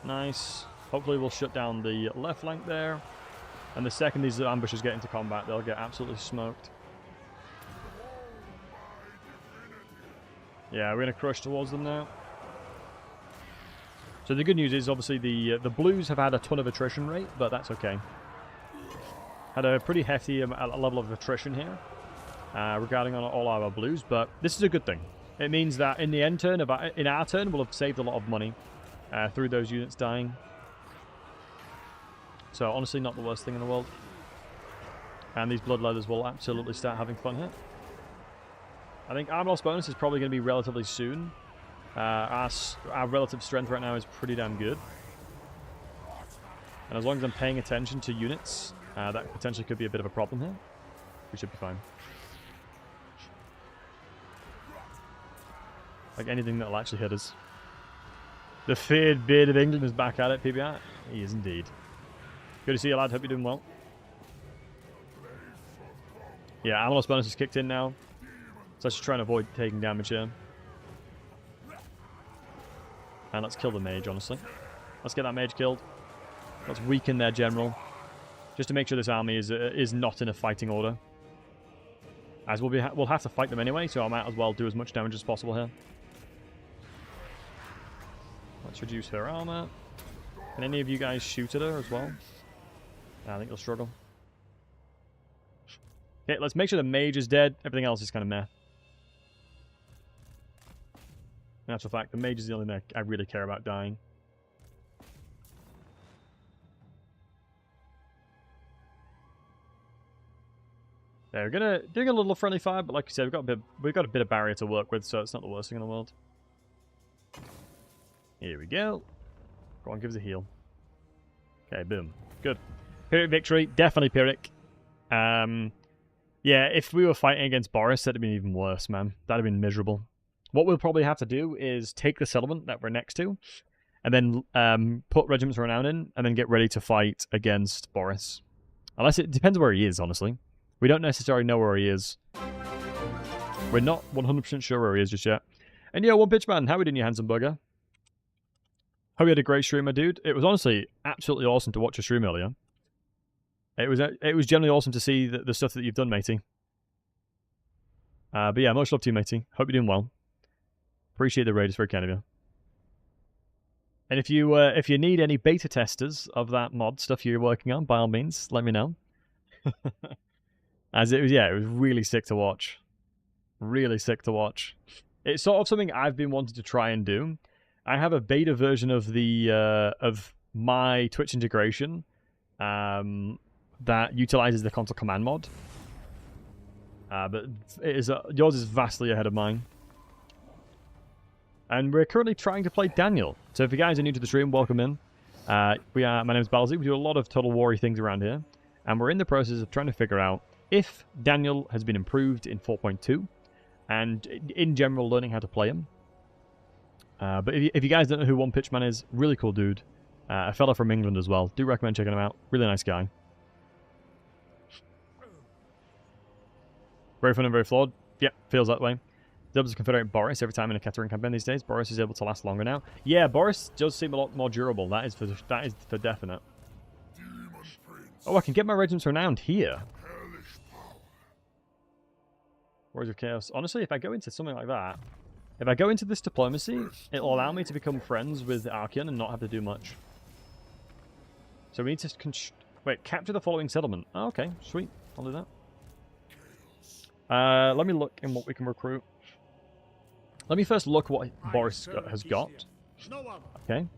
Nice. Hopefully we'll shut down the left flank there. And the second these ambushers get into combat, they'll get absolutely smoked. Yeah, we're going to crush towards them now. So the good news is, obviously, the Blues have had a ton of attrition rate, but that's okay. Had a pretty hefty level of attrition here regarding on all our Blues, but this is a good thing. It means that in the end turn, in our turn, we'll have saved a lot of money through those units dying. So honestly, not the worst thing in the world. And these Bloodleathers will absolutely start having fun here. I think armor loss bonus is probably going to be relatively soon. Our relative strength right now is pretty damn good. And as long as I'm paying attention to units, that potentially could be a bit of a problem here. We should be fine. Like anything that'll actually hit us. The feared beard of England is back at it, PBR. He is indeed. Good to see you, lad. Hope you're doing well. Yeah, armor loss bonus is kicked in now. So let's just try and avoid taking damage here. And let's kill the mage, honestly. Let's get that mage killed. Let's weaken their general. Just to make sure this army is not in a fighting order. As we'll have to fight them anyway, so I might as well do as much damage as possible here. Let's reduce her armor. Can any of you guys shoot at her as well? I think you'll struggle. Okay, let's make sure the mage is dead. Everything else is kind of meh. In actual fact, the mage is the only thing I really care about dying. They're doing a little friendly fire, but like I said, we've got a bit of barrier to work with, so it's not the worst thing in the world. Here we go. Go on, give us a heal. Okay, boom. Good. Pyrrhic victory, definitely Pyrrhic. Yeah, if we were fighting against Boris, that'd have been even worse, man. That'd have been miserable. What we'll probably have to do is take the settlement that we're next to, and then put regiments renown in, and then get ready to fight against Boris. Unless it depends where he is, honestly. We don't necessarily know where he is. We're not 100% sure where he is just yet. And yeah, One Pitch Man, how are we doing, you handsome bugger? Hope you had a great stream, my dude. It was honestly absolutely awesome to watch your stream earlier. It was generally awesome to see the stuff that you've done, matey. But yeah, much love to you, matey. Hope you're doing well. Appreciate the raid, it's very kind of you. And if you need any beta testers of that mod stuff you're working on, by all means, let me know. As it was, yeah, it was really sick to watch. Really sick to watch. It's sort of something I've been wanting to try and do. I have a beta version of of my Twitch integration that utilizes the console command mod. But yours is vastly ahead of mine. And we're currently trying to play Daniel. So if you guys are new to the stream, welcome in. My name is Battlesey. We do a lot of Total War-y things around here. And we're in the process of trying to figure out if Daniel has been improved in 4.2. And in general, learning how to play him. But if you guys don't know who One Pitch Man is, really cool dude. A fella from England as well. Do recommend checking him out. Really nice guy. Very fun and very flawed. Yep, feels that way. Able to confederate Boris every time in a Katarine campaign these days. Boris is able to last longer now. Yeah, Boris does seem a lot more durable. That is for definite. Oh, I can get my regiments renowned here. Warriors of Chaos. Honestly, if I go into something like that, if I go into this diplomacy, it'll allow me to become friends with Archeon and not have to do much. So we need to capture the following settlement. Oh, okay, sweet. I'll do that. Let me look in what we can recruit. Let me first look what Boris has got. Okay.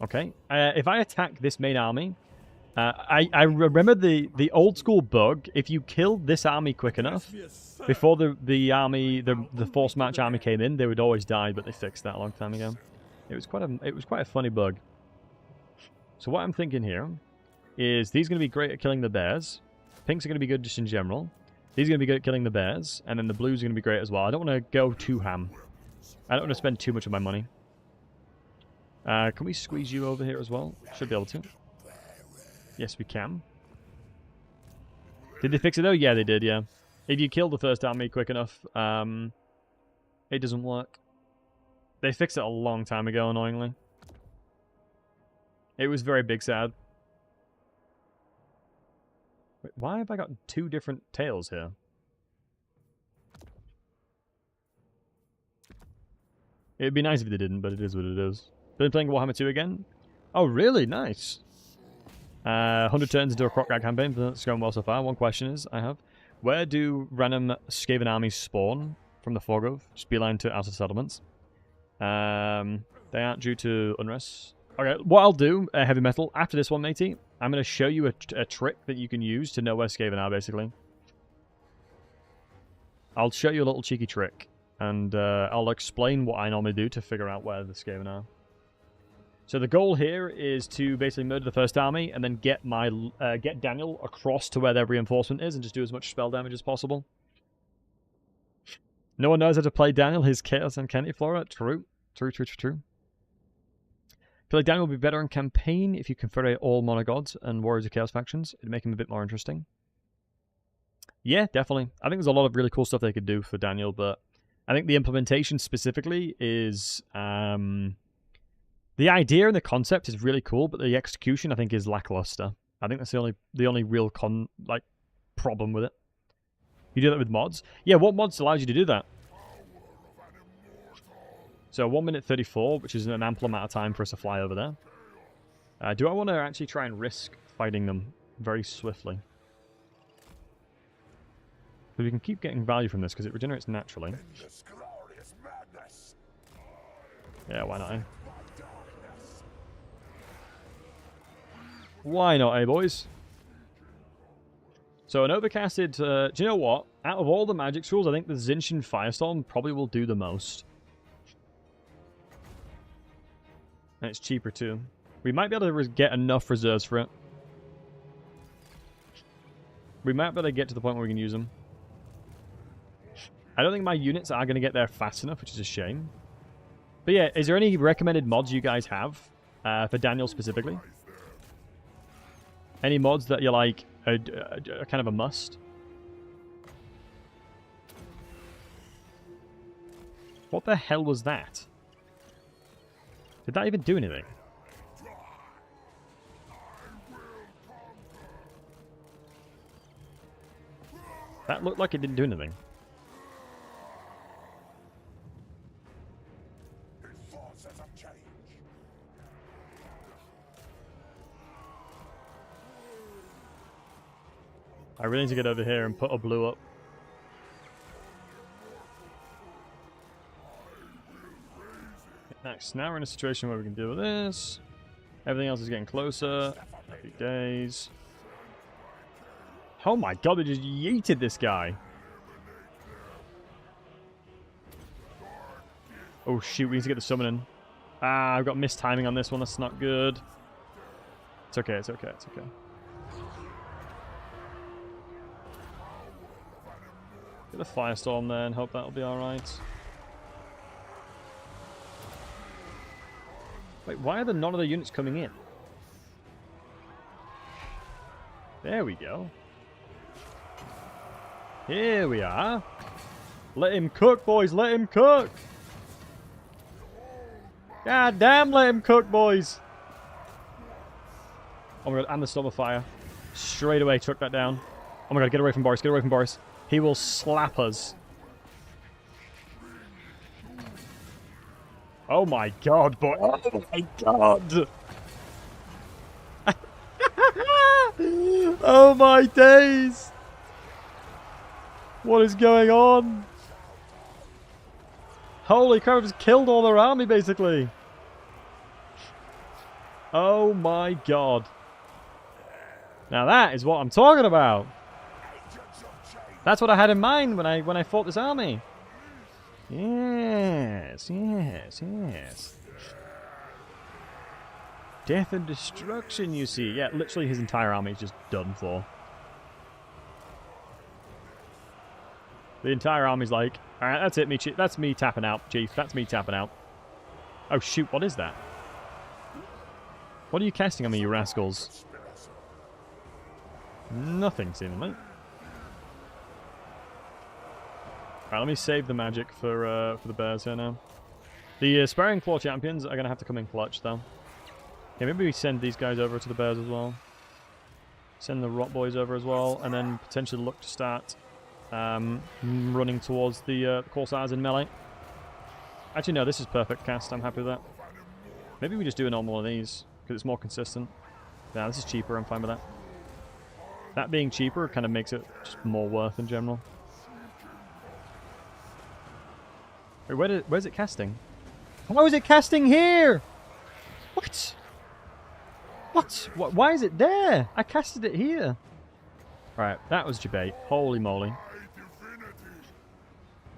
Okay. If I attack this main army, I remember the old school bug. If you killed this army quick enough, before the force march army came in, they would always die. But they fixed that a long time ago. It was quite a funny bug. So what I'm thinking here is these are going to be great at killing the bears. Pinks are going to be good just in general. These are going to be good at killing the bears, and then the blues are going to be great as well. I don't want to go too ham. I don't want to spend too much of my money. Can we squeeze you over here as well? Should be able to. Yes, we can. Did they fix it though? Yeah, they did, yeah. If you kill the first army quick enough, it doesn't work. They fixed it a long time ago, annoyingly. It was very big sad. Wait, why have I got two different tails here? It'd be nice if they didn't, but it is what it is. Been playing Warhammer 2 again. Oh, really? Nice. 100 turns into a Crockrat campaign. That's going well so far. One question is, I have, where do random Skaven armies spawn from the Forgrove? Just beeline to outer settlements. They aren't due to unrest. Okay, what I'll do, Heavy Metal, after this one, matey, I'm going to show you a trick that you can use to know where Skaven are, basically. I'll show you a little cheeky trick, and I'll explain what I normally do to figure out where the Skaven are. So the goal here is to basically murder the first army, and then get get Daniel across to where their reinforcement is, and just do as much spell damage as possible. No one knows how to play Daniel, his Chaos and Kenny Flora. True. True. I feel like Daniel would be better in campaign if you confederate all monogods and Warriors of Chaos factions. It'd make him a bit more interesting. Yeah, definitely. I think there's a lot of really cool stuff they could do for Daniel, but I think the implementation specifically is... the idea and the concept is really cool, but the execution, I think, is lackluster. I think that's the only real problem with it. You do that with mods? Yeah, what mods allows you to do that? So 1 minute 34, which is an ample amount of time for us to fly over there. Do I want to actually try and risk fighting them very swiftly? But we can keep getting value from this because it regenerates naturally. Yeah, why not, eh? Why not, eh, boys? So an overcasted... do you know what? Out of all the magic tools, I think the Tzeentch and Firestorm probably will do the most. And it's cheaper too. We might be able to get enough reserves for it. We might be able to get to the point where we can use them. I don't think my units are going to get there fast enough, which is a shame. But yeah, is there any recommended mods you guys have for Daniel specifically? Any mods that you're like a kind of a must? What the hell was that? Did that even do anything? That looked like it didn't do anything. I really need to get over here and put a blue up. Nice. Now we're in a situation where we can deal with this. Everything else is getting closer. Happy days. Oh my god, they just yeeted this guy. Oh shoot, we need to get the summoning. Ah, I've got missed timing on this one. That's not good. It's okay, it's okay, it's okay. Get the Firestorm there and hope that'll be alright. Wait, why are there none of the units coming in? There we go. Here we are. Let him cook, boys. Let him cook. God damn, let him cook, boys. Oh my god, and the Storm of Fire. Straight away took that down. Oh my god, get away from Boris. Get away from Boris. He will slap us. Oh my god, boy. Oh my god. Oh my days. What is going on? Holy crap, I've just killed all their army, basically. Oh my god. Now that is what I'm talking about. That's what I had in mind when I fought this army. Yes, yes, yes. Death and destruction, you see. Yeah, literally his entire army is just done for. The entire army's like, alright, that's it, that's me tapping out, Chief. That's me tapping out. Oh shoot, what is that? What are you casting on me, you rascals? Nothing, seemingly. Alright, let me save the magic for the bears here now. The Sparring Claw champions are going to have to come in clutch, though. Yeah, maybe we send these guys over to the bears as well. Send the Rot Boys over as well, and then potentially look to start running towards the Corsairs in melee. Actually, no, this is perfect cast. I'm happy with that. Maybe we just do a normal one of these, because it's more consistent. Yeah, this is cheaper, I'm fine with that. That being cheaper kind of makes it just more worth in general. Wait, where's it casting? How is it casting here? What? What? Why is it there? I casted it here. Right, that was debate. Holy moly.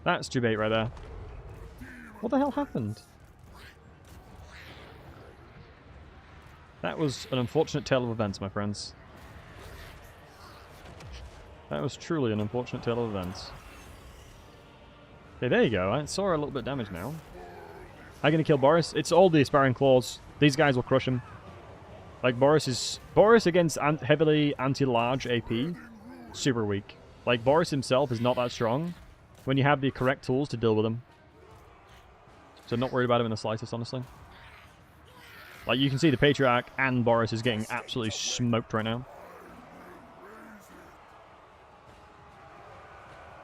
That's debate right there. What the hell happened? That was an unfortunate tale of events, my friends. That was truly an unfortunate tale of events. Okay, there you go. I saw a little bit of damage now. I'm gonna kill Boris. It's all the Aspiring Claws. These guys will crush him. Like, Boris against heavily anti-large AP, super weak. Like, Boris himself is not that strong when you have the correct tools to deal with him. So not worried about him in the slightest, honestly. Like, you can see the Patriarch and Boris is getting absolutely smoked right now.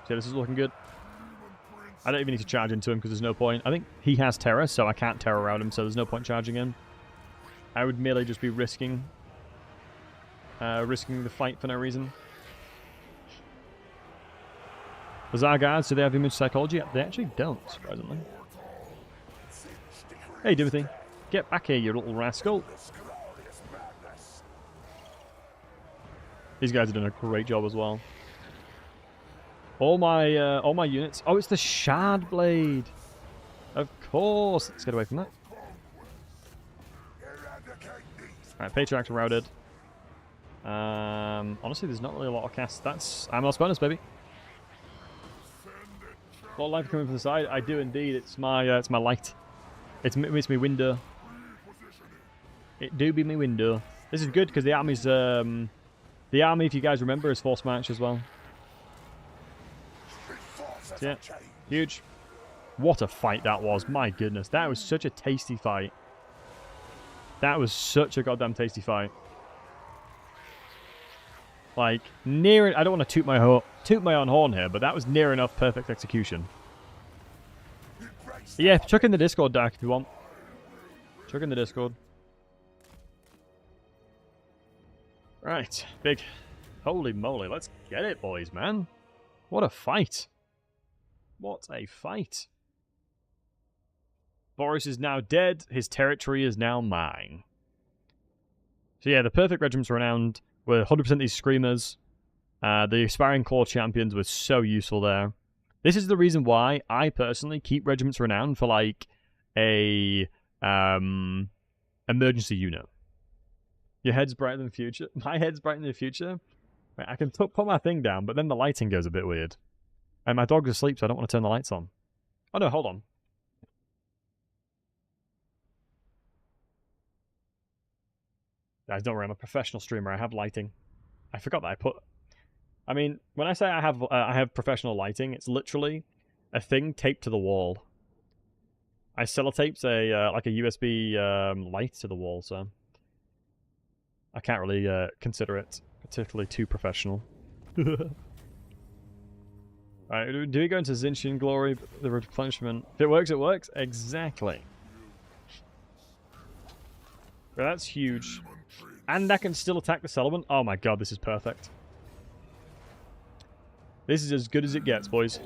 So this is looking good. I don't even need to charge into him because there's no point. I think he has terror, so I can't terror around him, so there's no point charging in. I would merely just be risking the fight for no reason. Bizarre guards, do they have image psychology? They actually don't, surprisingly. Hey, Timothy. Get back here, you little rascal. These guys are doing a great job as well. All my units. Oh, it's the Shard Blade. Of course. Let's get away from that. Alright, Patriarchs routed. Honestly, there's not really a lot of casts. That's Amor's bonus, baby. A lot of life coming from the side. I do indeed. It's my light. It's me window. It do be me window. This is good because the army's the army, if you guys remember, is force march as well. So yeah, huge. What a fight that was! My goodness, that was such a tasty fight. That was such a goddamn tasty fight. Like, near it. I don't want to toot my own horn here, but that was near enough perfect execution. Yeah, chuck in the Discord, Dark, if you want. Chuck in the Discord. Right, big. Holy moly, let's get it, boys, man. What a fight. What a fight. Boris is now dead. His territory is now mine. So yeah, the perfect regiments renowned were 100% these screamers. The Aspiring Claw champions were so useful there. This is the reason why I personally keep regiments renowned for like a emergency unit. Your head's brighter than the future. My head's brighter than the future. Wait, I can put my thing down, but then the lighting goes a bit weird. And my dog's asleep, so I don't want to turn the lights on. Oh no, hold on. Guys, don't worry, I'm a professional streamer. I have lighting. I forgot that I put... I mean, when I say I have professional lighting, it's literally a thing taped to the wall. I sellotaped like a USB light to the wall, so... I can't really consider it particularly too professional. Alright, do we go into Tzeentch glory? The replenishment. If it works, it works. Exactly. Well, that's huge. And I can still attack the settlement. Oh my god, this is perfect. This is as good as it gets, boys.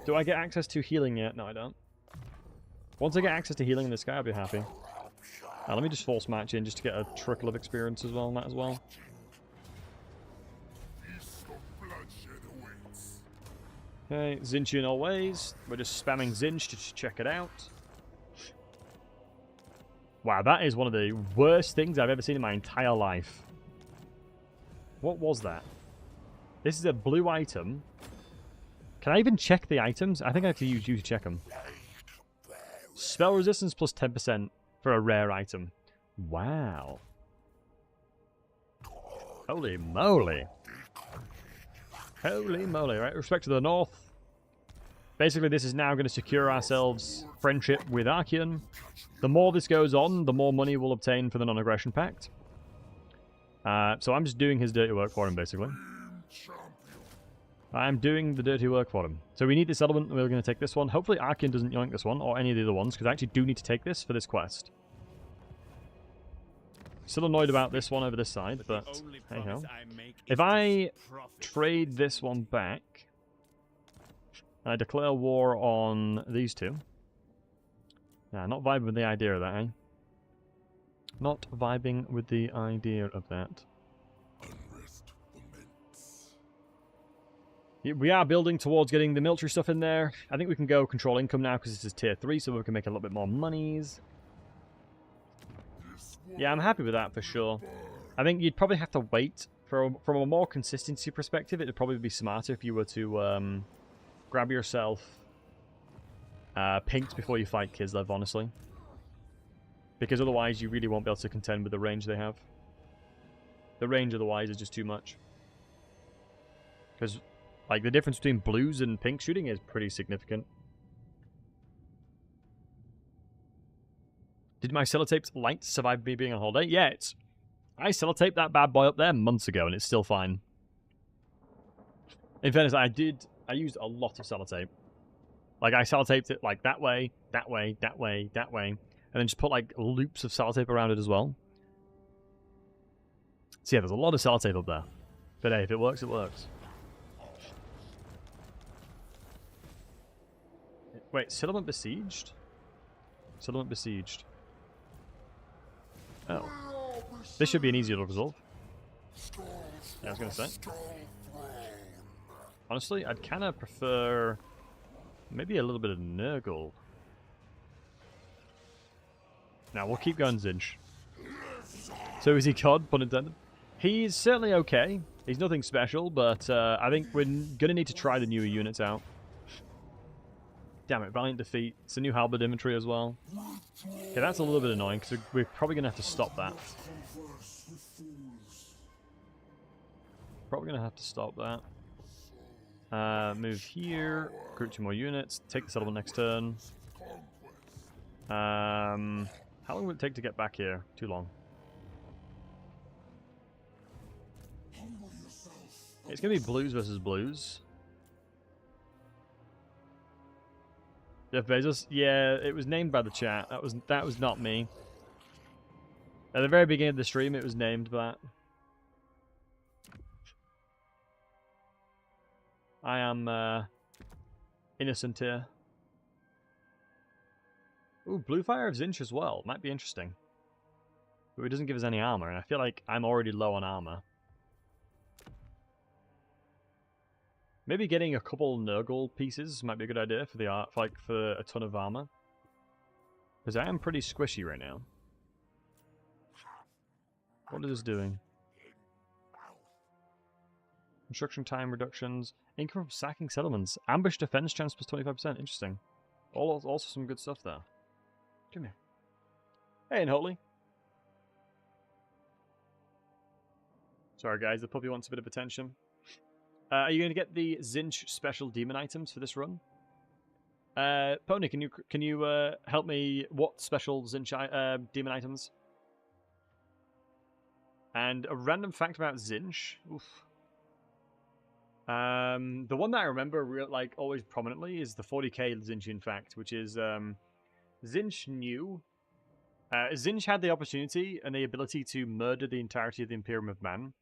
Do I get access to healing yet? No, I don't. Once I get access to healing in this guy, I'll be happy. Let me just force match in just to get a trickle of experience as well on that as well. Okay, Tzeentch in always. We're just spamming Tzeentch to check it out. Wow, that is one of the worst things I've ever seen in my entire life. What was that? This is a blue item. Can I even check the items? I think I have to use you to check them. Spell resistance plus 10% for a rare item. Wow. Holy moly. Holy moly. Right, respect to the north. Basically, this is now going to secure ourselves friendship with Archeon. The more this goes on, the more money we'll obtain for the non-aggression pact. So I'm just doing his dirty work for him, basically. I'm doing the dirty work for him. So we need this element, and we're going to take this one. Hopefully Archeon doesn't yoink this one, or any of the other ones, because I actually do need to take this for this quest. Still annoyed about this one over this side, but hey ho. If I trade this one back, and I declare war on these two. Yeah, not vibing with the idea of that, eh? Not vibing with the idea of that. We are building towards getting the military stuff in there. I think we can go control income now because this is tier 3, so we can make a little bit more monies. Yeah, I'm happy with that for sure. I think you'd probably have to wait. From a more consistency perspective, it would probably be smarter if you were to grab yourself pinked before you fight Kislev, honestly. Because otherwise you really won't be able to contend with the range they have. The range otherwise is just too much. Because, like, the difference between blues and pink shooting is pretty significant. Did my sellotaped light survive me being on holiday? Yeah, I sellotaped that bad boy up there months ago and it's still fine. In fairness, I used a lot of sellotape. Like, I sellotaped it, like, that way, that way, that way, that way. And then just put, like, loops of sellotape around it as well. So yeah, there's a lot of sellotape up there. But hey, if it works, it works. Wait, settlement besieged? Settlement besieged. Oh. This should be an easier to resolve. Yeah, I was going to say. Honestly, I'd kind of prefer maybe a little bit of Nurgle. Now, we'll keep going Tzeentch. So is he COD, pun intended? He's certainly okay. He's nothing special, but I think we're going to need to try the newer units out. Damn it, Valiant Defeat. It's a new Halberd inventory as well. Okay, that's a little bit annoying, because we're probably going to have to stop that. Probably going to have to stop that. Move here, recruit 2 more units, take the settlement next turn. How long will it take to get back here? Too long. It's going to be blues versus blues. Jeff Bezos? Yeah, it was named by the chat. That was not me. At the very beginning of the stream, it was named that. I am innocent here. Ooh, Blue Fire of Tzeentch as well. Might be interesting. But it doesn't give us any armor, and I feel like I'm already low on armor. Maybe getting a couple Nurgle pieces might be a good idea for the art, for a ton of armor. Because I am pretty squishy right now. What is this doing? Construction time reductions. Income from sacking settlements. Ambush defense chance plus 25%. Interesting. Also some good stuff there. Come here. Hey, Unholy. Sorry, guys. The puppy wants a bit of attention. Are you going to get the Tzeentch special demon items for this run? Pony, can you help me? What special Tzeentch demon items? And a random fact about Tzeentch. Oof. The one that I remember always prominently is the 40k Tzeentchian fact, which is Tzeentch knew. Tzeentch had the opportunity and the ability to murder the entirety of the Imperium of Man,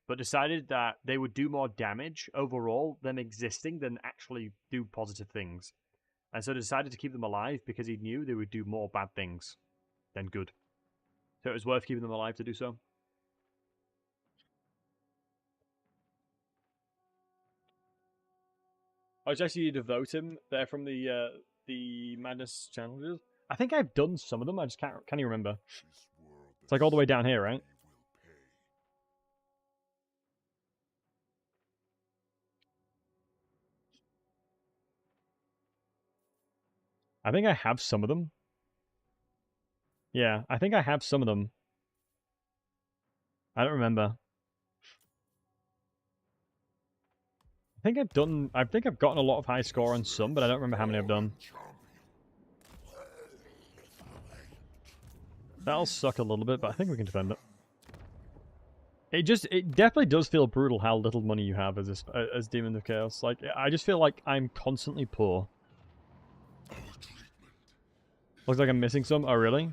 but decided that they would do more damage overall them existing than actually do positive things. And so decided to keep them alive because he knew they would do more bad things than good. So it was worth keeping them alive to do so. I was actually to vote him there from the Madness challenges. I think I've done some of them, I just can't even remember. It's like all the way down here, right? I think I have some of them. Yeah, I think I have some of them. I don't remember. I think I've gotten a lot of high score on some, but I don't remember how many I've done. That'll suck a little bit, but I think we can defend it. It definitely does feel brutal how little money you have as Demon of Chaos. Like, I just feel like I'm constantly poor. Looks like I'm missing some. Oh, really?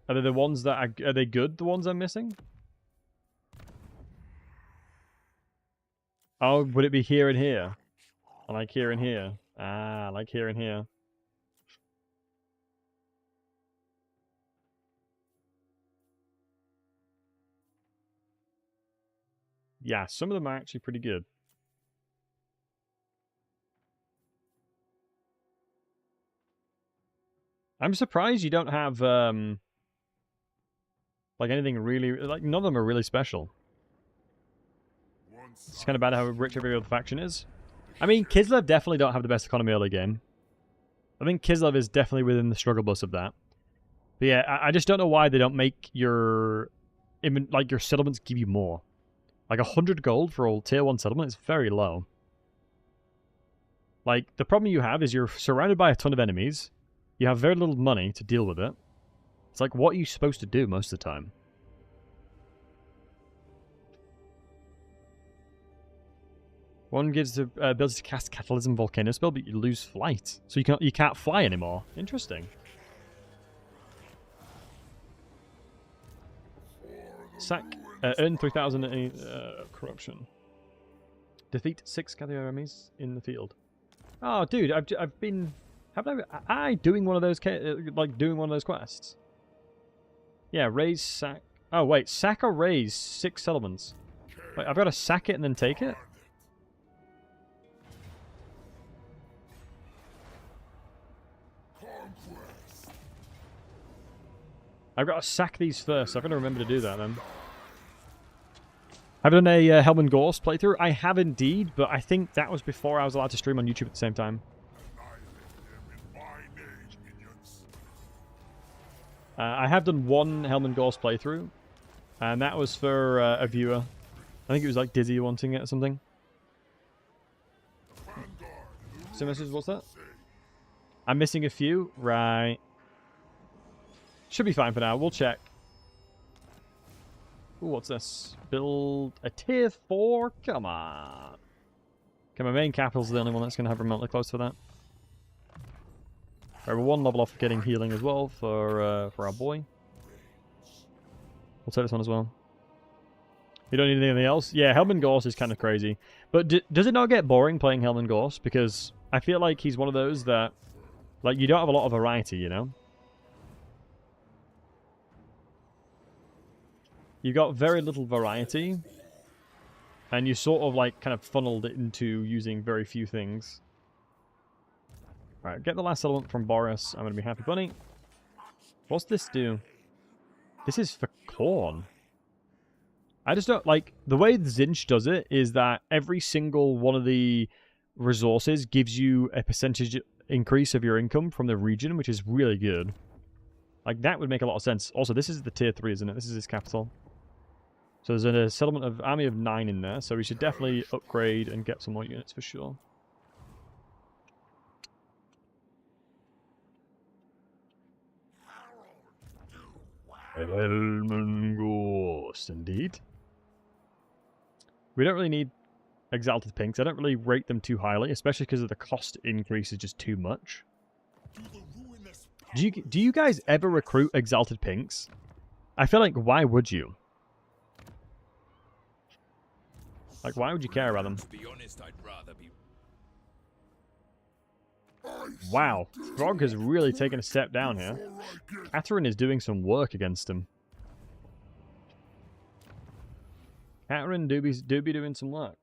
Are they the ones that are they good? The ones I'm missing? Oh, would it be here and here? I like here and here. Ah, I like here and here. Yeah, some of them are actually pretty good. I'm surprised you don't have like anything really, like none of them are really special. It's kind of bad how rich every other faction is. I mean, Kislev definitely don't have the best economy early game. I think Kislev is definitely within the struggle bus of that. But yeah, I just don't know why they don't make your settlements give you more. Like 100 gold for a tier 1 settlement is very low. Like, the problem you have is you're surrounded by a ton of enemies. You have very little money to deal with it. It's like, what are you supposed to do most of the time? One gives the ability to cast Catalysm Volcano spell, but you lose flight. So you can't fly anymore. Interesting. Sack. Earn 3,000 corruption. Defeat 6 Cathar enemies in the field. Oh, dude, I've been... Haven't I doing one of those, like, doing one of those quests? Yeah, raise, sack... Oh, wait, sack or raise 6 settlements. Wait, I've got to sack it and then take it? I've got to sack these first, so I've got to remember to do that then. I've done a Helman Gorst playthrough. I have indeed, but I think that was before I was allowed to stream on YouTube at the same time. I have done one Helman Gorst playthrough, and that was for a viewer. I think it was like Dizzy wanting it or something. So message, what's that? I'm missing a few? Right. Should be fine for now. We'll check. Ooh, what's this? Build a tier 4? Come on. Okay, my main capital's the only one that's going to have remotely close for that. Alright, we're 1 level off getting healing as well for our boy. We'll take this one as well. You don't need anything else? Yeah, Helman Gorst is kind of crazy. But does it not get boring playing Helman Gorst? Because I feel like he's one of those that, like, you don't have a lot of variety, you know? You got very little variety, and you sort of like kind of funneled it into using very few things. Alright, get the last settlement from Boris. I'm going to be happy bunny. What's this do? This is for corn. I just don't like the way the Tzeentch does it is that every single one of the resources gives you a percentage increase of your income from the region, which is really good. Like that would make a lot of sense. Also, this is the tier 3, isn't it? This is his capital. So there's a settlement of army of 9 in there, so we should definitely upgrade and get some more units for sure. Helman Gorst, indeed. We don't really need Exalted Pinks. I don't really rate them too highly, especially because of the cost increase is just too much. Do you guys ever recruit Exalted Pinks? I feel like, why would you? Like, why would you care about them? To be honest, I'd rather be... Wow, Frog has really taken a step down here. Catherine is doing some work against him. Catherine do be doing some work.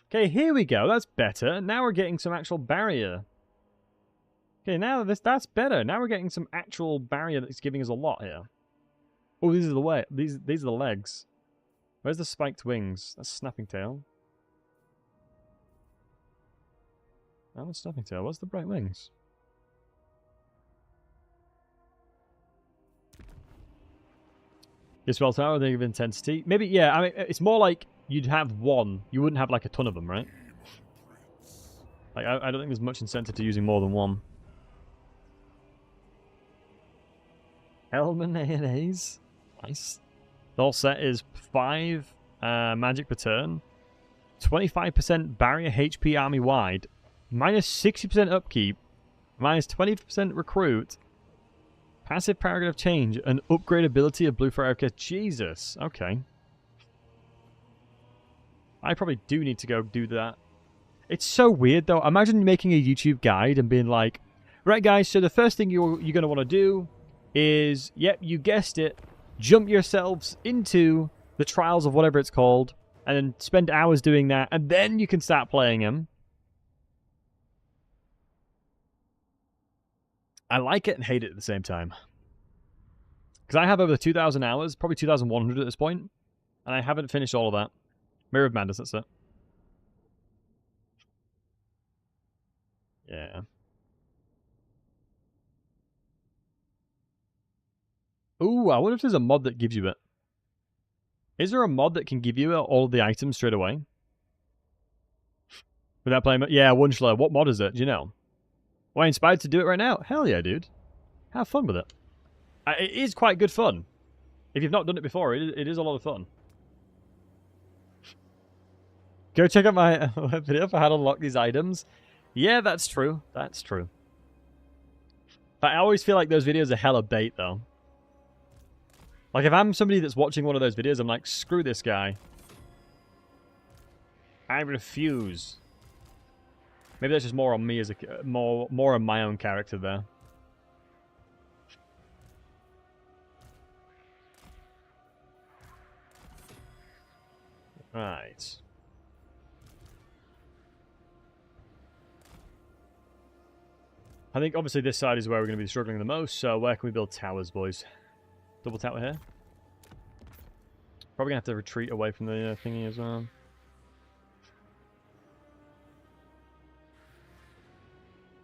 Okay, here we go. That's better. Now we're getting some actual barrier. Okay, now that's better. Now we're getting some actual barrier that's giving us a lot here. Oh, these are the way. These are the legs. Where's the spiked wings? That's Snapping Tail. Oh, that's Snapping Tail. What's the bright wings? Your spell tower, they give intensity. Maybe, yeah, I mean, it's more like you'd have one. You wouldn't have like a ton of them, right? Like, I don't think there's much incentive to using more than one. Helman A&As. Nice. The whole set is 5 magic per turn, 25% barrier HP army wide, minus 60% upkeep, minus 20% recruit, Passive paragraph change. An upgradability of blue fire. Okay, Jesus. Okay. I probably do need to go do that. It's so weird, though. Imagine making a YouTube guide and being like, right, guys, so the first thing you're going to want to do is, yep, you guessed it, jump yourselves into the trials of whatever it's called, and then spend hours doing that, and then you can start playing them. I like it and hate it at the same time. Because I have over 2,000 hours, probably 2,100 at this point, and I haven't finished all of that. Mirror of Madness, that's it. Yeah. Ooh, I wonder if there's a mod that gives you it. Is there a mod that can give you all of the items straight away? Without playing it? Yeah, Wunschler. What mod is it? Do you know? Am I inspired to do it right now? Hell yeah, dude. Have fun with it. It is quite good fun. If you've not done it before, it is a lot of fun. Go check out my video for how to unlock these items. Yeah, that's true. That's true. But I always feel like those videos are hella bait, though. Like, if I'm somebody that's watching one of those videos, I'm like, screw this guy. I refuse. Maybe that's just more on me as a... More on my own character there. Right. I think, obviously, this side is where we're going to be struggling the most, so where can we build towers, boys? Double tower here. Probably going to have to retreat away from the thingy as well.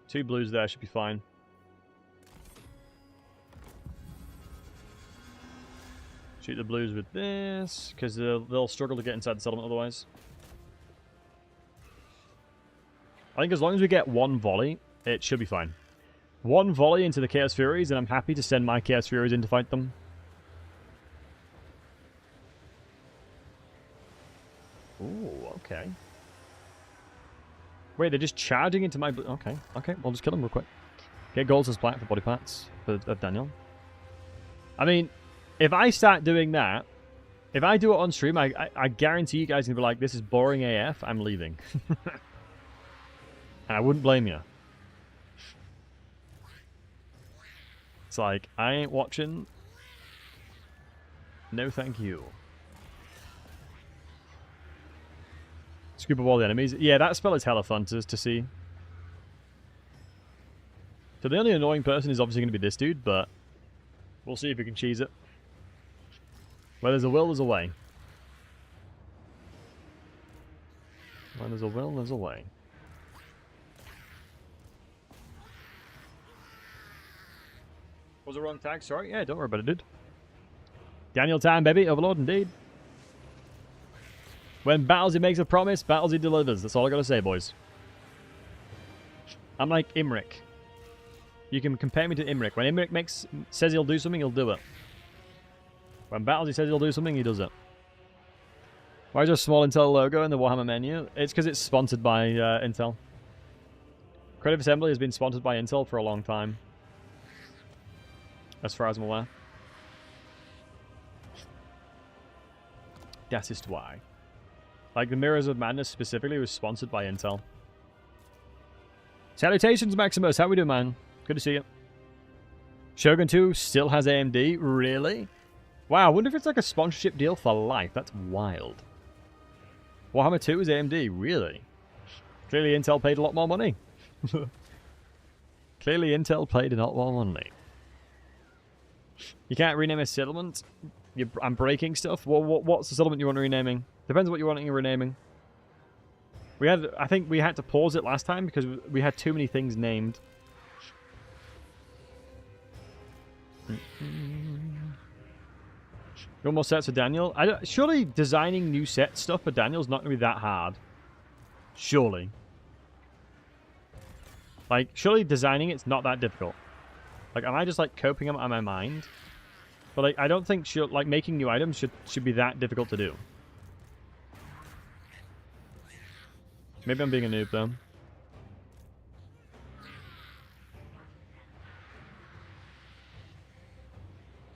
Two blues there should be fine. Shoot the blues with this, because they'll struggle to get inside the settlement otherwise. I think as long as we get one volley, it should be fine. One volley into the Chaos Furies, and I'm happy to send my Chaos Furies in to fight them. Ooh, okay. Wait, they're just charging into my... Okay, okay, we'll just kill them real quick. Get golds as plat for body parts of Daniel. I mean, if I start doing that, if I do it on stream, I guarantee you guys are going to be like, this is boring AF, I'm leaving. And I wouldn't blame you. It's like, I ain't watching. No thank you. Scoop of all the enemies. Yeah, that spell is hella fun to see. So the only annoying person is obviously going to be this dude, but we'll see if we can cheese it. Where there's a will, there's a way. Where there's a will, there's a way. Was the wrong tag? Sorry. Yeah, don't worry about it, dude. Daniel time, baby. Overlord, indeed. When Battlesey makes a promise, Battlesey delivers. That's all I gotta say, boys. I'm like Imric. You can compare me to Imric. When Imric says he'll do something, he'll do it. When Battlesey says he'll do something, he does it. Why is there a small Intel logo in the Warhammer menu? It's because it's sponsored by Intel. Creative Assembly has been sponsored by Intel for a long time. As far as I'm aware. That is why. Like, the Mirrors of Madness specifically was sponsored by Intel. Salutations, Maximus. How we doing, man? Good to see you. Shogun 2 still has AMD? Really? Wow, I wonder if it's like a sponsorship deal for life. That's wild. Warhammer 2 is AMD? Really? Clearly Intel paid a lot more money. Clearly Intel paid a lot more money. You can't rename a settlement? I'm breaking stuff? Well, what's the settlement you want renaming? Depends what you're wanting renaming. I think we had to pause it last time because we had too many things named. You want more sets for Daniel? Surely designing new set stuff for Daniel's not going to be that hard. Surely. Like, surely designing it's not that difficult. Like, am I just, like, coping them out of my mind? But, like, I don't think, like, making new items should be that difficult to do. Maybe I'm being a noob, though.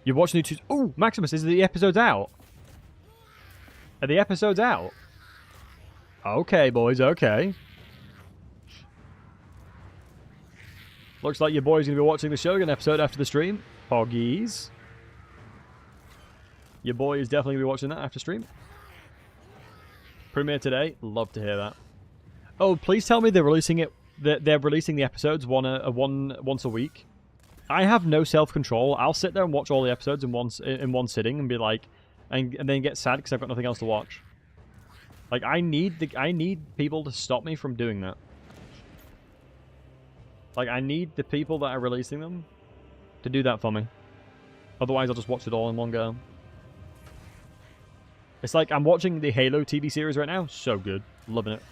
You're watching the... Ooh, Maximus, is the episodes out? Are the episodes out? Okay, boys, okay. Looks like your boy's going to be watching the Shogun episode after the stream. Poggies. Your boy is definitely going to be watching that after stream. Premiere today. Love to hear that. Oh, please tell me they're releasing it. They're releasing the episodes once a week. I have no self-control. I'll sit there and watch all the episodes in one sitting and be like, and then get sad because I've got nothing else to watch. Like I need people to stop me from doing that. Like I need the people that are releasing them to do that for me. Otherwise, I'll just watch it all in one go. It's like I'm watching the Halo TV series right now. So good, loving it.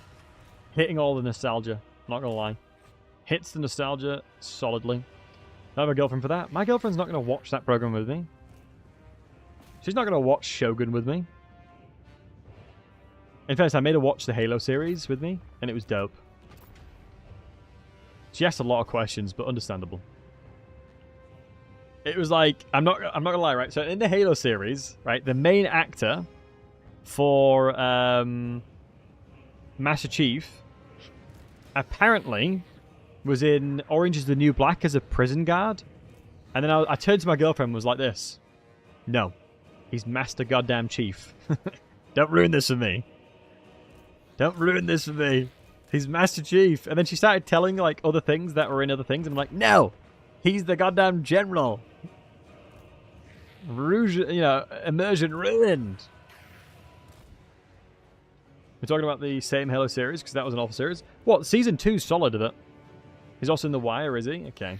Hitting all the nostalgia. Not gonna lie, hits the nostalgia solidly. I have a girlfriend for that. My girlfriend's not going to watch that program with me. She's not going to watch Shogun with me. In fact, I made her watch the Halo series with me, and it was dope. She asked a lot of questions, but understandable. It was like, I'm not gonna lie, right? So in the Halo series, right, the main actor for Master Chief apparently was in Orange is the New Black as a prison guard. And then I turned to my girlfriend and was like this. No. He's Master Goddamn Chief. Don't ruin this for me. Don't ruin this for me. He's Master Chief. And then she started telling like other things that were in other things. And I'm like, no. He's the goddamn general. Rouge, immersion ruined. We're talking about the same Halo series because that was an awful series. What? Season 2's solid of it. He's also in The Wire, is he? Okay.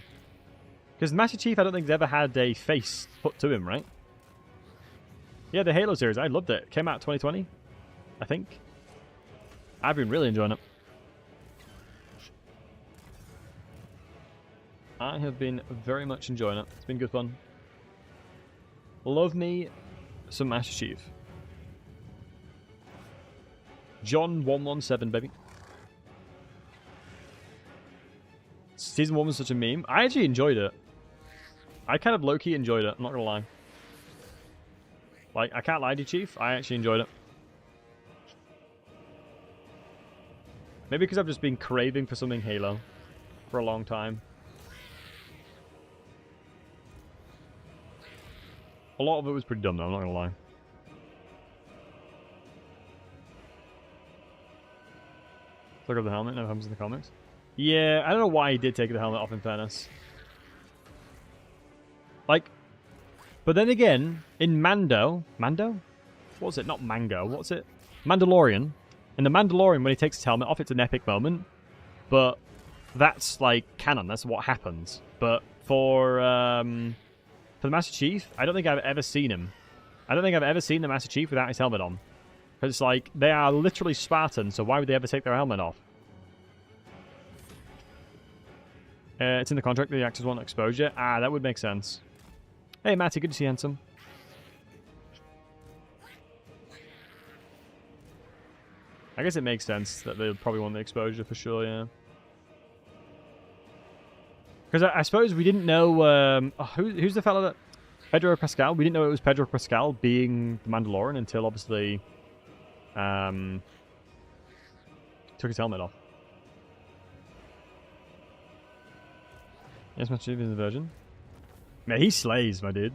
Because Master Chief, I don't think he's ever had a face put to him, right? Yeah, the Halo series, I loved it. Came out 2020, I think. I've been really enjoying it. I have been very much enjoying it. It's been good fun. Love me some Master Chief. John 117, baby. Season 1 was such a meme. I actually enjoyed it. I kind of low-key enjoyed it, I'm not gonna lie. Like, I can't lie to you, Chief. I actually enjoyed it. Maybe because I've just been craving for something Halo for a long time. A lot of it was pretty dumb, though, I'm not gonna lie. Look up the helmet, never happens in the comics. Yeah, I don't know why he did take the helmet off, in fairness. Like, but then again, in Mando? What was it? Not Mango, what's it? Mandalorian. In the Mandalorian, when he takes his helmet off, it's an epic moment. But that's, like, canon, that's what happens. But for the Master Chief, I don't think I've ever seen him. I don't think I've ever seen the Master Chief without his helmet on. Because it's like, they are literally Spartans, so why would they ever take their helmet off? It's in the contract that the actors want exposure. Ah, that would make sense. Hey, Matty, good to see you, handsome. I guess it makes sense that they'll probably want the exposure for sure, yeah. Because I suppose we didn't know... who's the fellow that... Pedro Pascal? We didn't know it was Pedro Pascal being the Mandalorian until, obviously... took his helmet off. Yes, Master Chief is the Virgin. Man, he slays, my dude.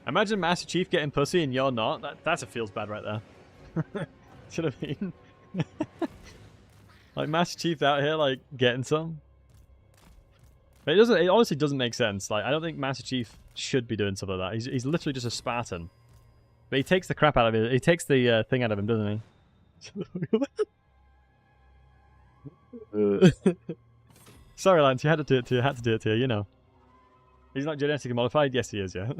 Imagine Master Chief getting pussy and you're not. That's a feels bad right there. Should have been. Like Master Chief out here, like getting some. But it doesn't. It honestly doesn't make sense. Like I don't think Master Chief should be doing stuff like that. He's literally just a Spartan. But he takes the crap out of it. He takes the thing out of him, doesn't he? Sorry, Lance, you had to do it to you. Had to do it to you. You know. He's not genetically modified. Yes, he is. Yeah.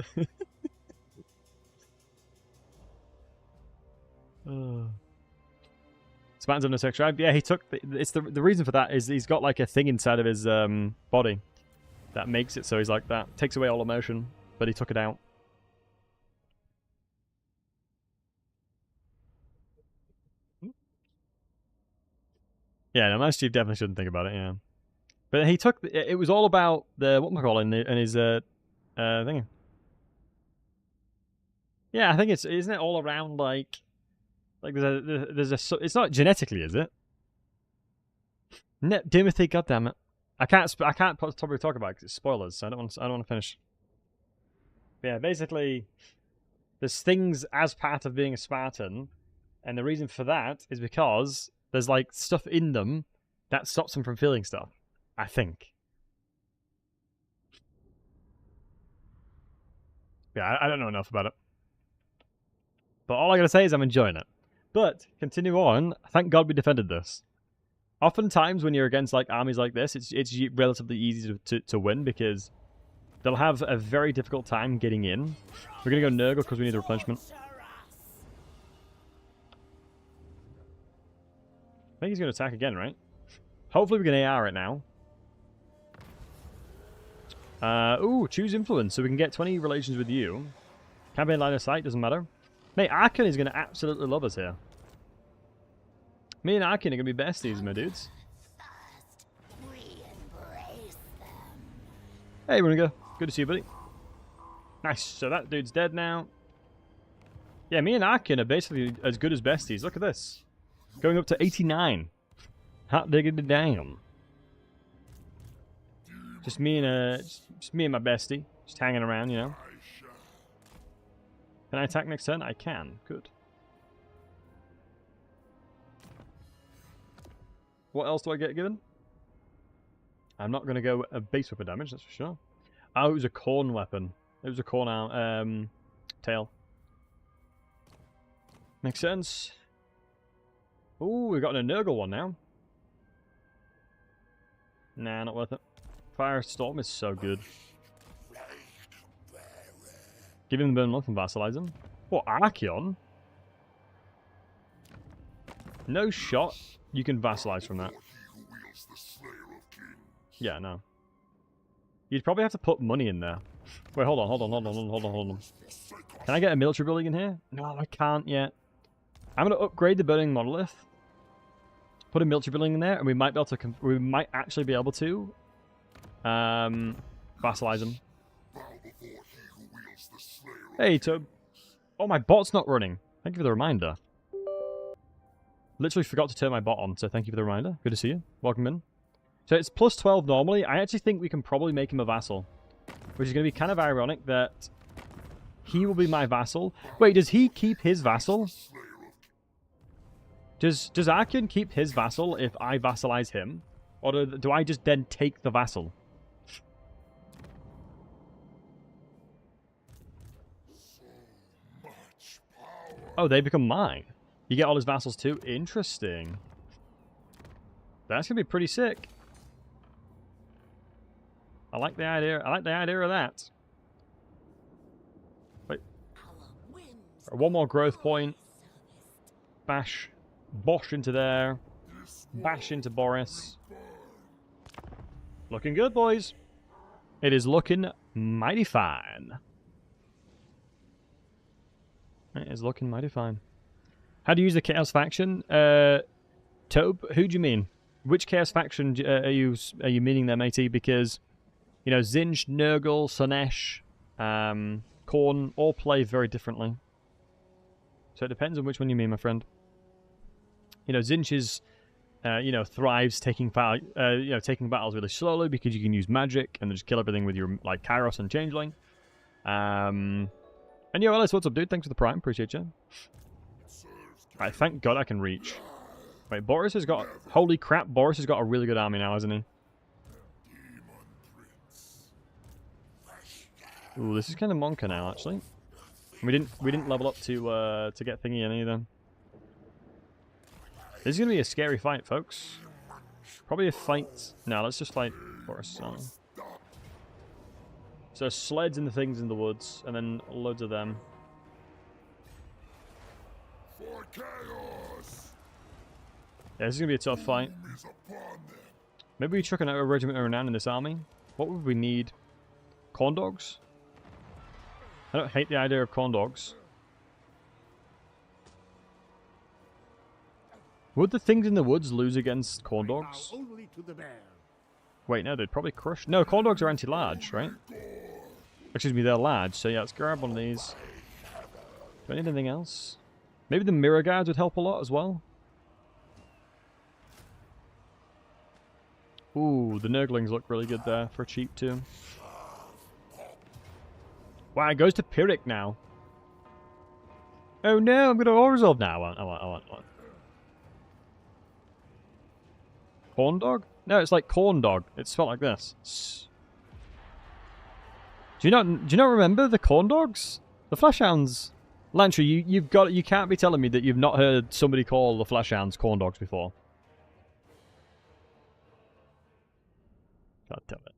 Spartans have no sex drive. Yeah, he took. It's the reason for that is he's got like a thing inside of his body that makes it so he's like that. Takes away all emotion, but he took it out. Yeah, no, Master Chief definitely shouldn't think about it. Yeah. But he took... It was all about the... What am I calling it? And his... thing. Yeah, I think it's... Isn't it all around, like... Like, there's a... It's not genetically, is it? Timothy, goddammit. I can't probably talk about it because it's spoilers, so I don't want to finish. But yeah, basically, there's things as part of being a Spartan, and the reason for that is because there's, like, stuff in them that stops them from feeling stuff. I think. Yeah, I don't know enough about it. But all I gotta say is I'm enjoying it. But, continue on, thank God we defended this. Oftentimes when you're against like armies like this, it's relatively easy to win because they'll have a very difficult time getting in. We're gonna go Nurgle because we need the replenishment. I think he's gonna attack again, right? Hopefully we can AR it now. Ooh, choose influence, so we can get 20 relations with you. Campaign line of sight, doesn't matter. Mate, Arkan is going to absolutely love us here. Me and Arkan are going to be besties, my dudes. Hey, Runiga. Good to see you, buddy. Nice. So that dude's dead now. Yeah, me and Arkan are basically as good as besties. Look at this. Going up to 89. Hot diggity damn. Just me and my bestie. Just hanging around, you know. Can I attack next turn? I can. Good. What else do I get given? I'm not going to go a base weapon damage, that's for sure. Oh, it was a corn weapon. It was a corn tail. Makes sense. Ooh, we've got a Nurgle one now. Nah, not worth it. Firestorm is so good. Give him the burn month and vassalize him. What, Archeon? No shot. You can vassalize from that. Yeah, no. You'd probably have to put money in there. Wait, hold on. Can I get a military building in here? No, I can't yet. I'm going to upgrade the burning monolith. Put a military building in there, and we might be able to. We might actually be able to vassalize him. Hey, Tub. Oh, my bot's not running. Thank you for the reminder. Literally forgot to turn my bot on, so thank you for the reminder. Good to see you. Welcome in. So it's plus 12 normally. I actually think we can probably make him a vassal. Which is going to be kind of ironic that he will be my vassal. Wait, does he keep his vassal? Does Arkin keep his vassal if I vassalize him? Or do I just then take the vassal? Oh, they become mine. You get all his vassals too? Interesting. That's going to be pretty sick. I like the idea. I like the idea of that. Wait. One more growth point. Bash. Bosh into there. Bash into Boris. Looking good, boys. It is looking mighty fine. It is looking mighty fine. How do you use the Chaos faction? Tobe, who do you mean? Which Chaos faction are you meaning there, matey? Because, you know, Tzeentch, Nurgle, Slaanesh, Khorne all play very differently. So it depends on which one you mean, my friend. You know, Tzeentch is, you know, thrives taking battles really slowly because you can use magic and just kill everything with your like Kairos and Changeling. And yo, Alice, what's up, dude? Thanks for the prime, appreciate you. Alright, thank God I can reach. Wait, Boris has got... Holy crap, Boris has got a really good army now, hasn't he? Ooh, this is kind of monka now, actually. We didn't level up to get thingy in either. This is going to be a scary fight, folks. Probably a fight... No, let's just fight Boris. So sleds and the things in the woods, and then loads of them. Yeah, this is going to be a tough fight. Maybe we chuck a regiment around in this army. What would we need? Corn dogs? I don't hate the idea of corn dogs. Would the things in the woods lose against corn dogs? Only to the bear. Wait, no, they'd probably crush... No, corn dogs are anti-large, right? Excuse me, they're large. So yeah, let's grab one of these. Do I need anything else? Maybe the mirror guards would help a lot as well. Ooh, the Nurglings look really good there for cheap too. Wow, it goes to Pyrrhic now. Oh no, I'm going to auto-resolve now. I want. Corn dog? No, it's like corn dog. It's spelled like this. Do you not remember the corn dogs? The fleshhounds. Lantry, you can't be telling me that you've not heard somebody call the fleshhounds corn dogs before. God damn it.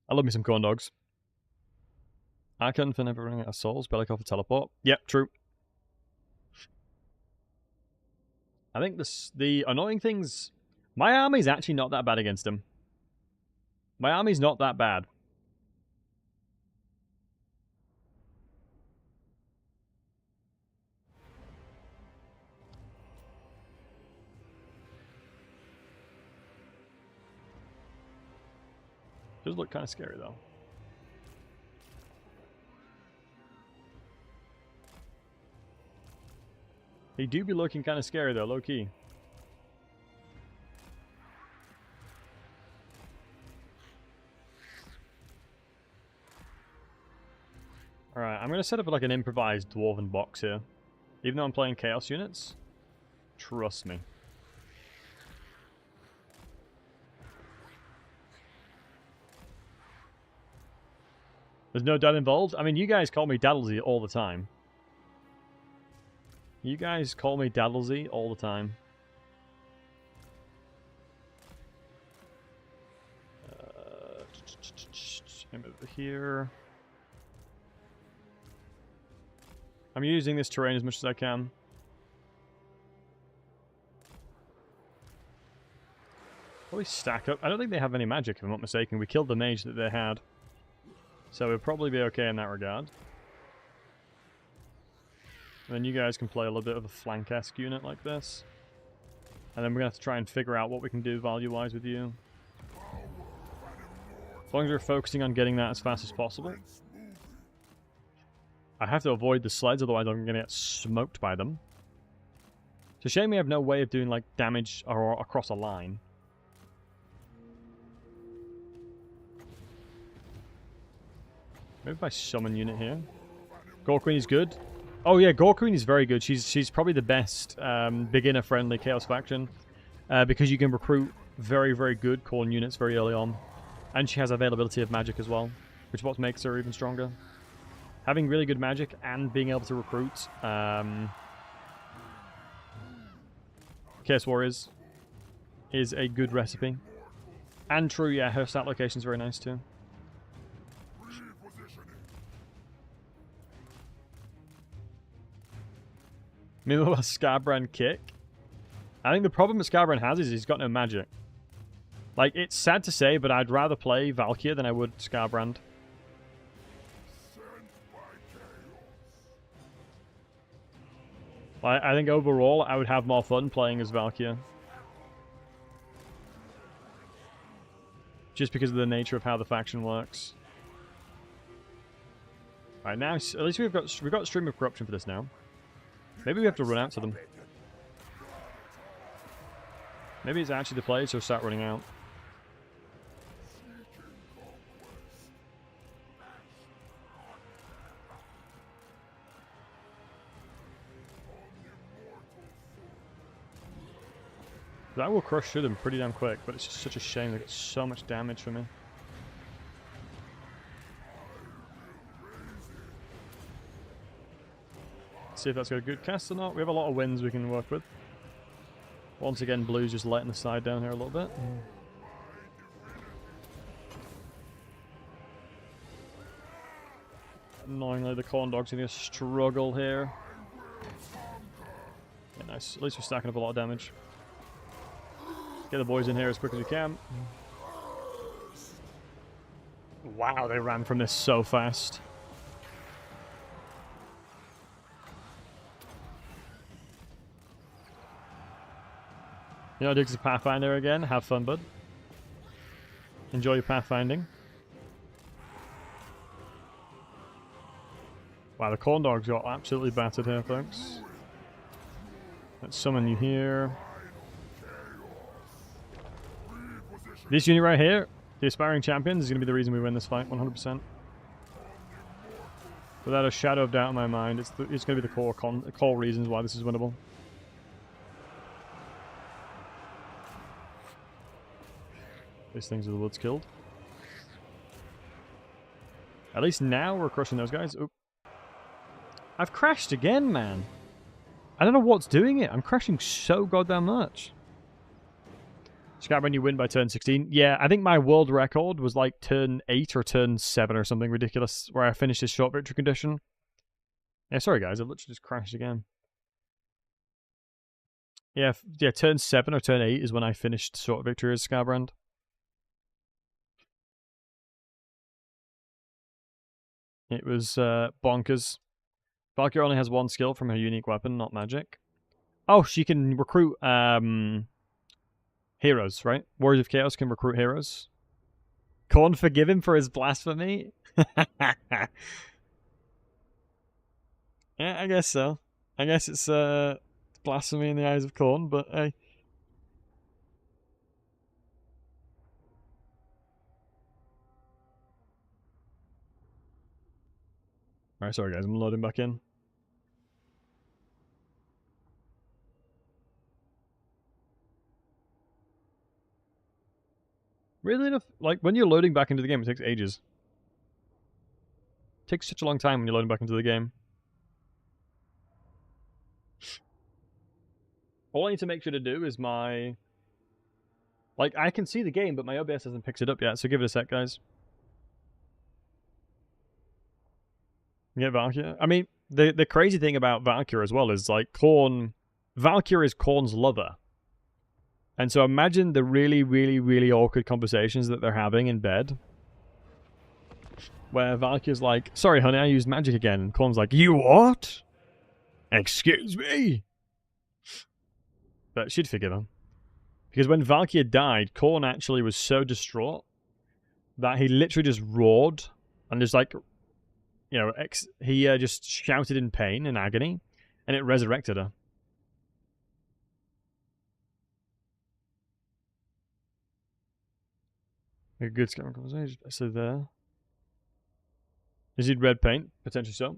I love me some corn dogs. Arcan for never running out of souls. Bellico for teleport. Yep, true. I think the annoying things... My army's actually not that bad against him. My army's not that bad. Does look kind of scary though. He do be looking kind of scary though, low key. Alright, I'm going to set up like an improvised dwarven box here. Even though I'm playing chaos units. Trust me. There's no dad involved? I mean, you guys call me Battlesey all the time. You guys call me Battlesey all the time. I'm over here. I'm using this terrain as much as I can. Probably stack up. I don't think they have any magic, if I'm not mistaken. We killed the mage that they had. So we'll probably be okay in that regard. And then you guys can play a little bit of a flank-esque unit like this. And then we're going to have to try and figure out what we can do value-wise with you. As long as we're focusing on getting that as fast as possible. I have to avoid the sleds, otherwise I'm going to get smoked by them. It's a shame we have no way of doing like damage or across a line. Maybe if I summon unit here. Gore Queen is good. Oh yeah, Gore Queen is very good. She's probably the best beginner-friendly Chaos faction. Because you can recruit very, very good Khorne units very early on. And she has availability of magic as well. Which is what makes her even stronger. Having really good magic and being able to recruit Chaos Warriors is a good recipe. And true, yeah, her stat location is very nice too. Mimo a Scarbrand kick. I think the problem that Scarbrand has is he's got no magic. Like, it's sad to say, but I'd rather play Valkyr than I would Scarbrand. I think overall, I would have more fun playing as Valkyr. Just because of the nature of how the faction works. Right now, at least we've got Stream of Corruption for this now. Maybe we have to run out to them. Maybe it's actually the play, so start running out. That will crush through them pretty damn quick, but it's just such a shame they get so much damage from me. See if that's got a good cast or not. We have a lot of wins we can work with. Once again, blue's just letting the side down here a little bit. Annoyingly, the corn dogs are going to struggle here. Yeah, nice. At least we're stacking up a lot of damage. Get the boys in here as quick as we can. Wow, they ran from this so fast. You know, Diggs is Pathfinder again. Have fun, bud. Enjoy your pathfinding. Wow, the corn dogs got absolutely battered here, folks. Let's summon you here. This unit right here, the Aspiring Champions, is going to be the reason we win this fight, 100%. Without a shadow of doubt in my mind, it's going to be the core reasons why this is winnable. These things are the woods killed. At least now we're crushing those guys. Oop. I've crashed again, man. I don't know what's doing it. I'm crashing so goddamn much. Scab when you win by turn 16. Yeah, I think my world record was like turn 8 or turn 7 or something ridiculous where I finished this short victory condition. Yeah, sorry guys, I've literally just crashed again. Yeah, turn 7 or turn 8 is when I finished short victory as Scabrand. It was bonkers. Valkyrie only has one skill from her unique weapon, not magic. Oh, she can recruit heroes, right? Warriors of Chaos can recruit heroes. Khorne forgive him for his blasphemy? Yeah, I guess so. I guess it's blasphemy in the eyes of Khorne, but hey. Alright, sorry guys, I'm loading back in. Really enough, like when you're loading back into the game, it takes ages. It takes such a long time when you're loading back into the game. All I need to make sure to do is my... Like, I can see the game, but my OBS hasn't picked it up yet, so give it a sec, guys. Get Valkyrie. I mean, the crazy thing about Valkyrie as well is, like, Khorne... Valkyrie is Khorne's lover. And so imagine the really, really, really awkward conversations that they're having in bed. Where Valkyrie's like, sorry honey, I used magic again. And Khorne's like, you what? Excuse me? But she'd forgive him. Because when Valkyrie died, Khorne actually was so distraught that he literally just roared. And just like, you know, he just shouted in pain and agony. And it resurrected her. A good scam conversation. So there. Is it red paint? Potentially so.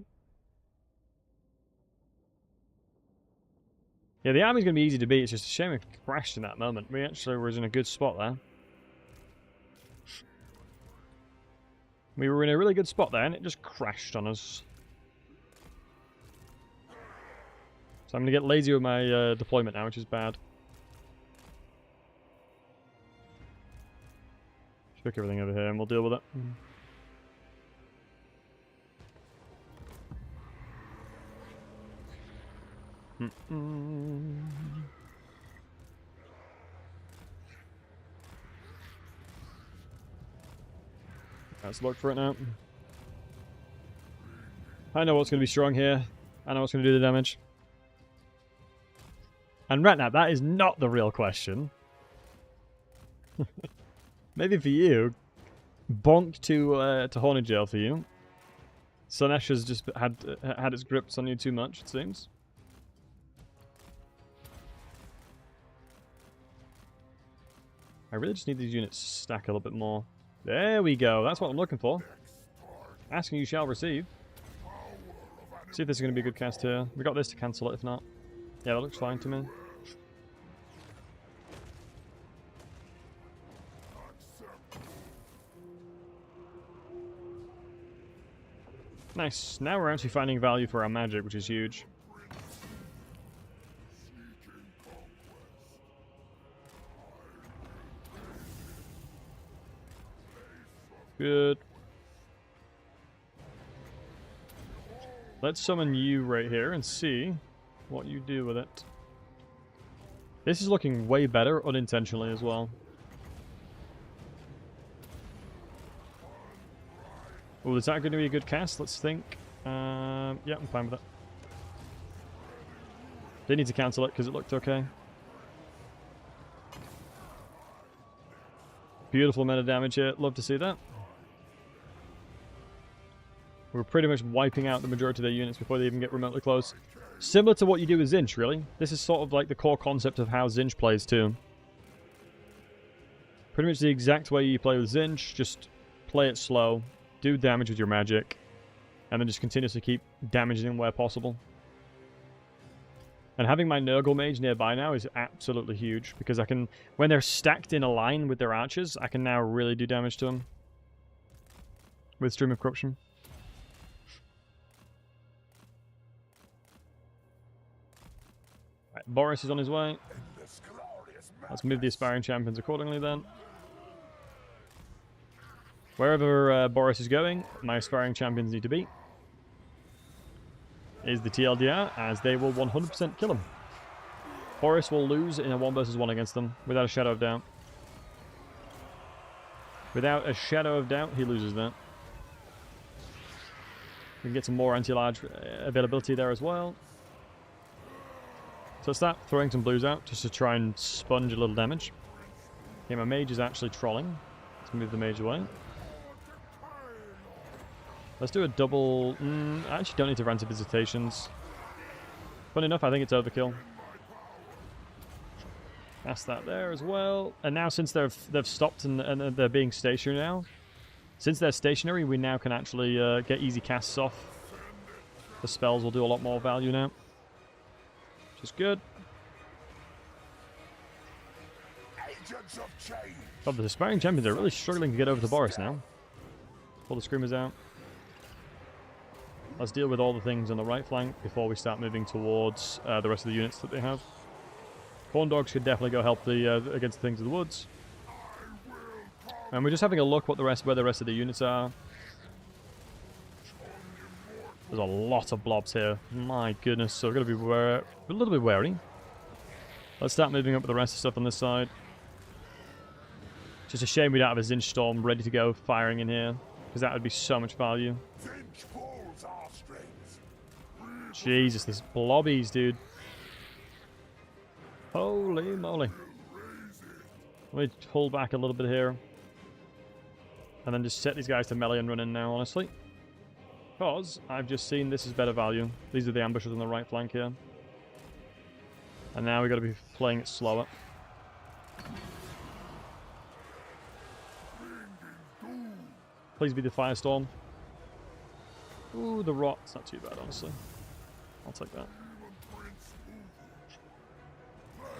Yeah, the army's going to be easy to beat. It's just a shame we crashed in that moment. We actually were in a good spot there. We were in a really good spot there, and it just crashed on us. So I'm going to get lazy with my deployment now, which is bad. Pick everything over here and we'll deal with it. Let's look for it now. I know what's going to be strong here. I know what's going to do the damage. And right now, that is not the real question. Maybe for you, bonk to Horny Jail for you. Slanesh has just had its grips on you too much, it seems. I really just need these units to stack a little bit more. There we go. That's what I'm looking for. Asking you shall receive. See if this is going to be a good cast here. We got this to cancel it if not. Yeah, that looks fine to me. Nice. Now we're actually finding value for our magic, which is huge. Good. Let's summon you right here and see what you do with it. This is looking way better unintentionally as well. Oh, is that going to be a good cast? Let's think. Yeah, I'm fine with it. They need to cancel it because it looked okay. Beautiful amount of damage here. Love to see that. We're pretty much wiping out the majority of their units before they even get remotely close. Similar to what you do with Tzeentch, really. This is sort of like the core concept of how Tzeentch plays too. Pretty much the exact way you play with Tzeentch, just play it slow, do damage with your magic, and then just continuously keep damaging them where possible. And having my Nurgle Mage nearby now is absolutely huge, because I can, when they're stacked in a line with their archers, I can now really do damage to them with Stream of Corruption. Right, Boris is on his way. Let's move the Aspiring Champions accordingly then. Wherever Boris is going, my Aspiring Champions need to be. Is the TLDR, as they will 100% kill him. Boris will lose in a 1 versus 1 against them, without a shadow of doubt. Without a shadow of doubt, he loses that. We can get some more anti-large availability there as well. So start throwing some blues out, just to try and sponge a little damage. Okay, my mage is actually trolling. Let's move the mage away. Let's do a double... I actually don't need to run to visitations. Funny enough, I think it's overkill. That's that there as well. And now since they've stopped and they're being stationary now, since they're stationary, we now can actually get easy casts off. The spells will do a lot more value now, which is good. But the Aspiring Champions are really struggling to get over to Boris now. Pull the Screamers out. Let's deal with all the things on the right flank before we start moving towards the rest of the units that they have. Corn Dogs should definitely go help the against the things of the woods. And we're just having a look where the rest of the units are. There's a lot of blobs here. My goodness, so we're going to be a little bit wary. Let's start moving up with the rest of the stuff on this side. Just a shame we don't have a Tzeentch Storm ready to go firing in here, because that would be so much value. Jesus, there's blobbies, dude. Holy moly. Let me pull back a little bit here. And then just set these guys to melee and run in now, honestly. Because I've just seen this is better value. These are the ambushers on the right flank here. And now we've got to be playing it slower. Please be the Firestorm. Ooh, the Rot's not too bad, honestly. I'll take that.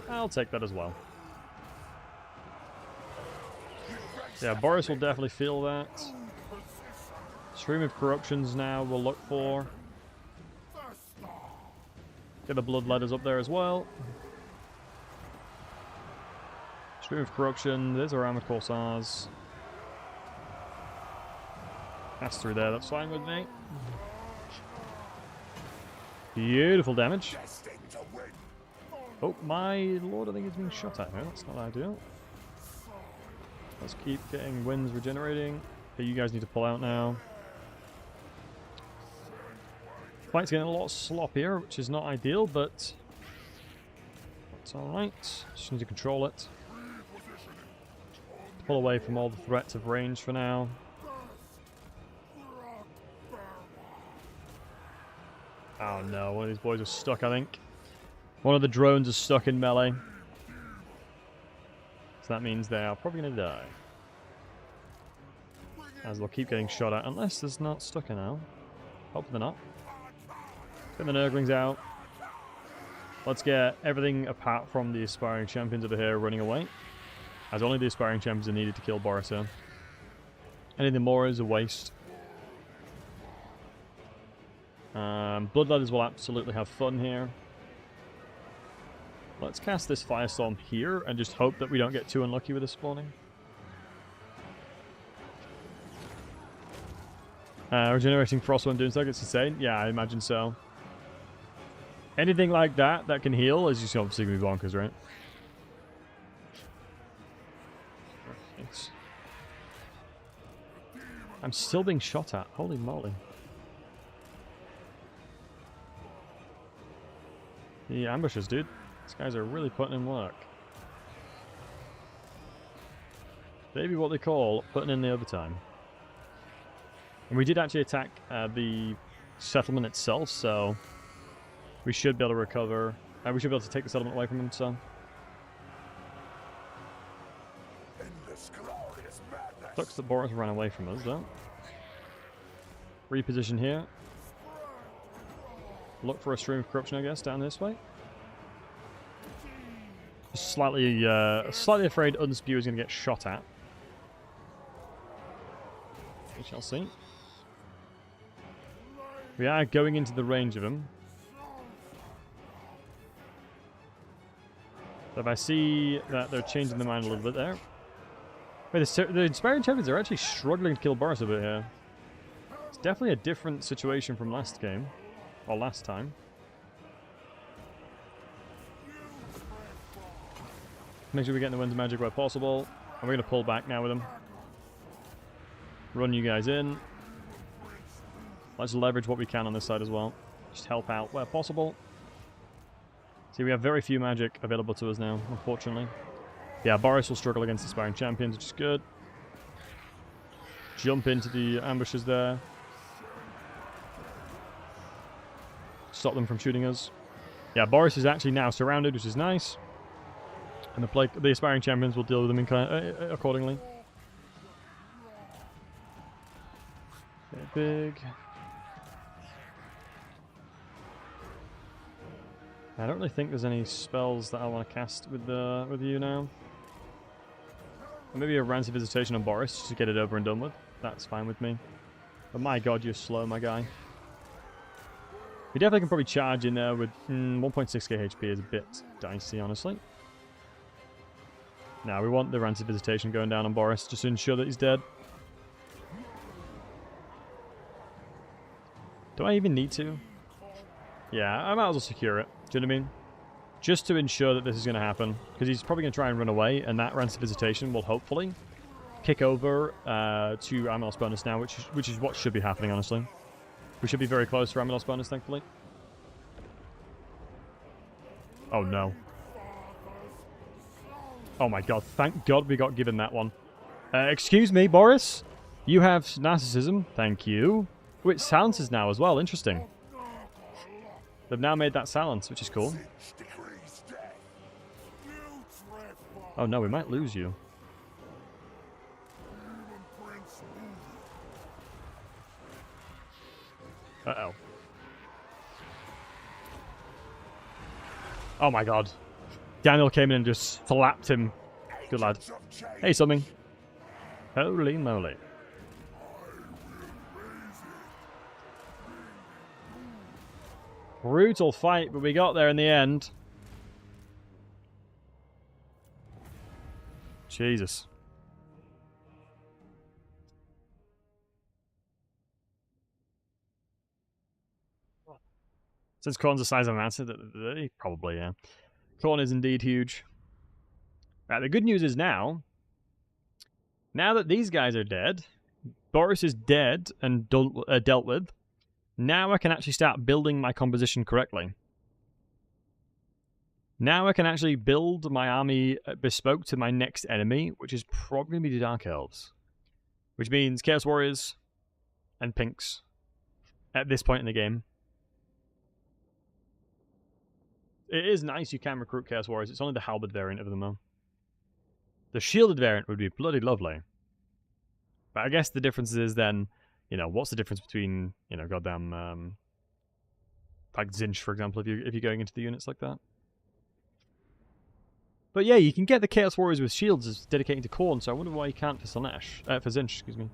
I'll take that as well. Yeah, Boris will definitely feel that. Stream of Corruptions now we'll look for. Get the Blood Letters up there as well. Stream of Corruption, there's our Armored Corsairs. Pass through there, that's fine with me. Beautiful damage. Oh, my lord, I think he's being shot at here. That's not ideal. Let's keep getting winds regenerating. Okay, you guys need to pull out now. Fight's getting a lot sloppier, which is not ideal, but it's alright. Just need to control it. Pull away from all the threats of range for now. Oh no, one of these boys is stuck, I think. One of the drones is stuck in melee. So that means they are probably going to die. As they'll keep getting shot at, unless there's not stuck in now. Hope they're not. Get the Nurglings out. Let's get everything apart from the Aspiring Champions over here running away. As only the Aspiring Champions are needed to kill Boris here. Anything more is a waste. Bloodletters will absolutely have fun here. Let's cast this Firestorm here and just hope that we don't get too unlucky with the spawning. Regenerating Frostworm Doomstalk, it's insane. Yeah, I imagine so. Anything like that that can heal is just obviously going to be bonkers, right? Thanks. I'm still being shot at. Holy moly. The ambushers, dude. These guys are really putting in work. Maybe what they call putting in the overtime. And we did actually attack the settlement itself, so we should be able to recover. We should be able to take the settlement away from them, so. Sucks that Boris ran away from us, though. Reposition here. Look for a stream of corruption, I guess, down this way. Slightly afraid Unspew is going to get shot at. We shall see. We are going into the range of him. So if I see that they're changing their mind a little bit there. Wait, the Inspiring Champions are actually struggling to kill Boris a bit here. It's definitely a different situation from last game. Or last time. Make sure we get in the Winds of Magic where possible. And we're going to pull back now with them. Run you guys in. Let's leverage what we can on this side as well. Just help out where possible. See, we have very few magic available to us now, unfortunately. Yeah, Boris will struggle against Aspiring Champions, which is good. Jump into the ambushes there. Stop them from shooting us. Yeah, Boris is actually now surrounded, which is nice. And the Aspiring Champions will deal with them accordingly. Okay, big. I don't really think there's any spells that I want to cast with you now. Maybe a Rancid Visitation on Boris just to get it over and done with. That's fine with me. But my god, you're slow, my guy. We definitely can probably charge in there with 1.6k HP is a bit dicey, honestly. Now we want the Rancid Visitation going down on Boris just to ensure that he's dead. Do I even need to? Yeah, I might as well secure it. Do you know what I mean? Just to ensure that this is going to happen. Because he's probably going to try and run away, and that Rancid Visitation will hopefully kick over to Amelos bonus now, which is what should be happening, honestly. We should be very close for Amelos bonus, thankfully. Oh, no. Oh, my God. Thank God we got given that one. Excuse me, Boris? You have narcissism. Thank you. Oh, it silences now as well. Interesting. They've now made that silence, which is cool. Oh no, we might lose you. Uh-oh. Oh my god. Daniel came in and just flapped him. Good lad. Hey, something. Holy moly. Brutal fight, but we got there in the end. Jesus. Since Khorne's the size of an answer, probably, yeah. Khorne is indeed huge. Right, the good news is now that these guys are dead, Boris is dead and dealt with, now I can actually start building my composition correctly. Now I can actually build my army bespoke to my next enemy, which is probably going to be the Dark Elves. Which means Chaos Warriors and Pinks at this point in the game. It is nice you can recruit Chaos Warriors. It's only the Halberd variant of them, though. The Shielded variant would be bloody lovely. But I guess the difference is then, you know, what's the difference between, you know, goddamn, like Tzeentch, for example, if you're going into the units like that. But yeah, you can get the Chaos Warriors with shields as dedicating to Khorne, so I wonder why you can't for Slaanesh. For Tzeentch, excuse me.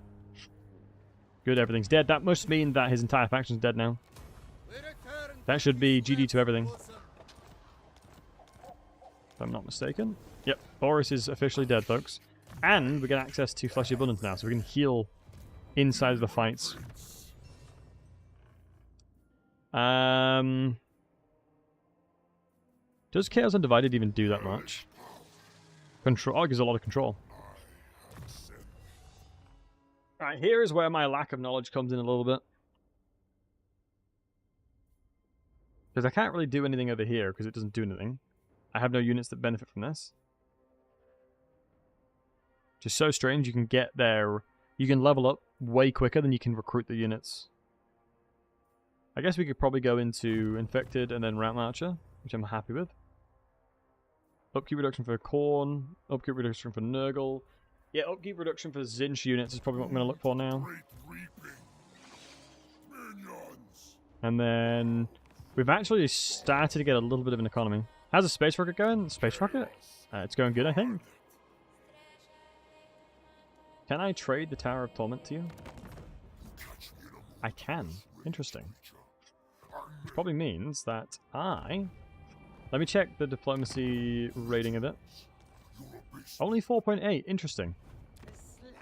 Good, everything's dead. That must mean that his entire faction's dead now. That should be GG to everything. If I'm not mistaken. Yep, Boris is officially dead, folks. And we get access to Fleshy Abundance now, so we can heal inside of the fights. Does Chaos Undivided even do that much? Control. Oh, it gives a lot of control. Alright, here is where my lack of knowledge comes in a little bit. Because I can't really do anything over here, because it doesn't do anything. I have no units that benefit from this. Which is so strange. You can get there, you can level up way quicker than you can recruit the units. I guess we could probably go into Infected and then Rat Marcher, which I'm happy with. Upkeep reduction for Corn, upkeep reduction for Nurgle. Yeah, upkeep reduction for Tzeentch units is probably what I'm going to look for now. And then we've actually started to get a little bit of an economy. How's the space rocket going? Space rocket? It's going good, I think. Can I trade the Tower of Torment to you? I can. Interesting. Which probably means that let me check the diplomacy rating of it. Only 4.8. Interesting.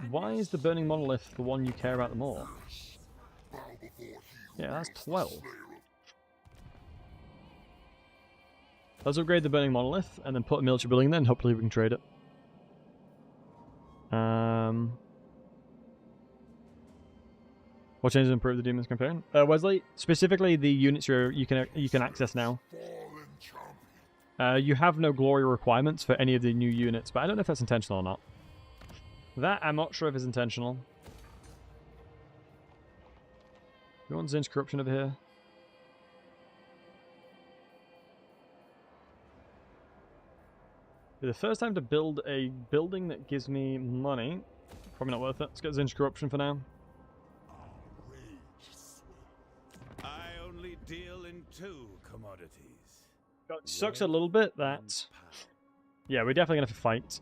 Why is the Burning Monolith the one you care about the more? Yeah, that's 12. Let's upgrade the Burning Monolith and then put a military building there and hopefully we can trade it. What changes improve the Demon's campaign? Wesley, specifically the units you can access now. You have no glory requirements for any of the new units, but I don't know if that's intentional or not. That I'm not sure if it's intentional. You want Tzeentch corruption over here? The first time to build a building that gives me money. Probably not worth it. Let's get Tzeentch corruption for now. I only deal in 2 commodities. It sucks a little bit that... Yeah, we're definitely going to have to fight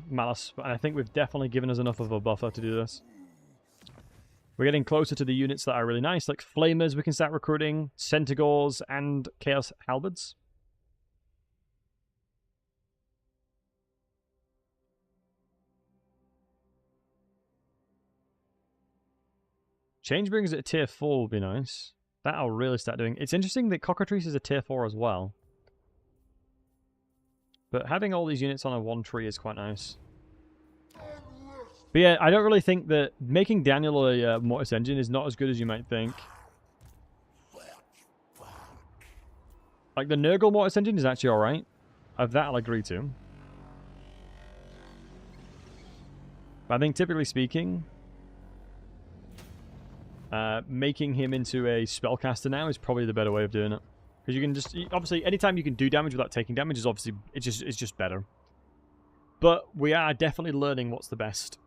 Malice, but I think we've definitely given us enough of a buffer to do this. We're getting closer to the units that are really nice, like Flamers we can start recruiting, Centaurs, and Chaos Halberds. Changebringers at a tier 4 would be nice. That I'll really start doing. It's interesting that Cockatrice is a tier 4 as well. But having all these units on a 1 tree is quite nice. But yeah, I don't really think that making Daniel a Mortis Engine is not as good as you might think. Like, the Nurgle Mortis Engine is actually alright. Of that, I'll agree to. But I think, typically speaking, making him into a spellcaster now is probably the better way of doing it. Because you can just... Obviously, anytime you can do damage without taking damage is obviously... It's just better. But we are definitely learning what's the best.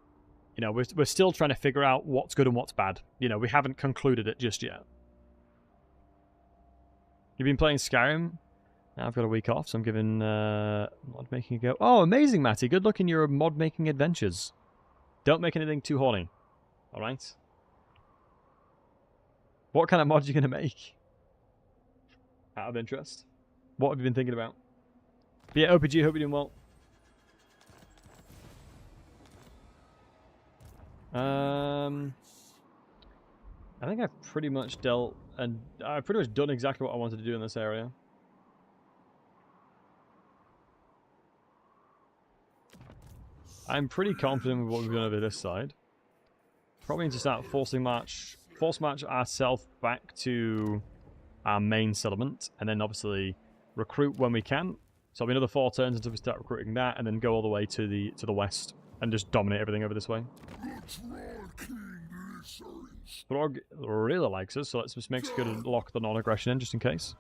You know, we're still trying to figure out what's good and what's bad. You know, we haven't concluded it just yet. You've been playing Skyrim? I've got a week off, so I'm giving mod making a go. Oh, amazing, Matty. Good luck in your mod making adventures. Don't make anything too horny. Alright? What kind of mod are you going to make? Out of interest. What have you been thinking about? But yeah, OPG, hope you're doing well. I think I've pretty much dealt, and I've pretty much done exactly what I wanted to do in this area. I'm pretty confident with what we've done over this side. Probably need to start force march ourselves back to our main settlement, and then obviously recruit when we can. So it'll be another 4 turns until we start recruiting that, and then go all the way to the west and just dominate everything over this way. Throg really likes us, so let's just make sure to lock the non-aggression in just in case.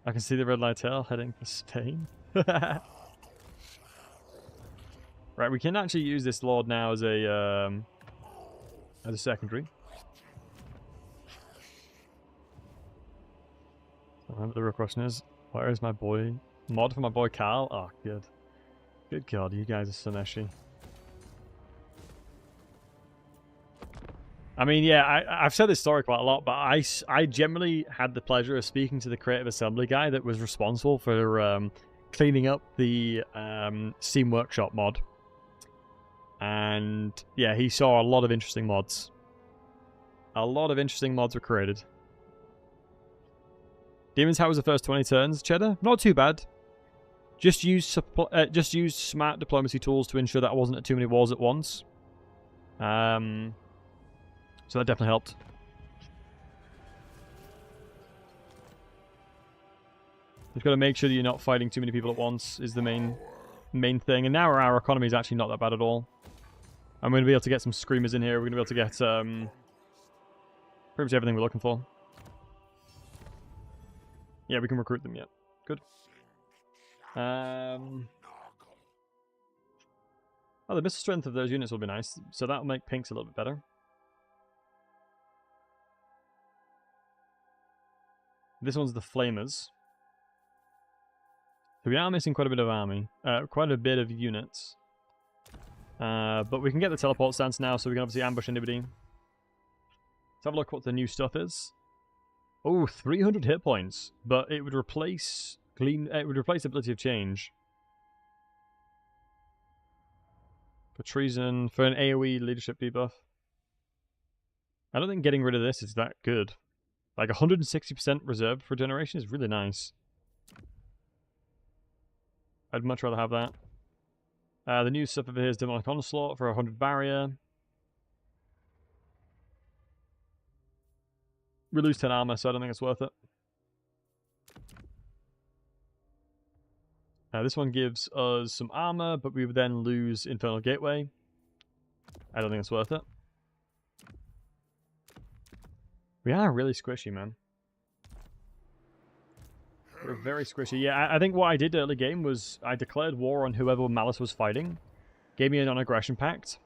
I can see the red light tail heading for Spain. Right, we can actually use this lord now as a secondary. Remember the real question is, where is my boy? Mod for my boy Carl? Oh, good. Good God, you guys are so meshy. I mean, yeah, I've said this story quite a lot, but I generally had the pleasure of speaking to the Creative Assembly guy that was responsible for cleaning up the Steam Workshop mod. And yeah, he saw a lot of interesting mods. A lot of interesting mods were created. Demons, how was the first 20 turns, Cheddar? Not too bad. Just use smart diplomacy tools to ensure that I wasn't at too many wars at once. So that definitely helped. Just got to make sure that you're not fighting too many people at once is the main thing. And now our economy is actually not that bad at all. I'm going to be able to get some screamers in here. We're going to be able to get pretty much everything we're looking for. Yeah, we can recruit them yet. Good. Oh, the missile strength of those units will be nice. So that'll make pinks a little bit better. This one's the flamers. So we are missing quite a bit of army. Quite a bit of units. But we can get the teleport stance now, so we can obviously ambush anybody. Let's have a look what the new stuff is. Oh, 300 hit points. But it would replace it would replace ability of change. For treason, for an AoE leadership debuff. I don't think getting rid of this is that good. Like 160% reserved for generation is really nice. I'd much rather have that. The new stuff over here is Demonic Onslaught for 100 barrier. We lose 10 armor, so I don't think it's worth it. This one gives us some armor, but we would then lose Infernal Gateway. I don't think it's worth it. We are really squishy, man. We're very squishy. Yeah, I think what I did early game was I declared war on whoever Malice was fighting. Gave me a non-aggression pact.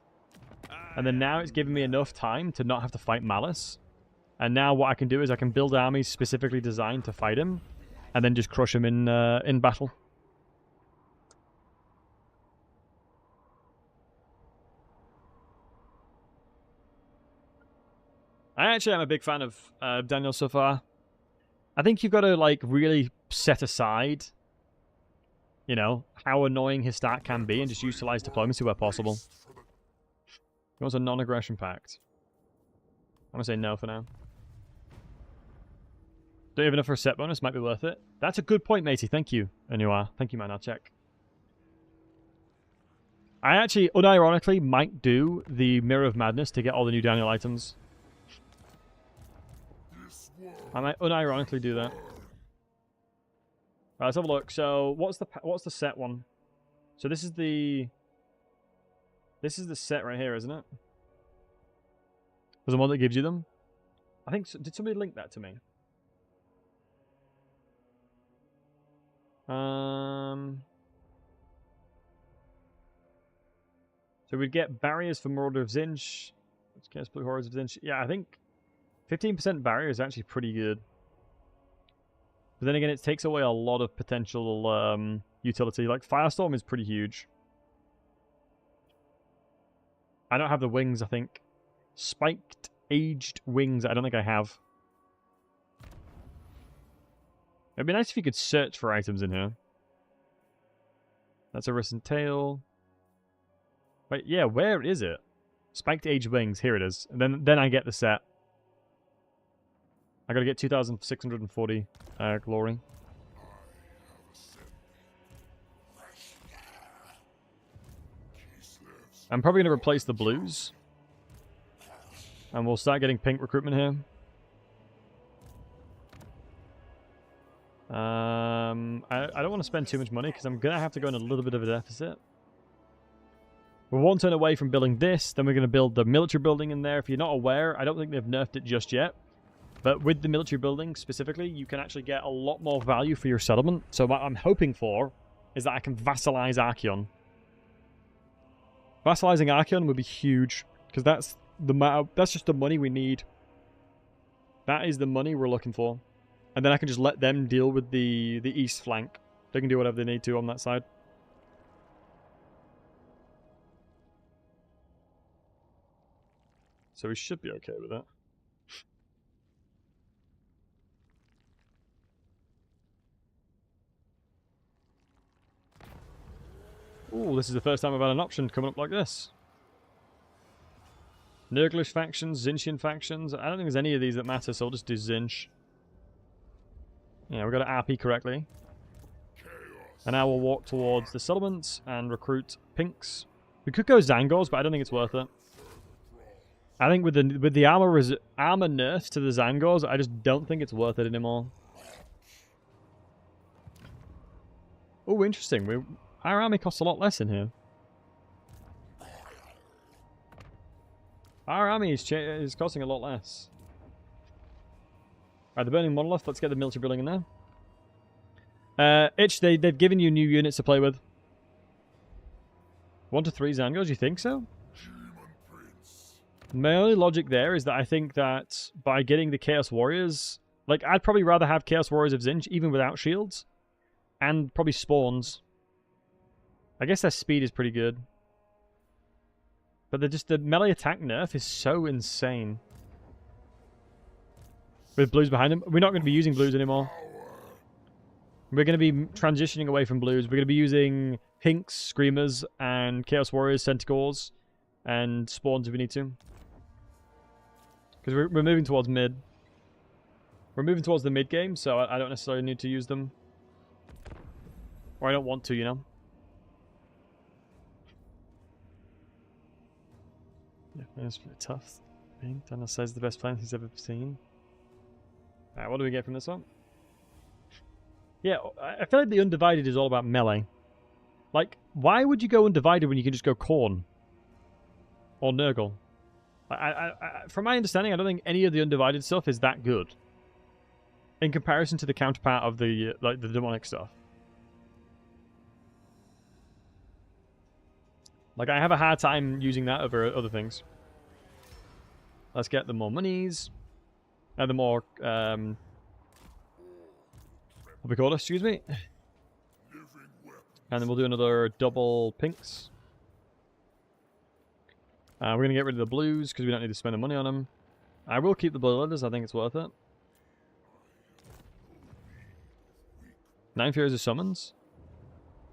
And then now it's given me enough time to not have to fight Malice. And now what I can do is I can build armies specifically designed to fight him. And then just crush him in battle. I actually am a big fan of Daniel so far. I think you've got to like really set aside, you know, how annoying his stat can be and just utilize diplomacy where possible. He wants a non-aggression pact. I'm going to say no for now. Don't you have enough for a set bonus? Might be worth it. That's a good point, matey. Thank you, Anua. Thank you, man. I'll check. I actually, unironically, might do the Mirror of Madness to get all the new Daniel items. I might unironically do that. Right, let's have a look. So, what's the set one? So this is the set right here, isn't it? Was the one that gives you them? I think. Did somebody link that to me? So we'd get barriers for Marauder of Tzeentch. Let's get Split Horrors of Tzeentch. Yeah, I think 15% barrier is actually pretty good. But then again, it takes away a lot of potential utility. Like, Firestorm is pretty huge. I don't have the wings, I think. Spiked, aged wings, I don't think I have. It'd be nice if you could search for items in here. That's a Risen Tail. Wait, yeah, where is it? Spiked aged wings, here it is. And then I get the set. I gotta get 2,640 glory. I'm probably gonna replace the blues. And we'll start getting pink recruitment here. I don't want to spend too much money because I'm going to have to go in a little bit of a deficit. We're one turn away from building this, then we're going to build the military building in there. If you're not aware, I don't think they've nerfed it just yet. But with the military building specifically, you can actually get a lot more value for your settlement. So what I'm hoping for is that I can vassalize Archeon. Vassalizing Archeon would be huge because that's just the money we need. That is the money we're looking for. And then I can just let them deal with the east flank. They can do whatever they need to on that side. So we should be okay with that. Ooh, this is the first time I've had an option coming up like this. Nurglish factions, Tzeentchian factions. I don't think there's any of these that matter, so I'll just do Tzeentch. Yeah, we've got to RP correctly. And now we'll walk towards the settlements and recruit pinks. We could go Zangors, but I don't think it's worth it. I think with the armor nerf to the Zangors, I just don't think it's worth it anymore. Oh, interesting. Our army costs a lot less in here. Our army is costing a lot less. Alright, the Burning Monolith. Let's get the military building in there. They've given you new units to play with. 1 to 3 Zangos, you think so? My only logic there is that I think that by getting the Chaos Warriors... Like, I'd probably rather have Chaos Warriors of Tzeentch, even without shields. And probably spawns. I guess their speed is pretty good. But the melee attack nerf is so insane. With blues behind them. We're not going to be using blues anymore. We're going to be transitioning away from blues. We're going to be using pinks, screamers, and Chaos Warriors, Centaurs, and spawns if we need to. Because we're moving towards mid. We're moving towards the mid game, so I don't necessarily need to use them. Or I don't want to, you know. Yeah, that's pretty tough. Daniel says the best plan he's ever seen. Alright, what do we get from this one? Yeah, I feel like the Undivided is all about melee. Like, why would you go Undivided when you can just go Khorne? Or Nurgle? From my understanding, I don't think any of the Undivided stuff is that good. In comparison to the counterpart of the demonic stuff. Like, I have a hard time using that over other things. Let's get the more monies. And the more, what we call it, excuse me. And then we'll do another double pinks. We're going to get rid of the blues, because we don't need to spend the money on them. I will keep the bloodletters, I think it's worth it. 9 Furies of Summons?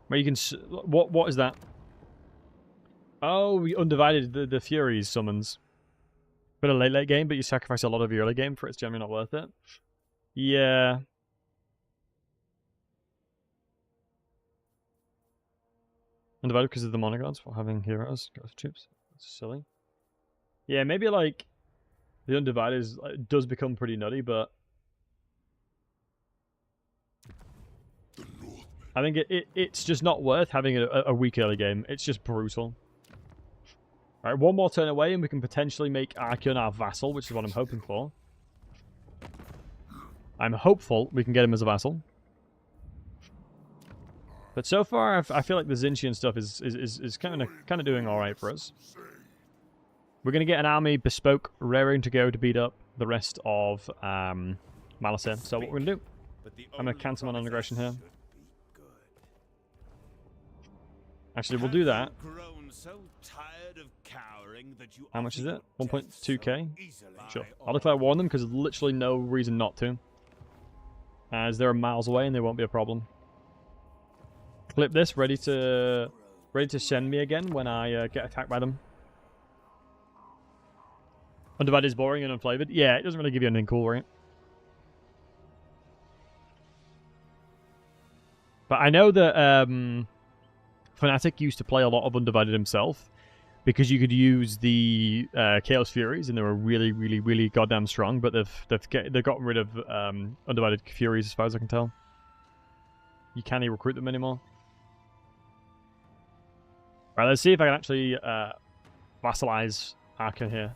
Where you can... What is that? Oh, we Undivided the Furies summons. Bit of late game, but you sacrifice a lot of your early game for it's generally not worth it. Yeah. Undivided because of the monogods for having heroes. Ghost troops. That's silly. Yeah, maybe like the Undivided does become pretty nutty, but I think it's just not worth having a weak early game. It's just brutal. Alright, one more turn away and we can potentially make Archeon our vassal, which is what I'm hoping for. I'm hopeful we can get him as a vassal. But so far, I feel like the Tzeentchian stuff is kind of doing alright for us. We're going to get an army bespoke, raring to go to beat up the rest of Malice. So what we're going to do, I'm going to cancel my non-aggression here. Actually, we'll do that. How much is it? 1.2k? Sure. I'll declare war on them because there's literally no reason not to. As they're miles away and they won't be a problem. Clip this, ready to send me again when I get attacked by them. Undivided is boring and unflavored. Yeah, it doesn't really give you anything cool, right? But I know that Fnatic used to play a lot of Undivided himself because you could use the Chaos Furies and they were really, really, really goddamn strong. But they've gotten rid of Undivided Furies as far as I can tell. You can't even recruit them anymore. Right, let's see if I can actually vassalize Archeon here.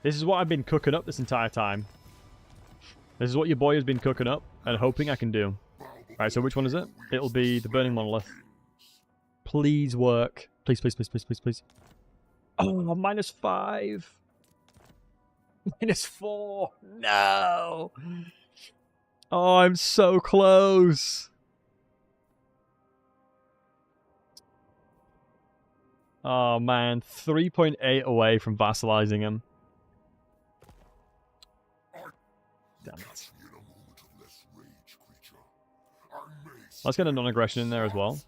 This is what I've been cooking up this entire time. This is what your boy has been cooking up and hoping I can do. Right, so which one is it? It'll be the Burning Monolith. Please work. Please, please, please, please, please, please. Oh, -5. -4. No. Oh, I'm so close. Oh, man. 3.8 away from vassalizing him. Damn it. Let's get a non-aggression in there as well.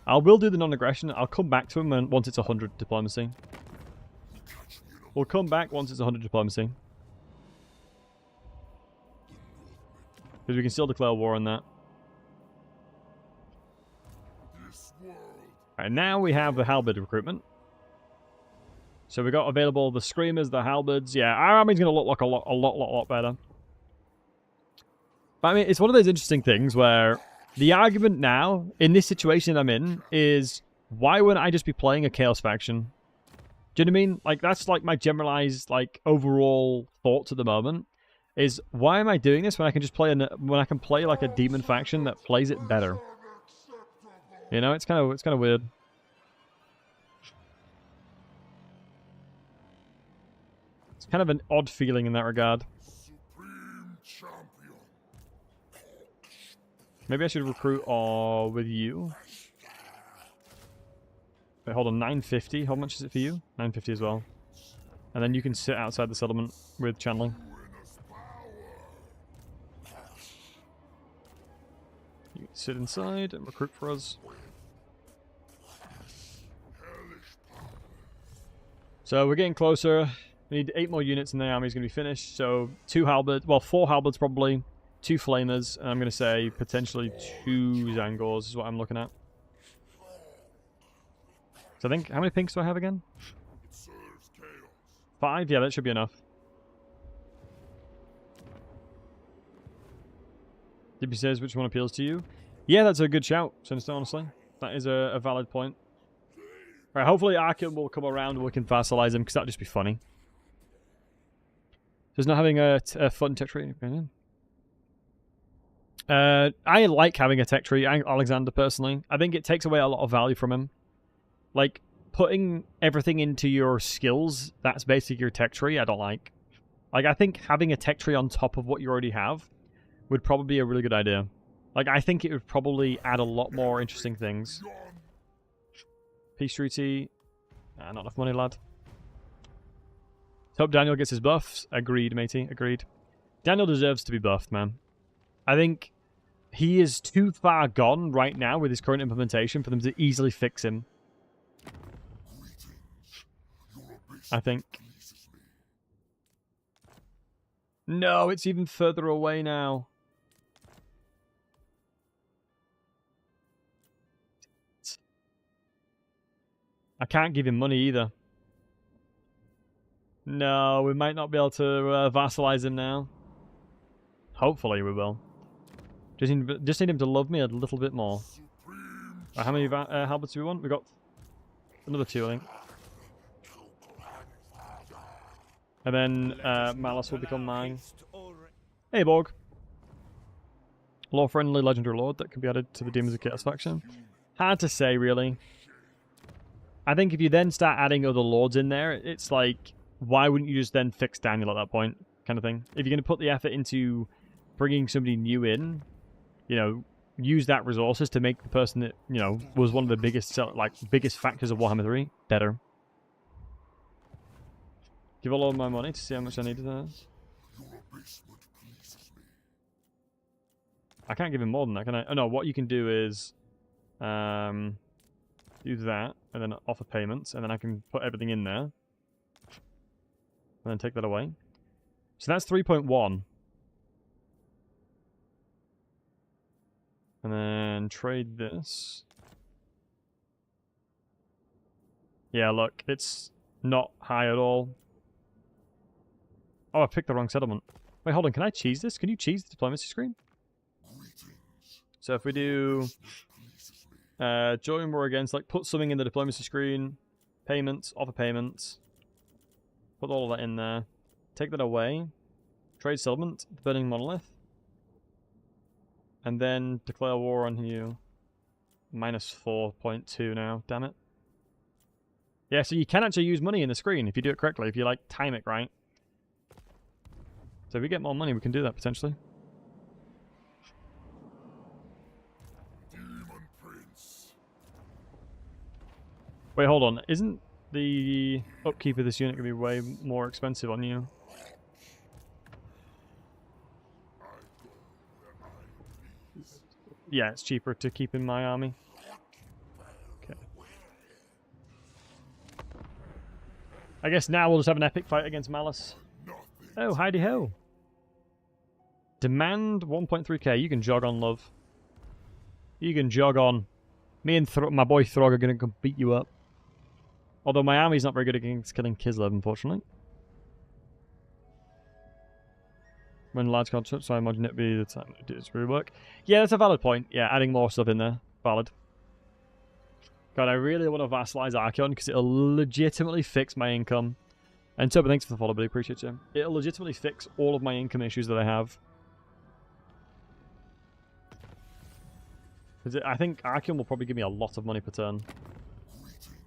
I will do the non-aggression. I'll come back to him once it's 100 diplomacy. We'll come back once it's 100 diplomacy. Because we can still declare war on that. Alright, now we have the halberd recruitment. So we got available the screamers, the halberds. Yeah, our army's going to look like a lot better. But I mean, it's one of those interesting things where The argument now, in this situation I'm in, is why wouldn't I just be playing a Chaos faction? Do you know what I mean? Like, that's like my generalized, like, overall thoughts at the moment. Is why am I doing this when I can just play when I can play like a demon faction that plays it better? You know, it's kind of weird. It's kind of an odd feeling in that regard. Maybe I should recruit with you. Wait, hold on, 950. How much is it for you? 950 as well. And then you can sit outside the settlement with channeling. You can sit inside and recruit for us. So we're getting closer. We need 8 more units and the army's going to be finished. So 2 halberds, well 4 halberds probably, 2 flamers, and I'm going to say potentially 2 Zangors is what I'm looking at. So I think, how many pinks do I have again? 5? Yeah, that should be enough. DP says, which one appeals to you? Yeah, that's a good shout, Sinister, honestly. That is a valid point. Alright, hopefully Arkham will come around and we can vassalize him, because that would just be funny. Does not having a fun tech tree, in your opinion? I like having a tech tree, Alexander, personally. I think it takes away a lot of value from him. Like, putting everything into your skills, that's basically your tech tree, I don't like. Like, I think having a tech tree on top of what you already have would probably be a really good idea. Like, I think it would probably add a lot more interesting things. Peace treaty. Nah, not enough money, lad. Hope Daniel gets his buffs. Agreed, matey. Agreed. Daniel deserves to be buffed, man. I think he is too far gone right now with his current implementation for them to easily fix him. I think. No, it's even further away now. I can't give him money either. No, we might not be able to vassalize him now. Hopefully we will. Just need him to love me a little bit more. Right, how many halberds do we want? We got another 2, I think. And then Malice will become mine. Hey, Borg. Law-friendly legendary lord that can be added to the Demons of Chaos faction. Hard to say, really. I think if you then start adding other lords in there, it's like, why wouldn't you just then fix Daniel at that point, kind of thing? If you're going to put the effort into bringing somebody new in, you know, use that resources to make the person that, you know, was one of the biggest factors of Warhammer 3 better. Give all of my money to see how much I needed there. I can't give him more than that, can I? Oh no, what you can do is do that, and then offer payments, and then I can put everything in there. And then take that away. So that's 3.1. And then trade this. Yeah, look, it's not high at all. Oh, I picked the wrong settlement. Wait, hold on, can I cheese this? Can you cheese the diplomacy screen? So if we do join war against, like, put something in the diplomacy screen, payments, offer payments, put all of that in there, take that away, trade settlement, the burning monolith, and then declare war on you. Minus 4.2 now, damn it. Yeah, so you can actually use money in the screen if you do it correctly, if you, like, time it right. So if we get more money, we can do that potentially. Wait, hold on. Isn't the upkeep of this unit going to be way more expensive on you? Yeah, it's cheaper to keep in my army. Okay. I guess now we'll just have an epic fight against Malice. Oh, hidey ho. Demand 1.3k. You can jog on, love. You can jog on. Me and my boy Throg are going to come beat you up. Although my army's not very good against killing Kislev, unfortunately. when large contracts, so I imagine it'd be the time it does rework. Yeah, that's a valid point. Yeah, adding more stuff in there. Valid. God, I really want to vassalize Archeon because it'll legitimately fix my income. And Toby, thanks for the follow, buddy. Appreciate you. It'll legitimately fix all of my income issues that I have. I think Archeon will probably give me a lot of money per turn.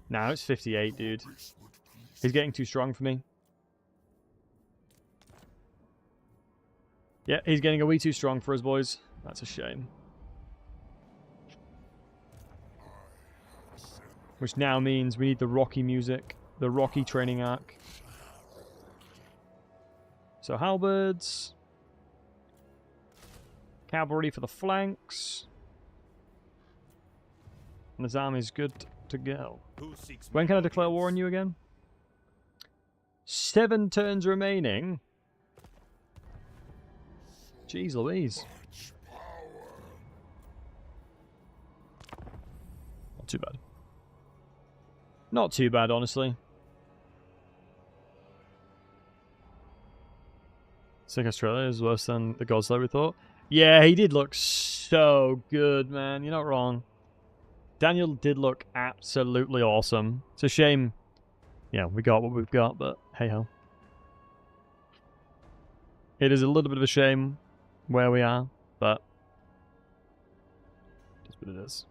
Now it's 58, dude. He's getting too strong for me. Yeah, he's getting a wee too strong for us, boys. That's a shame. Which now means we need the Rocky music. The Rocky training arc. So halberds. Cavalry for the flanks. And his army's good to go. When can I declare war on you again? 7 turns remaining. Jeez Louise. Not too bad. Not too bad, honestly. I think Australia is worse than the Gods we thought. Yeah, he did look so good, man. You're not wrong. Daniel did look absolutely awesome. It's a shame, yeah, we got what we've got, but hey-ho. It is a little bit of a shame where we are, but that's what it is.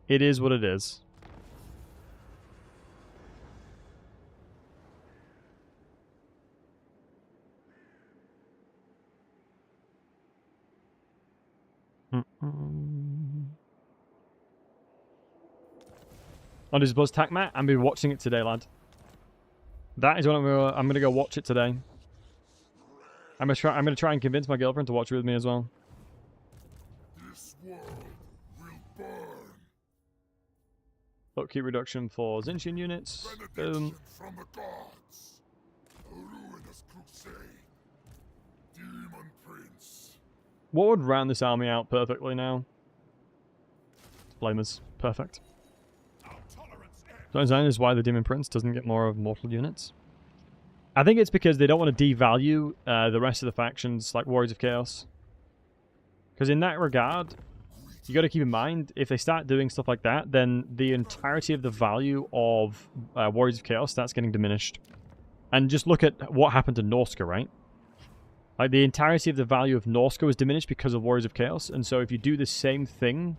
It is what it is. On his Buzz Tac Mat, I'm be watching it today, lad. That is what I'm gonna go watch it today. I'm gonna try and convince my girlfriend to watch it with me as well. This world will burn. Upkeep reduction for Tzeentch units. Boom. From the gods. A ruinous crusade. Demon Prince. What would round this army out perfectly now? Flamers. Perfect. So that is why the Demon Prince doesn't get more of mortal units. I think it's because they don't want to devalue the rest of the factions like Warriors of Chaos. Because in that regard, you got to keep in mind, if they start doing stuff like that, then the entirety of the value of Warriors of Chaos starts getting diminished. And just look at what happened to Norsca, right? Like, the entirety of the value of Norsca was diminished because of Warriors of Chaos. And so if you do the same thing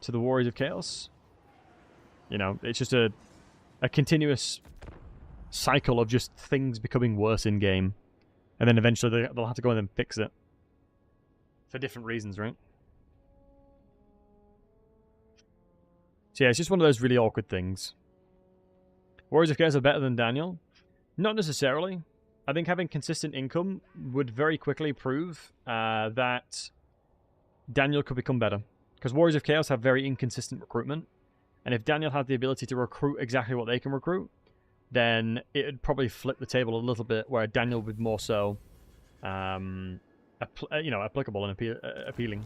to the Warriors of Chaos, you know, it's just a continuous cycle of just things becoming worse in-game. And then eventually they'll have to go in and fix it. For different reasons, right? So yeah, it's just one of those really awkward things. Warriors of Chaos are better than Daniel? Not necessarily. I think having consistent income would very quickly prove that Daniel could become better. Because Warriors of Chaos have very inconsistent recruitment. And if Daniel had the ability to recruit exactly what they can recruit, then it would probably flip the table a little bit, where Daniel would more so, applicable and appealing.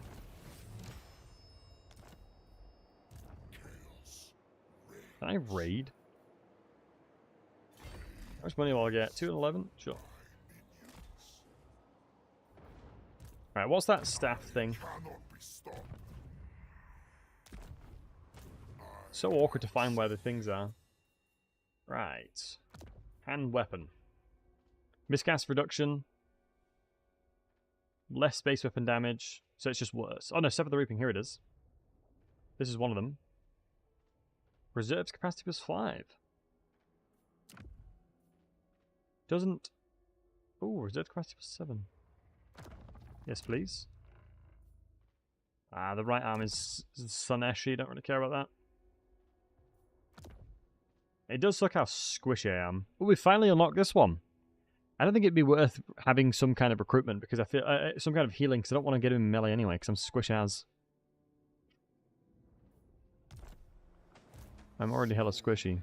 Can I raid? How much money will I get? 211? Sure. Alright, what's that staff thing? So awkward to find where the things are. Right. Hand weapon. Miscast reduction. Less space weapon damage. So it's just worse. Oh no, Sever the Reaping. Here it is. This is one of them. Reserves capacity plus 5. Doesn't... Oh, reserve capacity plus 7. Yes, please. Ah, the right arm is Suneshi. Don't really care about that. It does suck how squishy I am. Oh, we finally unlocked this one. I don't think it'd be worth having some kind of recruitment, because I feel some kind of healing, because I don't want to get him in melee anyway, because I'm squish as. I'm already hella squishy.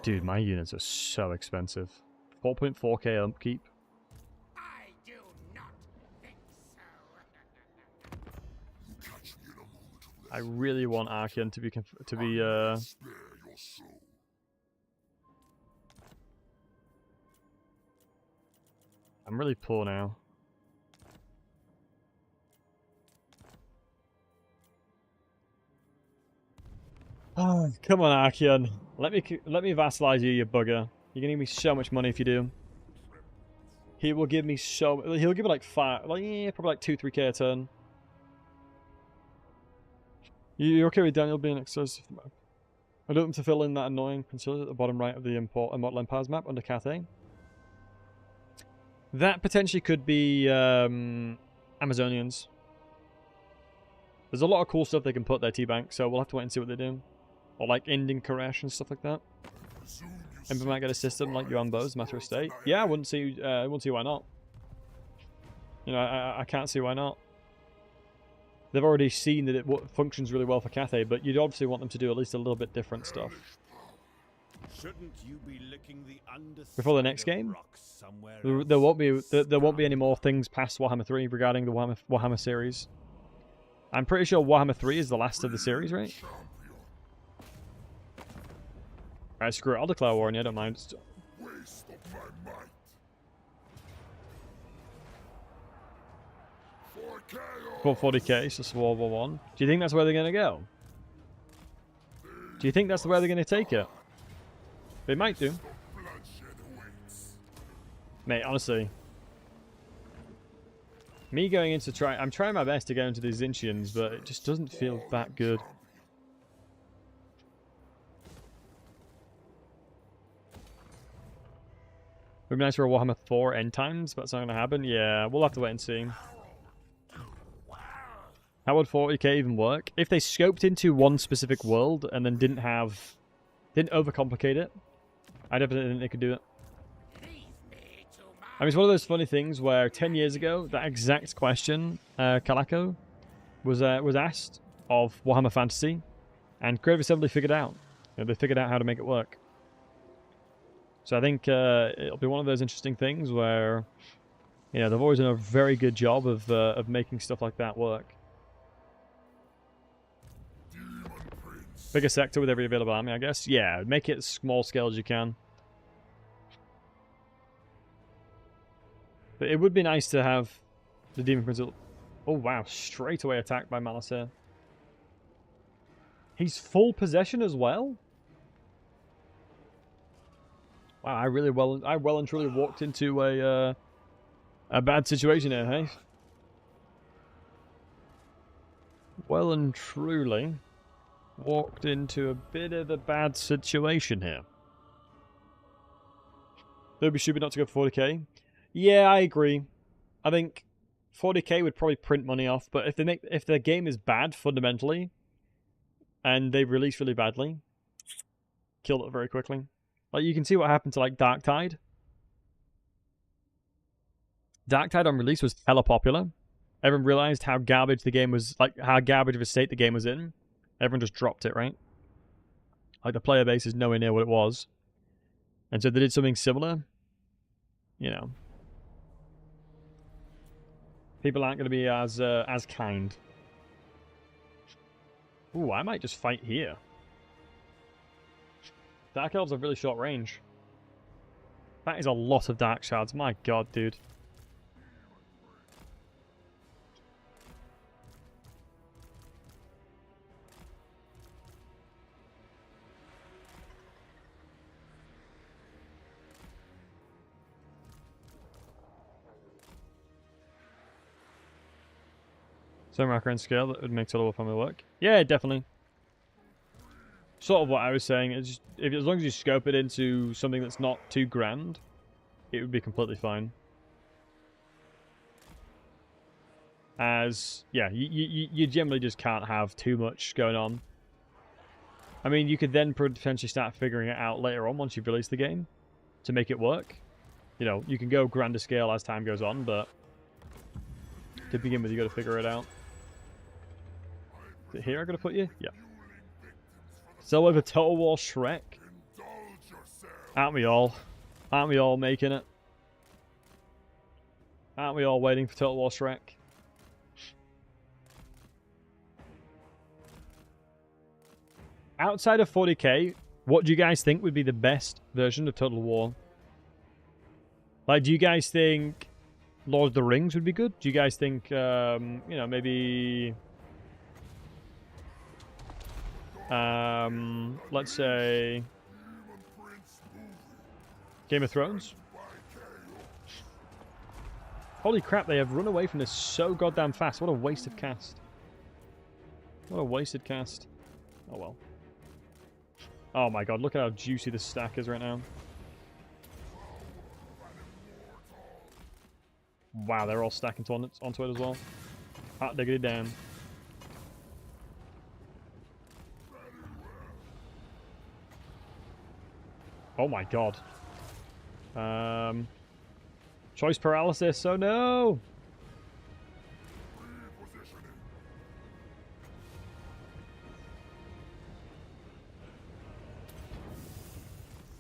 Dude, my units are so expensive. 4.4k upkeep. I do not think so. I really want Archeon to be I'm really poor now. Oh, come on, Archeon. Let me vassalize you, you bugger. You're gonna give me so much money if you do. He will give me so... He'll give me like 5... Like, yeah, probably like 2-3k a turn. You're okay with Daniel being exposed? I don't want to fill in that annoying pencil at the bottom right of the Immortal Empires map under Cathay. That potentially could be Amazonians. There's a lot of cool stuff they can put there, T-Bank, so we'll have to wait and see what they do. Or like Indian Koresh and stuff like that. Ember might get a system like Yuan Bo's Matter of State. Yeah, I wouldn't see why not. You know, I can't see why not. They've already seen that it functions really well for Cathay, but you'd obviously want them to do at least a little bit different stuff. Shouldn't you be licking the before the next game? There won't be any more things past Warhammer 3 regarding the Warhammer series. I'm pretty sure Warhammer 3 is the last of the series, right? Alright, screw it. I'll declare war on you. I don't mind. For 40k, so it's World War 1. Do you think that's where they're going to go? Do you think that's the way they're going to take it? They might do. Mate, honestly. Me going into I'm trying my best to go into the Tzeentchians, but it just doesn't feel that good. Would be nice for a Warhammer 4 end times, but that's not going to happen. Yeah, we'll have to wait and see. How would 40k even work? If they scoped into one specific world and then didn't overcomplicate it, I definitely think they could do it. I mean, it's one of those funny things where 10 years ago, that exact question, Calaco, was asked of Warhammer Fantasy, and Creative Assembly figured out. You know, they figured out how to make it work. So I think it'll be one of those interesting things where, you know, they've always done a very good job of making stuff like that work. Bigger sector with every available army, I guess. Yeah, make it as small scale as you can. But it would be nice to have the Demon Prince. Oh wow, straight away attacked by Malice here. He's full possession as well? Wow, I well and truly walked into a bad situation here, hey? Well and truly walked into a bit of a bad situation here. They'd be stupid not to go for 40k. Yeah, I agree. I think 40k would probably print money off, but if their game is bad fundamentally, and they release really badly, kill it very quickly. Like, you can see what happened to, like, Darktide. Darktide on release was hella popular. Everyone realized how garbage the game was, like, how garbage of a state the game was in. Everyone just dropped it, right? Like, the player base is nowhere near what it was. And so they did something similar. You know. People aren't going to be as kind. Ooh, I might just fight here. Dark Elves have really short range. That is a lot of Dark Shards. My god, dude. Some macro and scale that would make Total War family work. Yeah, definitely. Sort of what I was saying is, as long as you scope it into something that's not too grand, it would be completely fine. As yeah, you generally just can't have too much going on. I mean, you could then potentially start figuring it out later on once you've released the game to make it work. You know, you can go grander scale as time goes on, but to begin with, you got to figure it out. Is it here I got to put you? Yeah. So over Total War Shrek. Aren't we all? Aren't we all making it? Aren't we all waiting for Total War Shrek? Outside of 40k, what do you guys think would be the best version of Total War? Like, do you guys think Lord of the Rings would be good. Do you guys think, you know, maybe... let's say... Game of Thrones? Holy crap, they have run away from this so goddamn fast. What a wasted cast. What a wasted cast. Oh well. Oh my god, look at how juicy this stack is right now. Wow, they're all stacking onto it as well. Hot diggity damn. Oh my god. Choice paralysis, oh no!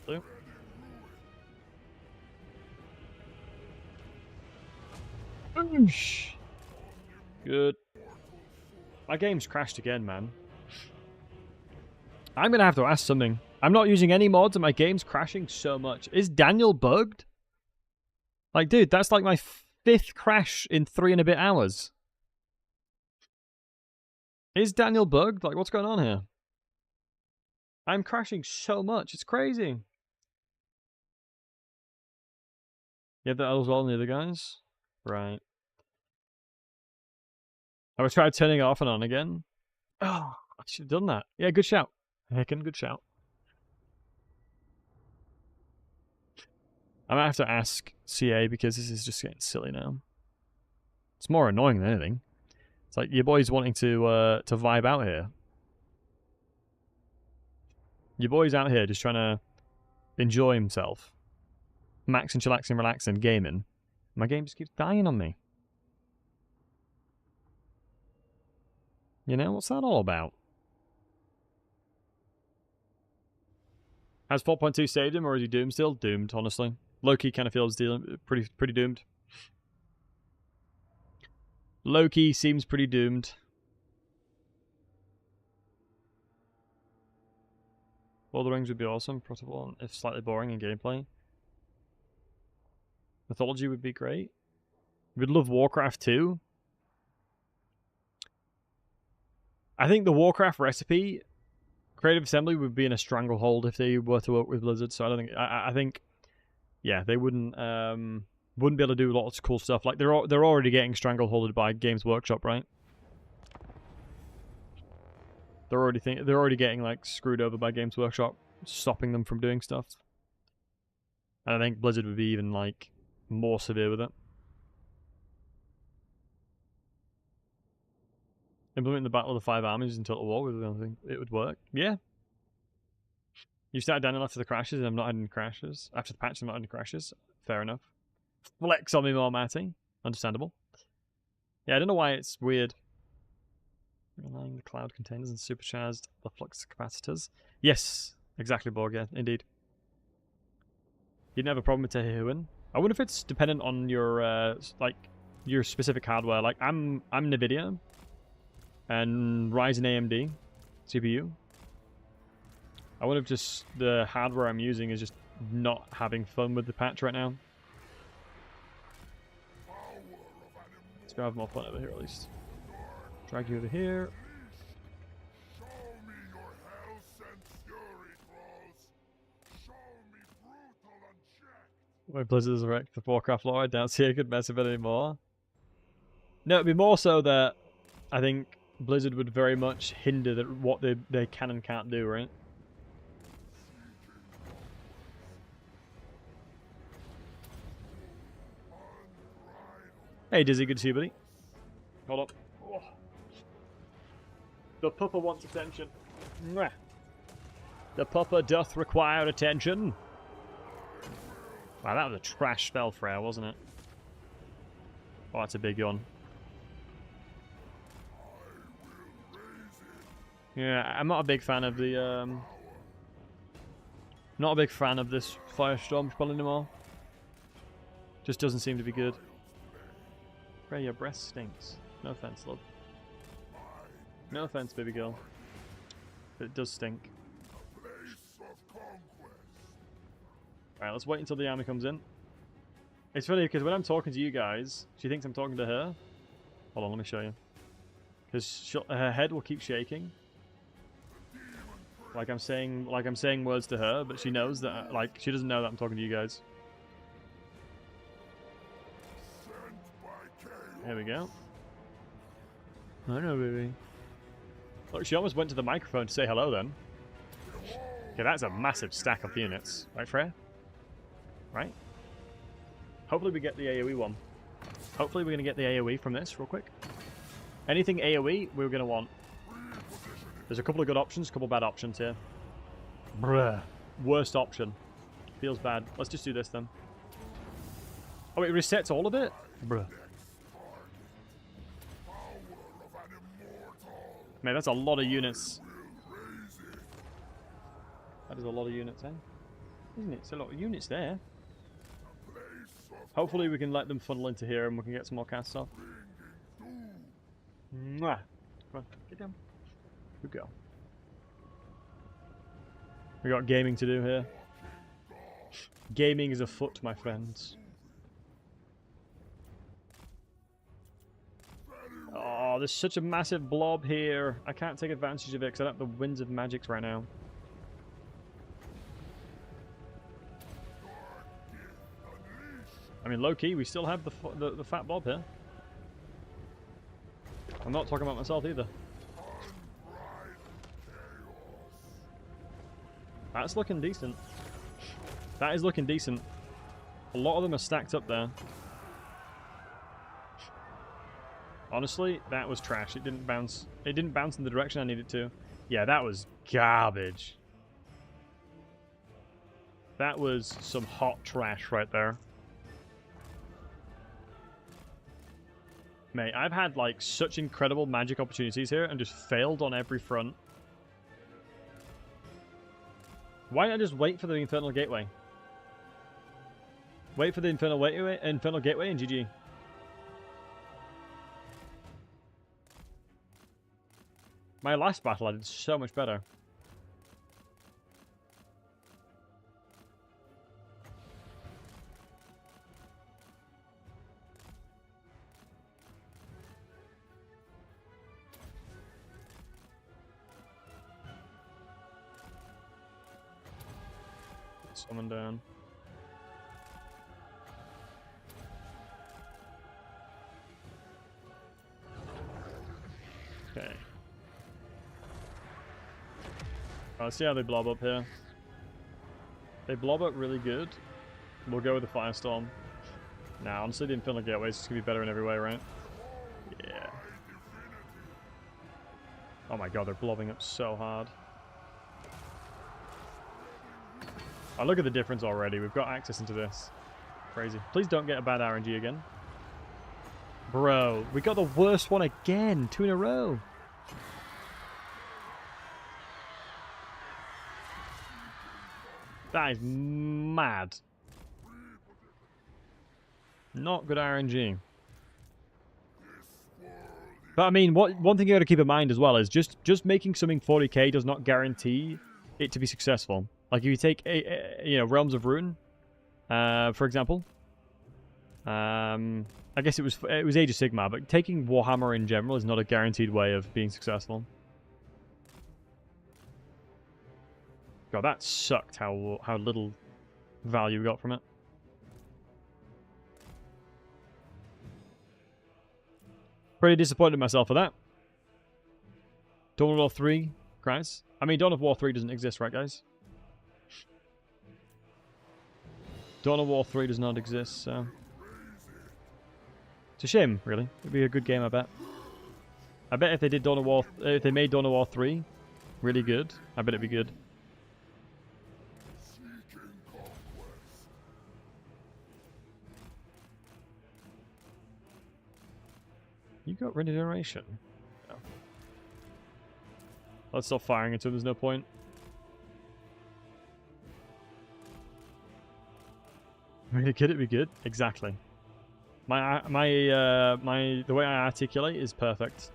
Blue. Oosh. Good. My game's crashed again, man. I'm gonna have to ask something. I'm not using any mods and my game's crashing so much. Is Daniel bugged? Like, dude, that's like my 5th crash in 3 and a bit hours. Is Daniel bugged? Like, what's going on here? I'm crashing so much. It's crazy. You have that as well in the other guys? Right. Have I tried turning it off and on again? Oh, I should have done that. Yeah, good shout. Heckin', good shout. I might have to ask CA because this is just getting silly now. It's more annoying than anything. It's like your boy's wanting to vibe out here. Your boy's out here just trying to enjoy himself. Maxing, chillaxing, relaxing, gaming. My game just keeps dying on me. You know, what's that all about? Has 4.2 saved him, or is he doomed still? Doomed, honestly. Loki kind of feels pretty doomed. Loki seems pretty doomed. Lord of the Rings would be awesome, protocol, if slightly boring in gameplay. Mythology would be great. We'd love Warcraft 2. I think the Warcraft recipe, Creative Assembly would be in a stranglehold if they were to work with Blizzard. So I don't think. I think, yeah, they wouldn't be able to do lots of cool stuff. Like they're already getting strangleholded by Games Workshop, right? They're already getting like screwed over by Games Workshop, stopping them from doing stuff. And I think Blizzard would be even like more severe with it. Implementing the Battle of the Five Armies in Total War with the other thing, it would work. Yeah. You started Daniel after the crashes, and I'm not adding crashes. After the patch, I'm not adding crashes. Fair enough. Flex on me more, Matty. Understandable. Yeah, I don't know why it's weird. Relying the cloud containers and supercharged the flux capacitors. Yes, exactly, Borg. Yeah, indeed. You didn't have a problem with Tehuin. I wonder if it's dependent on your like your specific hardware. Like I'm Nvidia and Ryzen AMD CPU. I wonder if just the hardware I'm using is just not having fun with the patch right now. Let's go have more fun over here at least. Drag you over here. Why Blizzard is wrecked the Warcraft lore, I doubt CA could mess with it anymore. No, it'd be more so that I think Blizzard would very much hinder that what they can and can't do, right? Hey Dizzy, good to see you, buddy. Hold up. Oh. The pupper wants attention. Mwah. The pupper doth require attention. Wow, that was a trash spell frail, wasn't it? Oh, that's a big yawn. Yeah, I'm not a big fan of the not a big fan of this Firestorm spell anymore. Just doesn't seem to be good. Ray, your breath stinks. No offense, love. No offense, baby girl. But it does stink. Alright, let's wait until the army comes in. It's funny because when I'm talking to you guys, she thinks I'm talking to her. Hold on, let me show you. Because her head will keep shaking. Like I'm saying words to her, but she knows that, like, she doesn't know that I'm talking to you guys. There we go. I know, baby. Look, she almost went to the microphone to say hello then. Okay, that's a massive stack of units. Right, Freya? Right? Hopefully we get the AoE one. Hopefully we're going to get the AoE from this real quick. Anything AoE, we're going to want. There's a couple of good options, a couple of bad options here. Bruh. Worst option. Feels bad. Let's just do this then. Oh, it resets all of it? Bruh. Man, that's a lot of units. That is a lot of units, eh? Isn't it? It's a lot of units there. Hopefully we can let them funnel into here and we can get some more casts off. Mwah. Come on, get down. Good girl. We got gaming to do here. Gaming is afoot, my friends. Oh, there's such a massive blob here. I can't take advantage of it because I don't have the Winds of Magics right now. I mean, low-key, we still have the fat blob here. I'm not talking about myself either. That's looking decent. That is looking decent. A lot of them are stacked up there. Honestly, that was trash. It didn't bounce. It didn't bounce in the direction I needed to. Yeah, that was garbage. That was some hot trash right there. Mate, I've had like such incredible magic opportunities here and just failed on every front. Why not just wait for the Infernal Gateway? Wait for the Infernal Gateway and GG. My last battle I did so much better. Someone down. Okay. Let's see how they blob up here. They blob up really good. We'll go with the Firestorm. Nah, honestly, the Infernal Gateway is just gonna be better in every way, right? Yeah. Oh my god, they're blobbing up so hard. Oh, look at the difference already. We've got access into this. Crazy. Please don't get a bad RNG again. Bro, we got the worst one again. 2 in a row. That is mad. Not good RNG. But I mean, one thing you got to keep in mind as well is just making something 40k does not guarantee it to be successful. Like if you take Realms of Ruin, for example. I guess it was Age of Sigmar, but taking Warhammer in general is not a guaranteed way of being successful. God, that sucked how little value we got from it. Pretty disappointed in myself for that. Dawn of War 3, guys. I mean, Dawn of War 3 doesn't exist, right, guys? Dawn of War 3 does not exist, so... It's a shame, really. It'd be a good game, I bet. I bet if they did Dawn of War... if they made Dawn of War 3 really good, I bet it'd be good. You got regeneration. No. Let's stop firing until there's no point. Really good, it'd be good. Exactly. The way I articulate is perfect.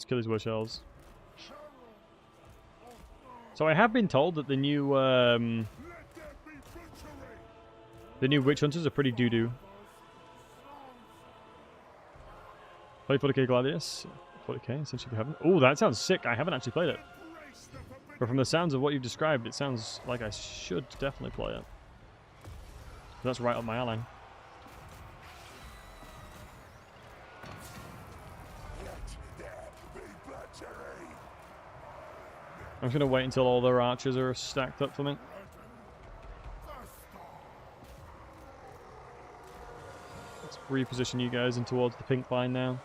Let's kill these witch elves. So I have been told that the new witch hunters are pretty doo-doo. Play 40k Gladius. 40k, since you haven't. Oh, that sounds sick. I haven't actually played it. But from the sounds of what you've described, it sounds like I should definitely play it. That's right up my alley. I'm just going to wait until all their archers are stacked up for me. Let's reposition you guys in towards the pink line now.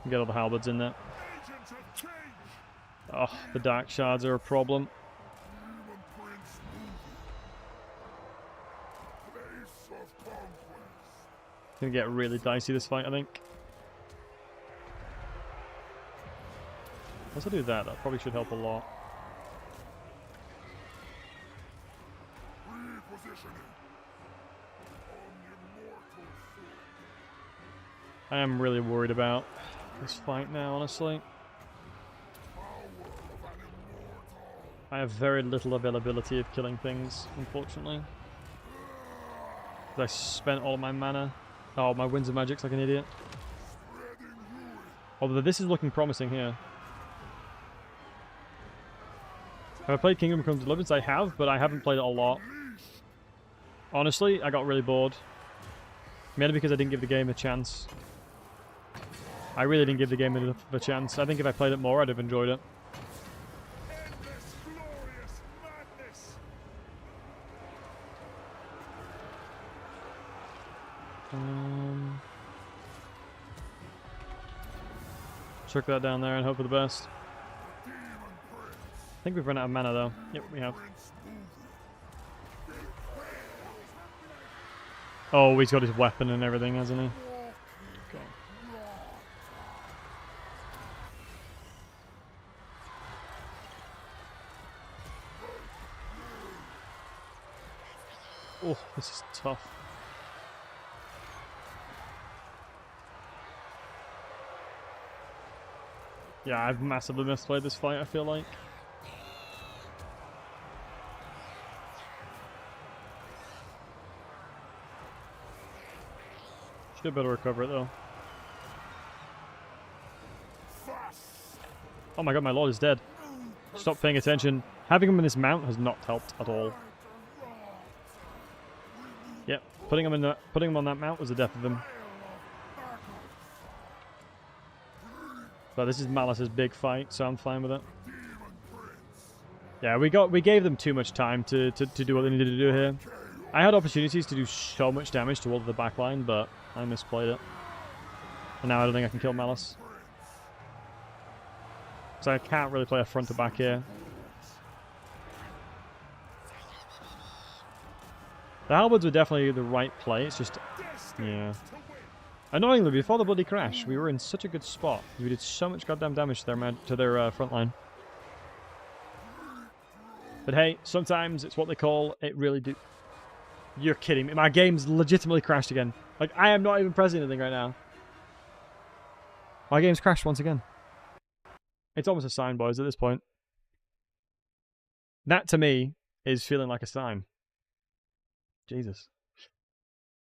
Get all the halberds in there. Oh, the dark shards are a problem. It's going to get really dicey this fight, I think. Once I do that, that probably should help a lot. I am really worried about this fight now, honestly. I have very little availability of killing things, unfortunately. I spent all of my mana. Oh, my Winds of Magic's like an idiot. Although this is looking promising here. Have I played Kingdom Come Deliverance? I have, but I haven't played it a lot. Honestly, I got really bored. Mainly because I didn't give the game a chance. I really didn't give the game enough of a chance. I think if I played it more, I'd have enjoyed it. Chuck that down there and hope for the best. I think we've run out of mana though. Yep, we have. Oh, he's got his weapon and everything, hasn't he? Okay. Oh, this is tough. Yeah, I've massively misplayed this fight, I feel like. Should better recover it though. Oh my god, my lord is dead. Stop paying attention. Having him in this mount has not helped at all. Yep, putting him on that mount was the death of him. But this is Malice's big fight, so I'm fine with it. Yeah, we gave them too much time to do what they needed to do here. I had opportunities to do so much damage to all of the backline, but I misplayed it. And now I don't think I can kill Malice. So I can't really play a front to back here. The halberds were definitely the right play, it's just... yeah. Annoyingly, before the bloody crash, we were in such a good spot. We did so much goddamn damage to their front line. But hey, sometimes it's what they call it really do... You're kidding me. My game's legitimately crashed again. Like, I am not even pressing anything right now. My game's crashed once again. It's almost a sign, boys, at this point. That, to me, is feeling like a sign. Jesus.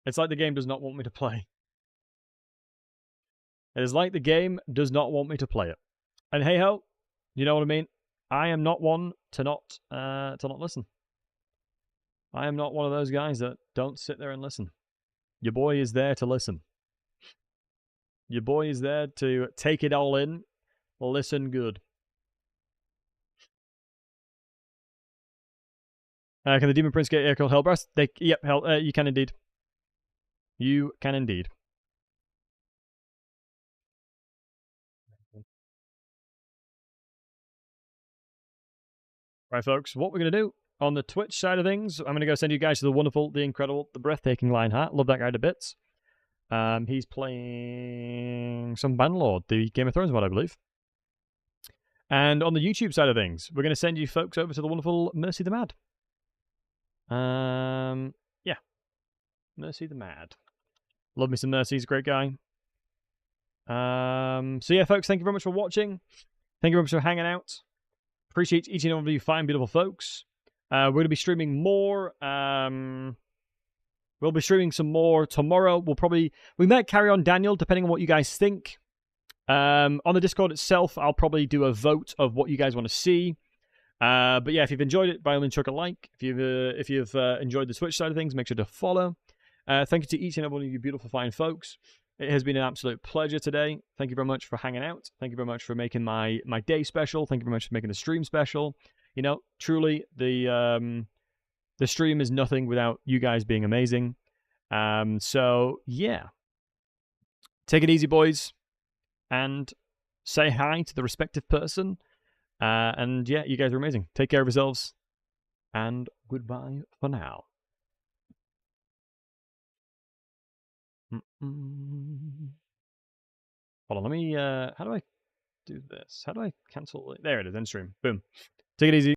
It's like the game does not want me to play. It is like the game does not want me to play it. And hey ho, you know what I mean? I am not one to not listen. I am not one of those guys that don't sit there and listen. Your boy is there to listen. Your boy is there to take it all in, listen good. Can the Demon Prince get air called Hellbreast? Yep, you can indeed. You can indeed. Right, folks, what we're going to do on the Twitch side of things, I'm going to go send you guys to the wonderful, the incredible, the breathtaking Lionheart. Love that guy to bits. He's playing some Bannerlord, the Game of Thrones mod, I believe. And on the YouTube side of things, we're going to send you folks over to the wonderful Mercy the Mad. Yeah. Mercy the Mad. Love me some Mercy, he's a great guy. So yeah, folks, thank you very much for watching. Thank you very much for hanging out. Appreciate each and every one of you fine, beautiful folks. We're going to be streaming more. We'll be streaming some more tomorrow. We might carry on Daniel, depending on what you guys think. On the Discord itself, I'll probably do a vote of what you guys want to see. But yeah, if you've enjoyed it, by all means, chuck a like. If you've enjoyed the Twitch side of things, make sure to follow. Thank you to each and every one of you beautiful, fine folks. It has been an absolute pleasure today. Thank you very much for hanging out. Thank you very much for making my day special. Thank you very much for making the stream special. You know, truly, the stream is nothing without you guys being amazing. So yeah, take it easy, boys, and say hi to the respective person. And yeah, you guys are amazing. Take care of yourselves, and goodbye for now. Hold on, let me, how do I do this? How do I cancel it? There it is, end stream. Boom. Take it easy.